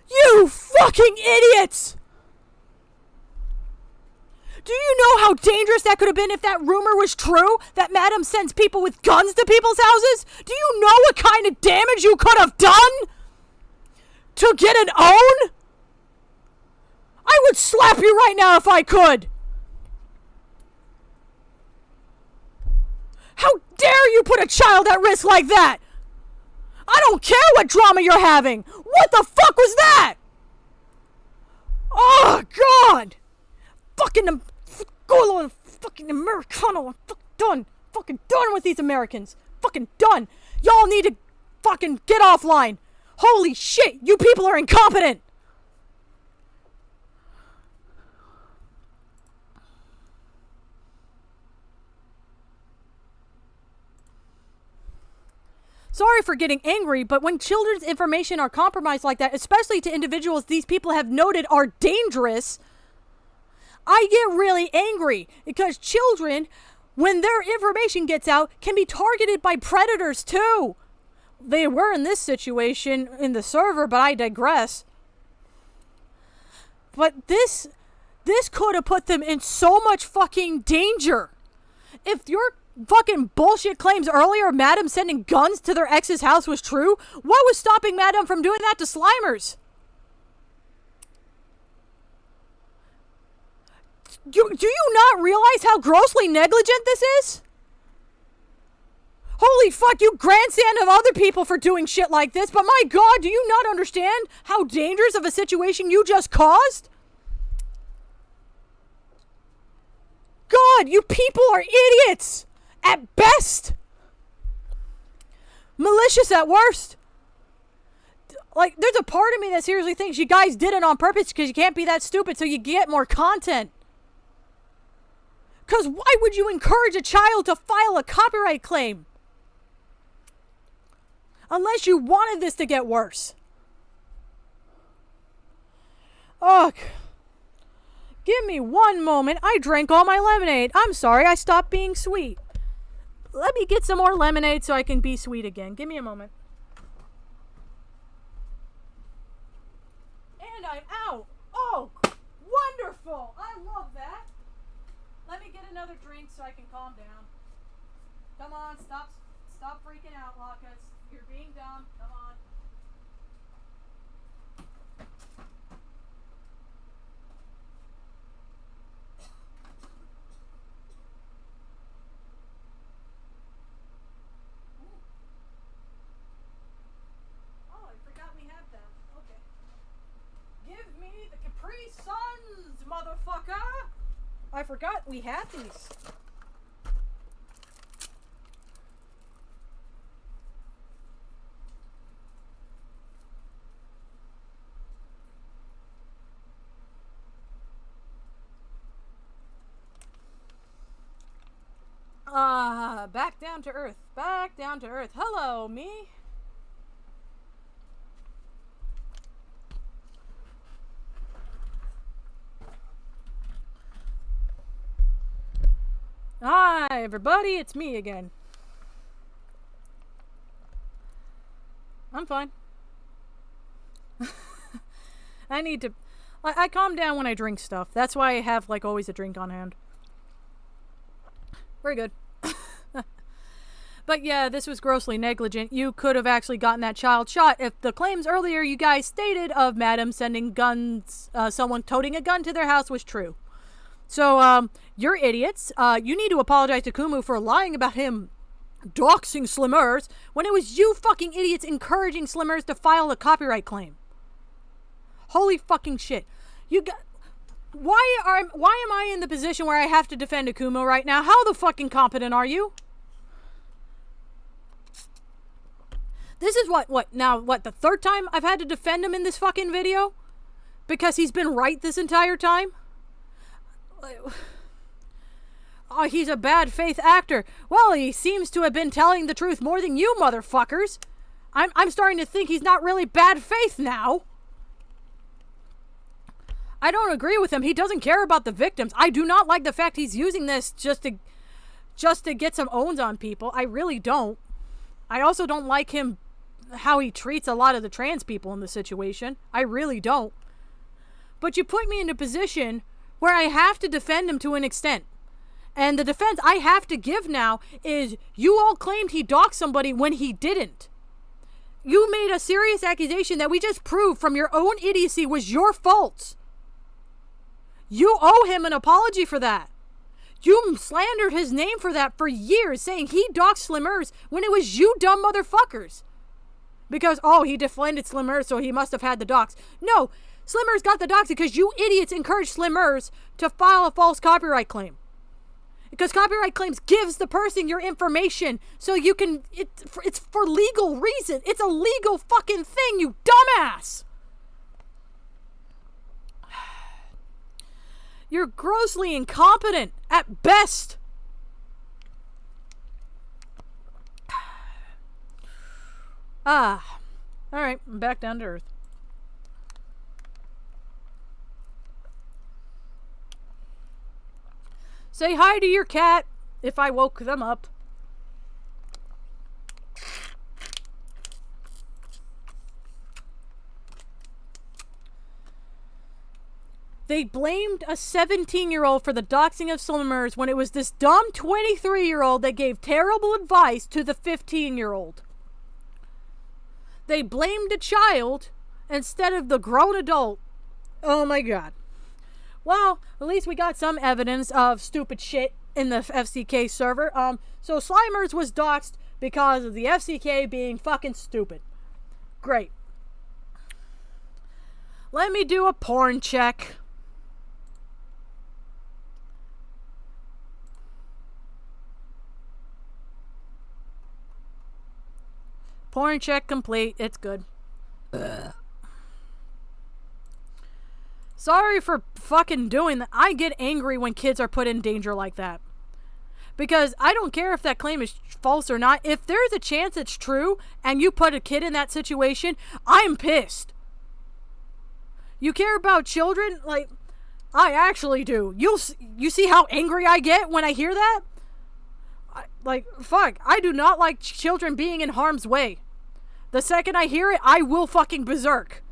You fucking idiots! Do you know how dangerous that could have been if that rumor was true? That Madam sends people with guns to people's houses? Do you know what kind of damage you could have done? To get an own? I would slap you right now if I could! How dare you put a child at risk like that? I don't care what drama you're having! What the fuck was that? Oh, God! Fucking Americano! I'm fucking done! Fucking done with these Americans! Fucking done! Y'all need to fucking get offline! Holy shit! You people are incompetent! Sorry for getting angry, but when children's information are compromised like that, especially to individuals these people have noted are dangerous, I get really angry because children, when their information gets out, can be targeted by predators too. They were in this situation in the server, but I digress. But this could have put them in so much fucking danger. If your fucking bullshit claims earlier Madam sending guns to their ex's house was true, what was stopping Madam from doing that to Slimers? Do you not realize how grossly negligent this is? Holy fuck, you grandstand of other people for doing shit like this, but my god, do you not understand how dangerous of a situation you just caused? God, you people are idiots! At best! Malicious at worst! Like, there's a part of me that seriously thinks you guys did it on purpose because you can't be that stupid so you get more content. Because why would you encourage a child to file a copyright claim? Unless you wanted this to get worse. Ugh. Give me one moment. I drank all my lemonade. I'm sorry, I stopped being sweet. Let me get some more lemonade so I can be sweet again. Give me a moment. And I'm out. Oh, wonderful. I love that. Let me get another drink so I can calm down. Come on, stop freaking out, Locus. You're being dumb. Come on. motherfucker! I forgot we had these. Back down to earth. Back down to earth. Hello, me. Hi, everybody. It's me again. I'm fine. I need to... I calm down when I drink stuff. That's why I have, like, always a drink on hand. Very good. But yeah, this was grossly negligent. You could have actually gotten that child shot if the claims earlier you guys stated of Madam sending guns, someone toting a gun to their house was true. So, you're idiots. You need to apologize to Kumu for lying about him doxing Slimmers when it was you fucking idiots encouraging Slimmers to file a copyright claim. Holy fucking shit. You got... Why am I in the position where I have to defend Akumo right now? How the fucking competent are you? This is what, the third time I've had to defend him in this fucking video? Because he's been right this entire time? Oh, he's a bad faith actor. Well, he seems to have been telling the truth more than you motherfuckers. I'm starting to think he's not really bad faith now. I don't agree with him. He doesn't care about the victims. I do not like the fact he's using this just to get some owns on people. I really don't. I also don't like him, how he treats a lot of the trans people in the situation. I really don't. But you put me in a position where I have to defend him to an extent. And the defense I have to give now is you all claimed he doxed somebody when he didn't. You made a serious accusation that we just proved from your own idiocy was your fault. You owe him an apology for that. You slandered his name for that for years, saying he doxed Slimmers when it was you dumb motherfuckers. Because, oh, he defended Slimmers, so he must have had the dox. No, Slimmers got the dox because you idiots encouraged Slimmers to file a false copyright claim. Because copyright claims gives the person your information so you can... It's for legal reason. It's a legal fucking thing, you dumbass! You're grossly incompetent, at best. Alright, I'm back down to earth. Say hi to your cat, if I woke them up. They blamed a 17-year-old for the doxing of Slimmers when it was this dumb 23-year-old that gave terrible advice to the 15-year-old. They blamed a child instead of the grown adult. Oh my god. Well, at least we got some evidence of stupid shit in the FCK server. So Slimers was doxed because of the FCK being fucking stupid. Great. Let me do a porn check. Porn check complete. It's good. Ugh. Sorry for fucking doing that. I get angry when kids are put in danger like that. Because I don't care if that claim is false or not. If there's a chance it's true and you put a kid in that situation, I'm pissed. You care about children? Like, I actually do. You see how angry I get when I hear that? Fuck, I do not like children being in harm's way. The second I hear it, I will fucking berserk.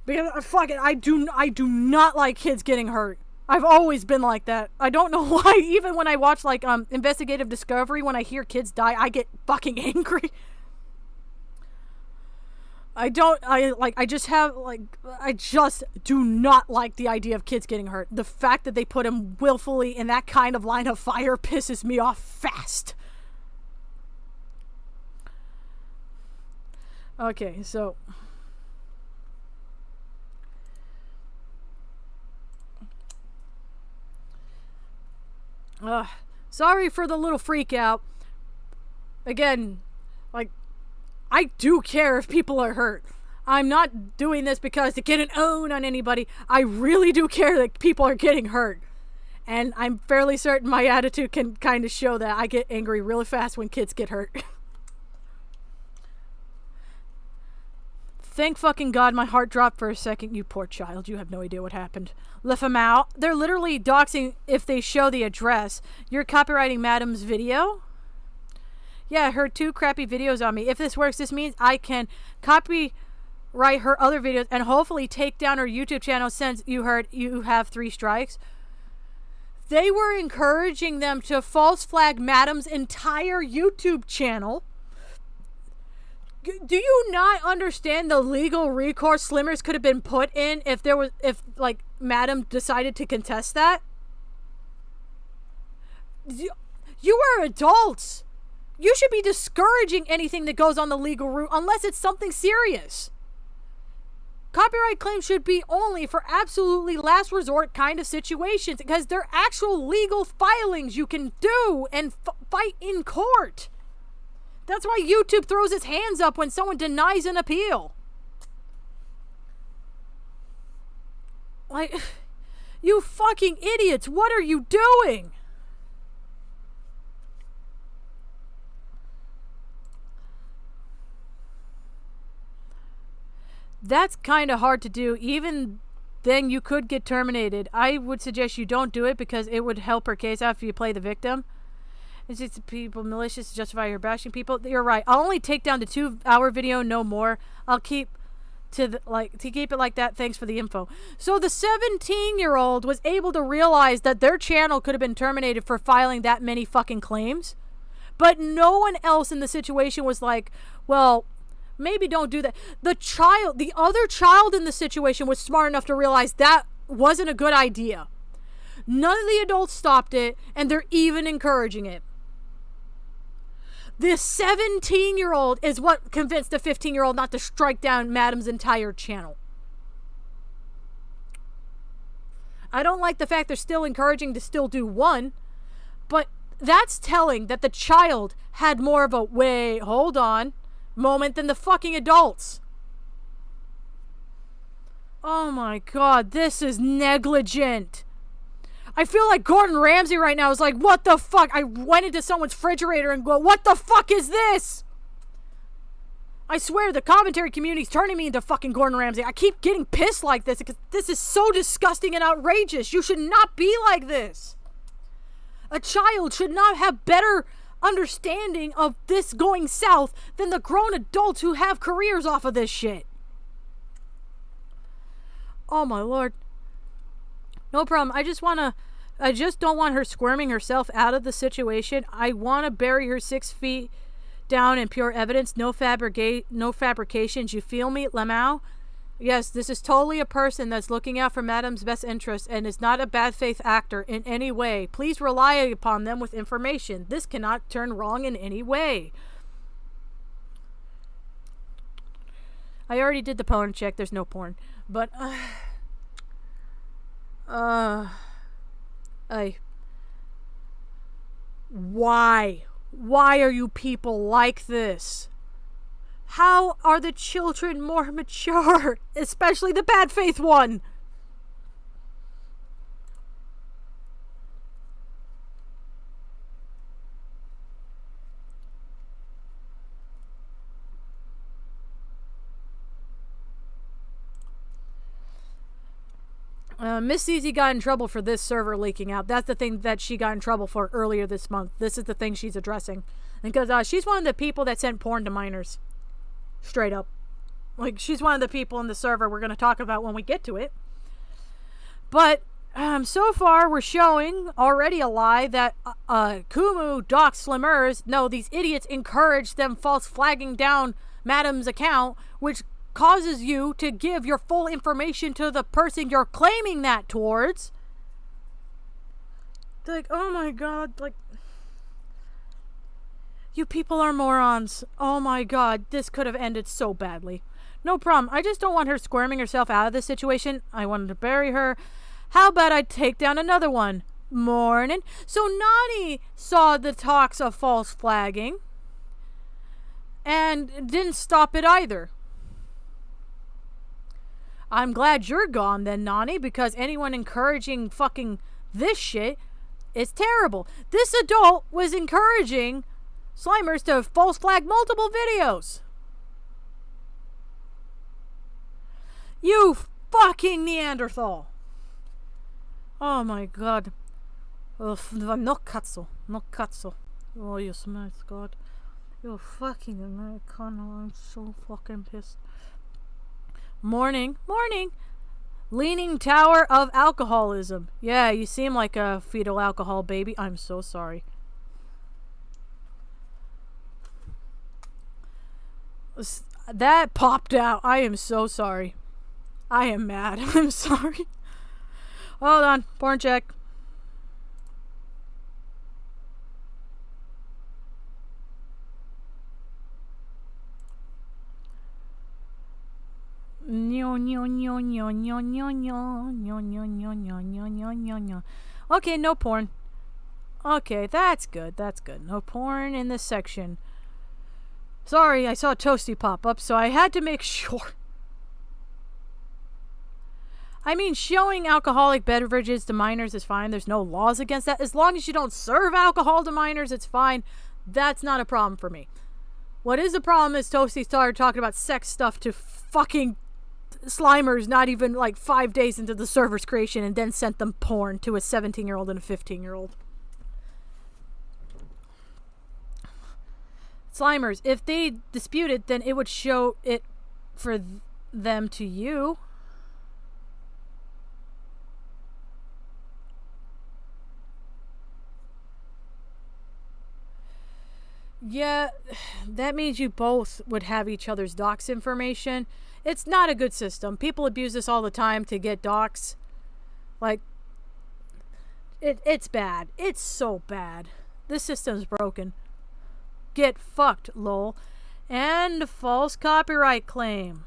Because, I do not like kids getting hurt. I've always been like that. I don't know why, even when I watch, Investigative Discovery, when I hear kids die, I get fucking angry. I just do not like the idea of kids getting hurt. The fact that they put him willfully in that kind of line of fire pisses me off fast. Okay, so... Sorry for the little freak out. Again, like, I do care if people are hurt. I'm not doing this because to get an own on anybody. I really do care that people are getting hurt. And I'm fairly certain my attitude can kind of show that. I get angry really fast when kids get hurt. Thank fucking God my heart dropped for a second. You poor child. You have no idea what happened. Left them out. They're literally doxing if they show the address. You're copywriting Madam's video? Yeah, her 2 crappy videos on me. If this works, this means I can copyright her other videos and hopefully take down her YouTube channel since you heard you have 3 strikes. They were encouraging them to false flag Madam's entire YouTube channel. Do you not understand the legal recourse Slimmers could have been put in if Madam decided to contest that? You are adults. You should be discouraging anything that goes on the legal route unless it's something serious. Copyright claims should be only for absolutely last resort kind of situations because they're actual legal filings you can do and fight in court. That's why YouTube throws its hands up when someone denies an appeal. Like, you fucking idiots, what are you doing? That's kind of hard to do. Even then, you could get terminated. I would suggest you don't do it because it would help her case out if you play the victim. It's just people malicious to justify her bashing people. You're right. I'll only take down the 2-hour video, no more. I'll keep to keep it like that. Thanks for the info. So the 17-year-old was able to realize that their channel could have been terminated for filing that many fucking claims, but no one else in the situation was like, well, maybe don't do that. The other child in the situation was smart enough to realize that wasn't a good idea. None of the adults stopped it, and they're even encouraging it. This 17-year-old is what convinced the 15-year-old not to strike down Madam's entire channel. I don't like the fact they're still encouraging to still do one, but that's telling that the child had more of a wait, hold on moment than the fucking adults. Oh my God, this is negligent. I feel like Gordon Ramsay right now is like, what the fuck? I went into someone's refrigerator and go, what the fuck is this? I swear the commentary community's turning me into fucking Gordon Ramsay. I keep getting pissed like this because this is so disgusting and outrageous. You should not be like this. A child should not have better understanding of this going south than the grown adults who have careers off of this shit. Oh my Lord. No problem. I just don't want her squirming herself out of the situation. I want to bury her 6 feet down in pure evidence. No fabrications. You feel me, Lemau? Yes, this is totally a person that's looking out for Madam's best interest and is not a bad faith actor in any way. Please rely upon them with information. This cannot turn wrong in any way. I already did the porn check. There's no porn. But, why? Why are you people like this? How are the children more mature? Especially the bad faith one. Miss Easy got in trouble for this server leaking out. That's the thing that she got in trouble for earlier this month. This is the thing she's addressing. Because she's one of the people that sent porn to minors. Straight up. Like, she's one of the people in the server we're going to talk about when we get to it. But, so far we're showing already a lie that Kumu doxed Slimmers. No, these idiots encouraged them false flagging down Madam's account, which causes you to give your full information to the person you're claiming that towards. Like, oh my God, like, you people are morons. Oh my God, this could have ended so badly. No problem. I just don't want her squirming herself out of this situation. I wanted to bury her. How about I take down another one? Morning. So Nani saw the talks of false flagging and didn't stop it either. I'm glad you're gone then, Nani, because anyone encouraging fucking this shit is terrible. This adult was encouraging Slimers to false flag multiple videos. You fucking Neanderthal. Oh my god. No katsu. No katsu. Oh, you smart god. You fucking Americano. I'm so fucking pissed. Morning. Morning. Leaning Tower of Alcoholism. Yeah, you seem like a fetal alcohol baby. I'm so sorry. That popped out. I am so sorry. I am mad. I'm sorry. Hold on. Porn check. Okay, no porn. Okay, that's good. That's good. No porn in this section. Sorry, I saw Toasty pop up, so I had to make sure. I mean, showing alcoholic beverages to minors is fine. There's no laws against that. As long as you don't serve alcohol to minors, it's fine. That's not a problem for me. What is the problem is Toasty started talking about sex stuff to fucking Slimers not even like 5 days into the server's creation and then sent them porn to a 17-year-old and a 15-year-old. Slimers, if they disputed, then it would show it for them to you. Yeah, that means you both would have each other's docs information. It's not a good system. People abuse this all the time to get docs. Like, it's bad. It's so bad. This system's broken. Get fucked, lol. And false copyright claim.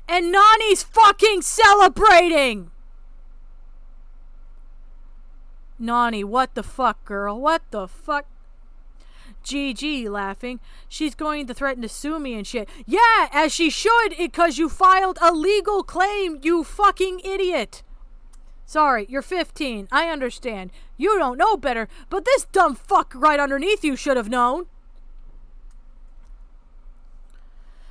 And Nani's fucking celebrating! Nani, what the fuck, girl? What the fuck? GG laughing. She's going to threaten to sue me and shit. Yeah, as she should, because you filed a legal claim, you fucking idiot. Sorry, you're 15. I understand. You don't know better, but this dumb fuck right underneath you should have known.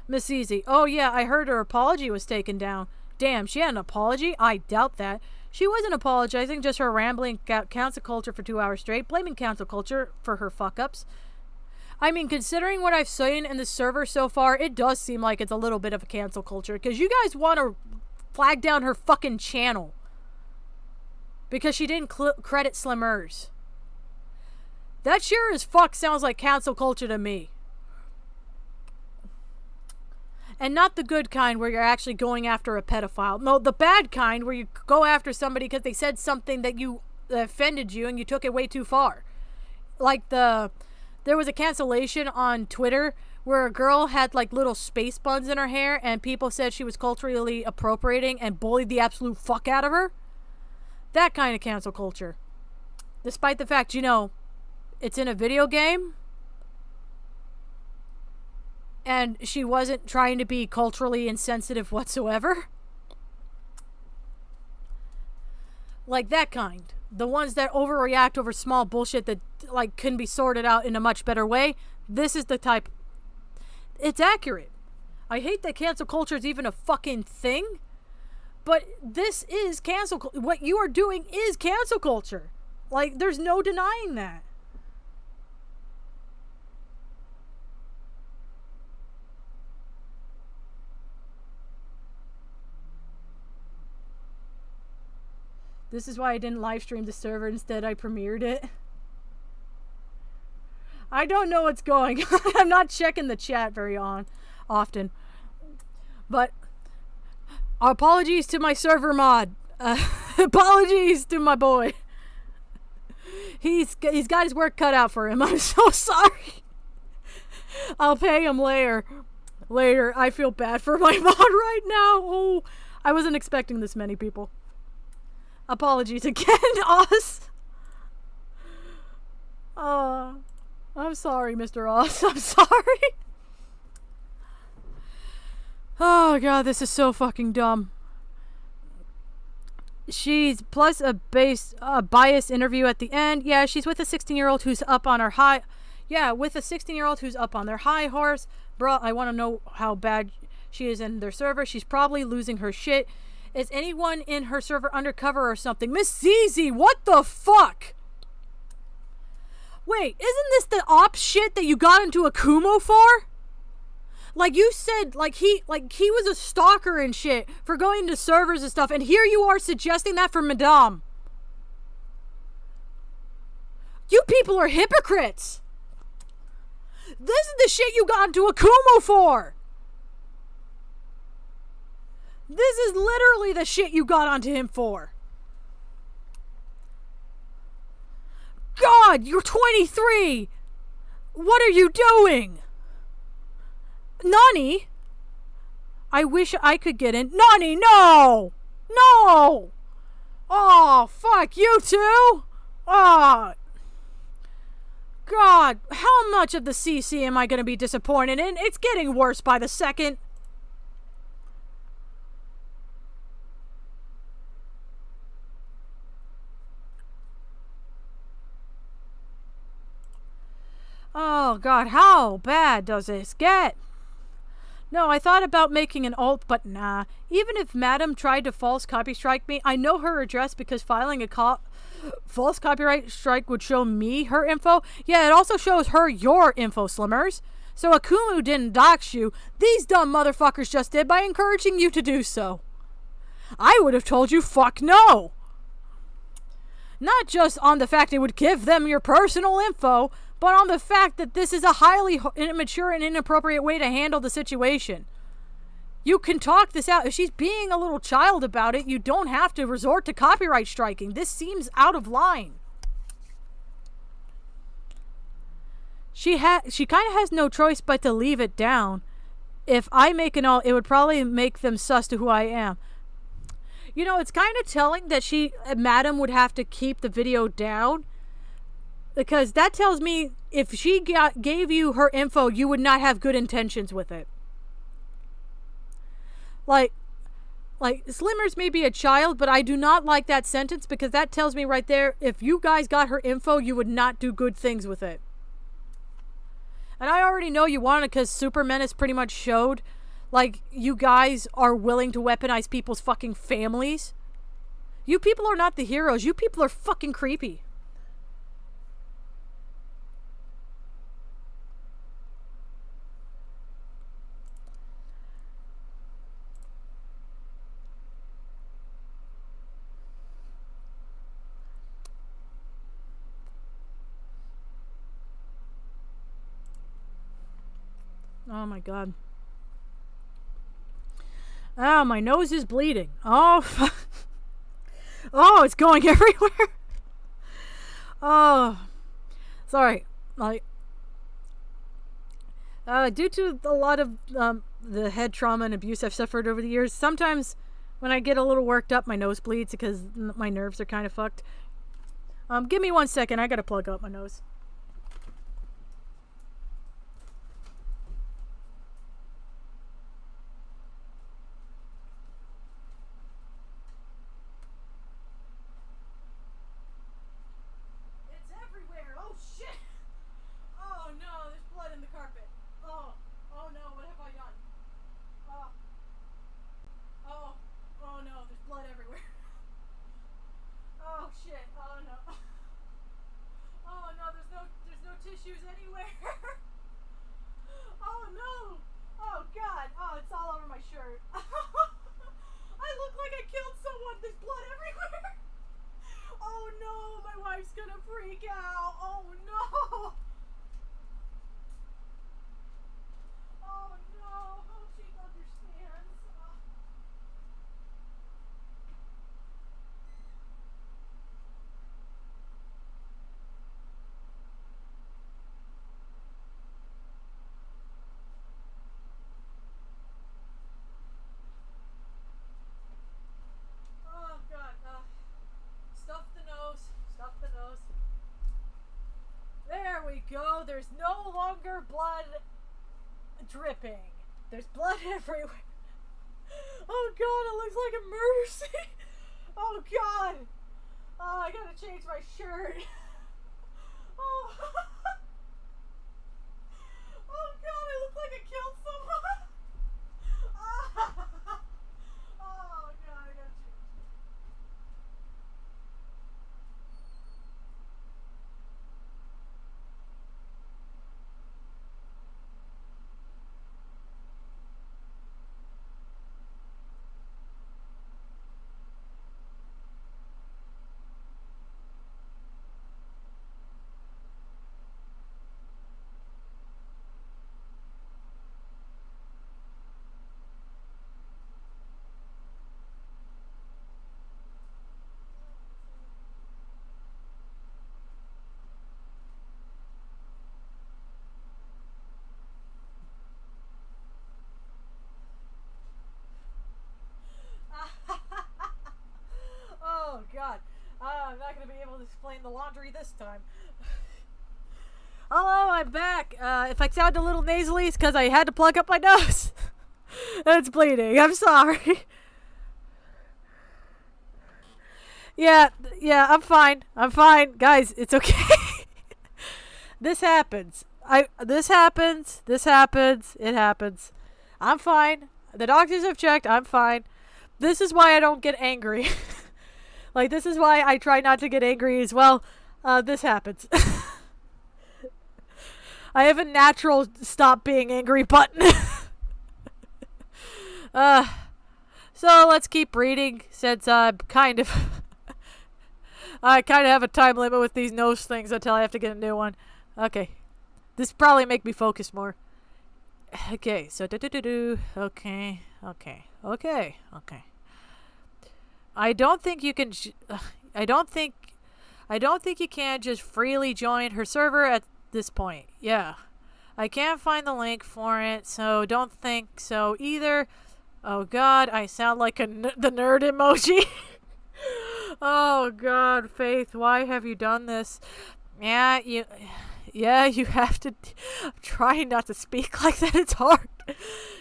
Miss Easy. Oh yeah, I heard her apology was taken down. Damn, she had an apology? I doubt that. She wasn't apologizing, just her rambling cancel culture for 2 hours straight, blaming cancel culture for her fuck-ups. I mean, considering what I've seen in the server so far, it does seem like it's a little bit of a cancel culture, because you guys want to flag down her fucking channel. Because she didn't credit Slimmers. That sure as fuck sounds like cancel culture to me. And not the good kind where you're actually going after a pedophile. No, the bad kind where you go after somebody because they said something that offended you and you took it way too far. Like there was a cancellation on Twitter where a girl had like little space buns in her hair and people said she was culturally appropriating and bullied the absolute fuck out of her. That kind of cancel culture. Despite the fact, it's in a video game. And she wasn't trying to be culturally insensitive whatsoever. Like that kind. The ones that overreact over small bullshit that like can be sorted out in a much better way. This is the type. It's accurate. I hate that cancel culture is even a fucking thing. But this is cancel culture. What you are doing is cancel culture. Like, there's no denying that. This is why I didn't live stream the server. Instead, I premiered it. I don't know what's going on. I'm not checking the chat very often. But apologies to my server mod. Apologies to my boy. He's got his work cut out for him. I'm so sorry. I'll pay him later. I feel bad for my mod right now. Oh, I wasn't expecting this many people. Apologies again, Oz. I'm sorry, Mr. Oz. I'm sorry. Oh god, this is so fucking dumb. She's plus a biased interview at the end. Yeah, she's with a 16-year-old who's up on her high. Yeah, with a 16-year-old who's up on their high horse. Bruh, I want to know how bad she is in their server. She's probably losing her shit. Is anyone in her server undercover or something? Miss ZZ, what the fuck? Wait, isn't this the ops shit that you got into a Kumo for? Like you said, like he was a stalker and shit for going to servers and stuff, and here you are suggesting that for Madame. You people are hypocrites. This is the shit you got into a Kumo for. This is literally the shit you got onto him for. God, you're 23. What are you doing? Nani? I wish I could get in. Nani, no! No! Oh, fuck you too? Oh. God, how much of the CC am I going to be disappointed in? It's getting worse by the second. Oh god, how bad does this get? No, I thought about making an alt, but nah. Even if Madam tried to false copy strike me, I know her address because filing a false copyright strike would show me her info. Yeah, it also shows her your info, Slimmers. So Akumu didn't dox you. These dumb motherfuckers just did by encouraging you to do so. I would have told you fuck no. Not just on the fact it would give them your personal info, but on the fact that this is a highly immature and inappropriate way to handle the situation. You can talk this out. If she's being a little child about it, you don't have to resort to copyright striking. This seems out of line. She kind of has no choice but to leave it down. If I make an alt, it would probably make them sus to who I am. You know, it's kind of telling that Madam would have to keep the video down. Because that tells me if she gave you her info, you would not have good intentions with it. Like Slimmers may be a child, but I do not like that sentence because that tells me right there, if you guys got her info, you would not do good things with it. And I already know you want it because Super Menace pretty much showed, like, you guys are willing to weaponize people's fucking families. You people are not the heroes. You people are fucking creepy. Oh my god. Oh, my nose is bleeding. Oh, fuck. Oh, it's going everywhere. Oh, sorry. Like, due to a lot of the head trauma and abuse I've suffered over the years, sometimes when I get a little worked up, my nose bleeds because my nerves are kind of fucked. Give me 1 second. I gotta plug up my nose. hunger, blood dripping. There's blood everywhere. Oh god, it looks like a murder scene. Oh god. Oh, I gotta change my shirt. Oh. Oh god, I look like I killed someone. Oh god, I gotta change. Oh god, I'm not gonna be able to explain the laundry this time. Hello, I'm back. If I sound a little nasally, it's because I had to plug up my nose. It's bleeding. I'm sorry. Yeah, I'm fine. I'm fine, guys. It's okay. This happens. This happens. It happens. I'm fine. The doctors have checked. I'm fine. This is why I don't get angry. Like, this is why I try not to get angry as well. This happens. I have a natural stop being angry button. So let's keep reading since I'm I kind of have a time limit with these nose things until I have to get a new one. Okay. This probably make me focus more. Okay, so okay. I don't think you can I don't think you can just freely join her server at this point. Yeah. I can't find the link for it, so don't think so either. Oh god, I sound like the nerd emoji. Oh god, Faith, why have you done this? Yeah, you have to. I'm trying not to speak like that, it's hard.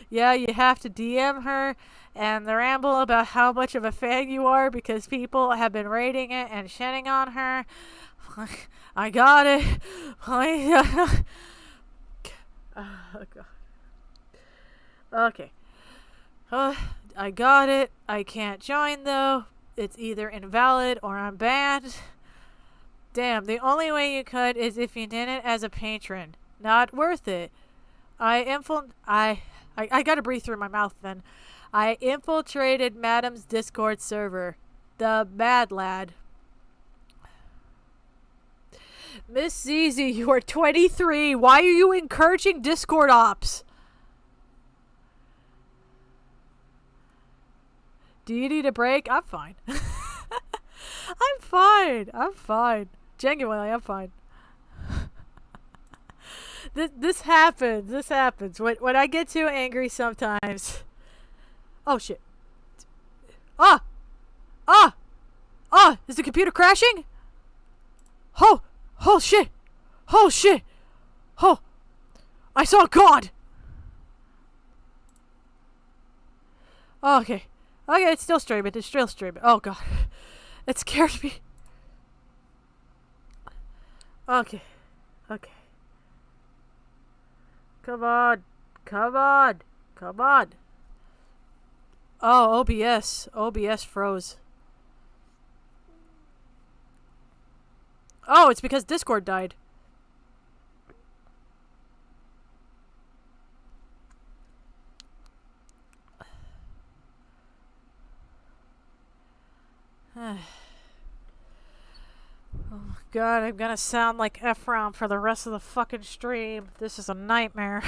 Yeah, you have to DM her and ramble about how much of a fan you are because people have been rating it and shitting on her. I got it. Oh god. Okay. I got it. I can't join though. It's either invalid or I'm banned. Damn, the only way you could is if you did it as a patron. Not worth it. I gotta breathe through my mouth then. I infiltrated Madam's Discord server. The Mad Lad. Miss Zizi, you are 23. Why are you encouraging Discord ops? Do you need a break? I'm fine. I'm fine. Genuinely, I'm fine. This happens. When I get too angry sometimes. Oh shit. Is the computer crashing? Oh shit. Oh, I saw God. Oh, okay. Okay, it's still streaming. Oh god. It scared me. Okay. Come on. Oh, OBS froze. Oh, it's because Discord died. Oh god, I'm gonna sound like Ephraim for the rest of the fucking stream. This is a nightmare.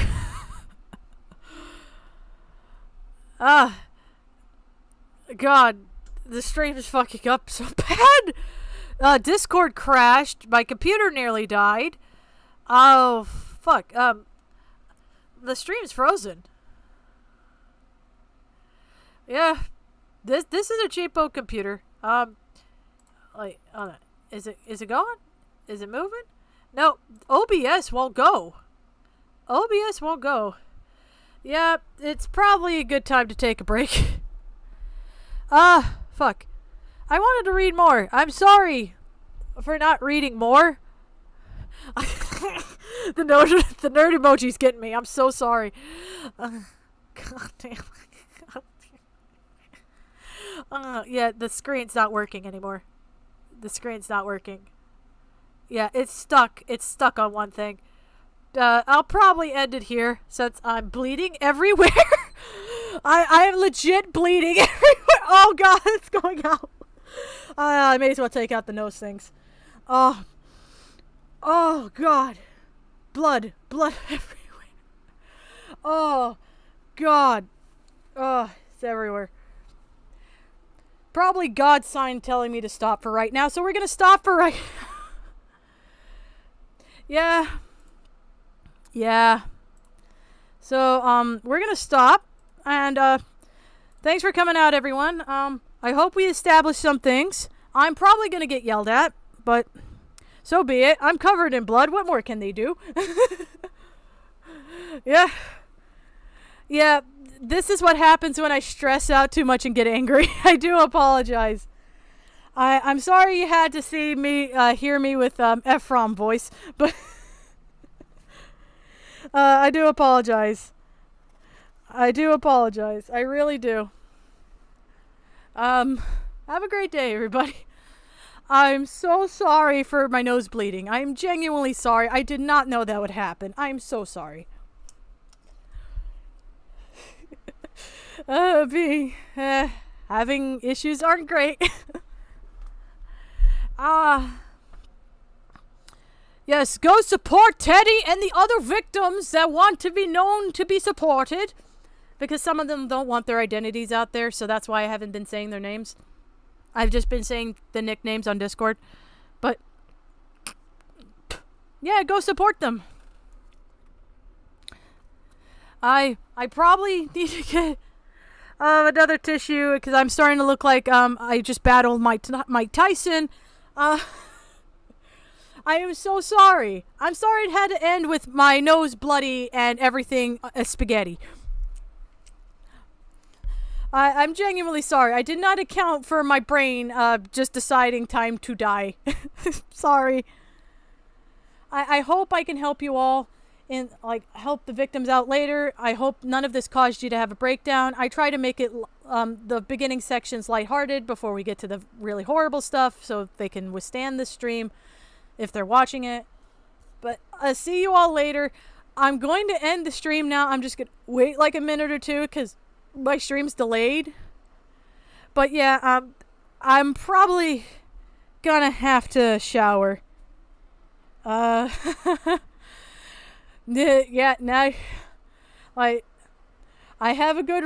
God, the stream is fucking up so bad. Discord crashed. My computer nearly died. Oh, fuck. The stream's frozen. Yeah. This is a cheapo computer. Is it gone? Is it moving? No, OBS won't go. OBS won't go. Yeah, it's probably a good time to take a break. Fuck. I wanted to read more. I'm sorry for not reading more. the nerd emoji's getting me. I'm so sorry. God damn. Yeah, the screen's not working anymore. The screen's not working. Yeah, it's stuck. It's stuck on one thing. I'll probably end it here since I'm bleeding everywhere. I am legit bleeding everywhere. Oh god, it's going out. I may as well take out the nose things. Oh god. Blood everywhere. Oh god. Oh, it's everywhere. Probably God's sign telling me to stop for right now, so we're gonna stop for right Yeah. So, we're gonna stop, and, thanks for coming out, everyone. I hope we established some things. I'm probably gonna get yelled at, but so be it. I'm covered in blood. What more can they do? Yeah. Yeah, this is what happens when I stress out too much and get angry. I do apologize. I'm sorry you had to see me, hear me with, Ephraim voice, but... I do apologize. I do apologize. I really do. Have a great day, everybody. I'm so sorry for my nose bleeding. I'm genuinely sorry. I did not know that would happen. I'm so sorry. Having issues aren't great. Yes, go support Teddy and the other victims that want to be known to be supported. Because some of them don't want their identities out there, so that's why I haven't been saying their names. I've just been saying the nicknames on Discord. But, yeah, go support them. I probably need to get another tissue, because I'm starting to look like I just battled Mike Tyson. I am so sorry. I'm sorry it had to end with my nose bloody and everything spaghetti. I'm genuinely sorry. I did not account for my brain just deciding time to die. Sorry. I hope I can help you all and help the victims out later. I hope none of this caused you to have a breakdown. I try to make it the beginning sections lighthearted before we get to the really horrible stuff so they can withstand the stream if they're watching it. But see you all later. I'm going to end the stream now. I'm just going to wait like a minute or two because my stream's delayed. But yeah, I'm probably gonna have to shower. Yeah, now, I have a good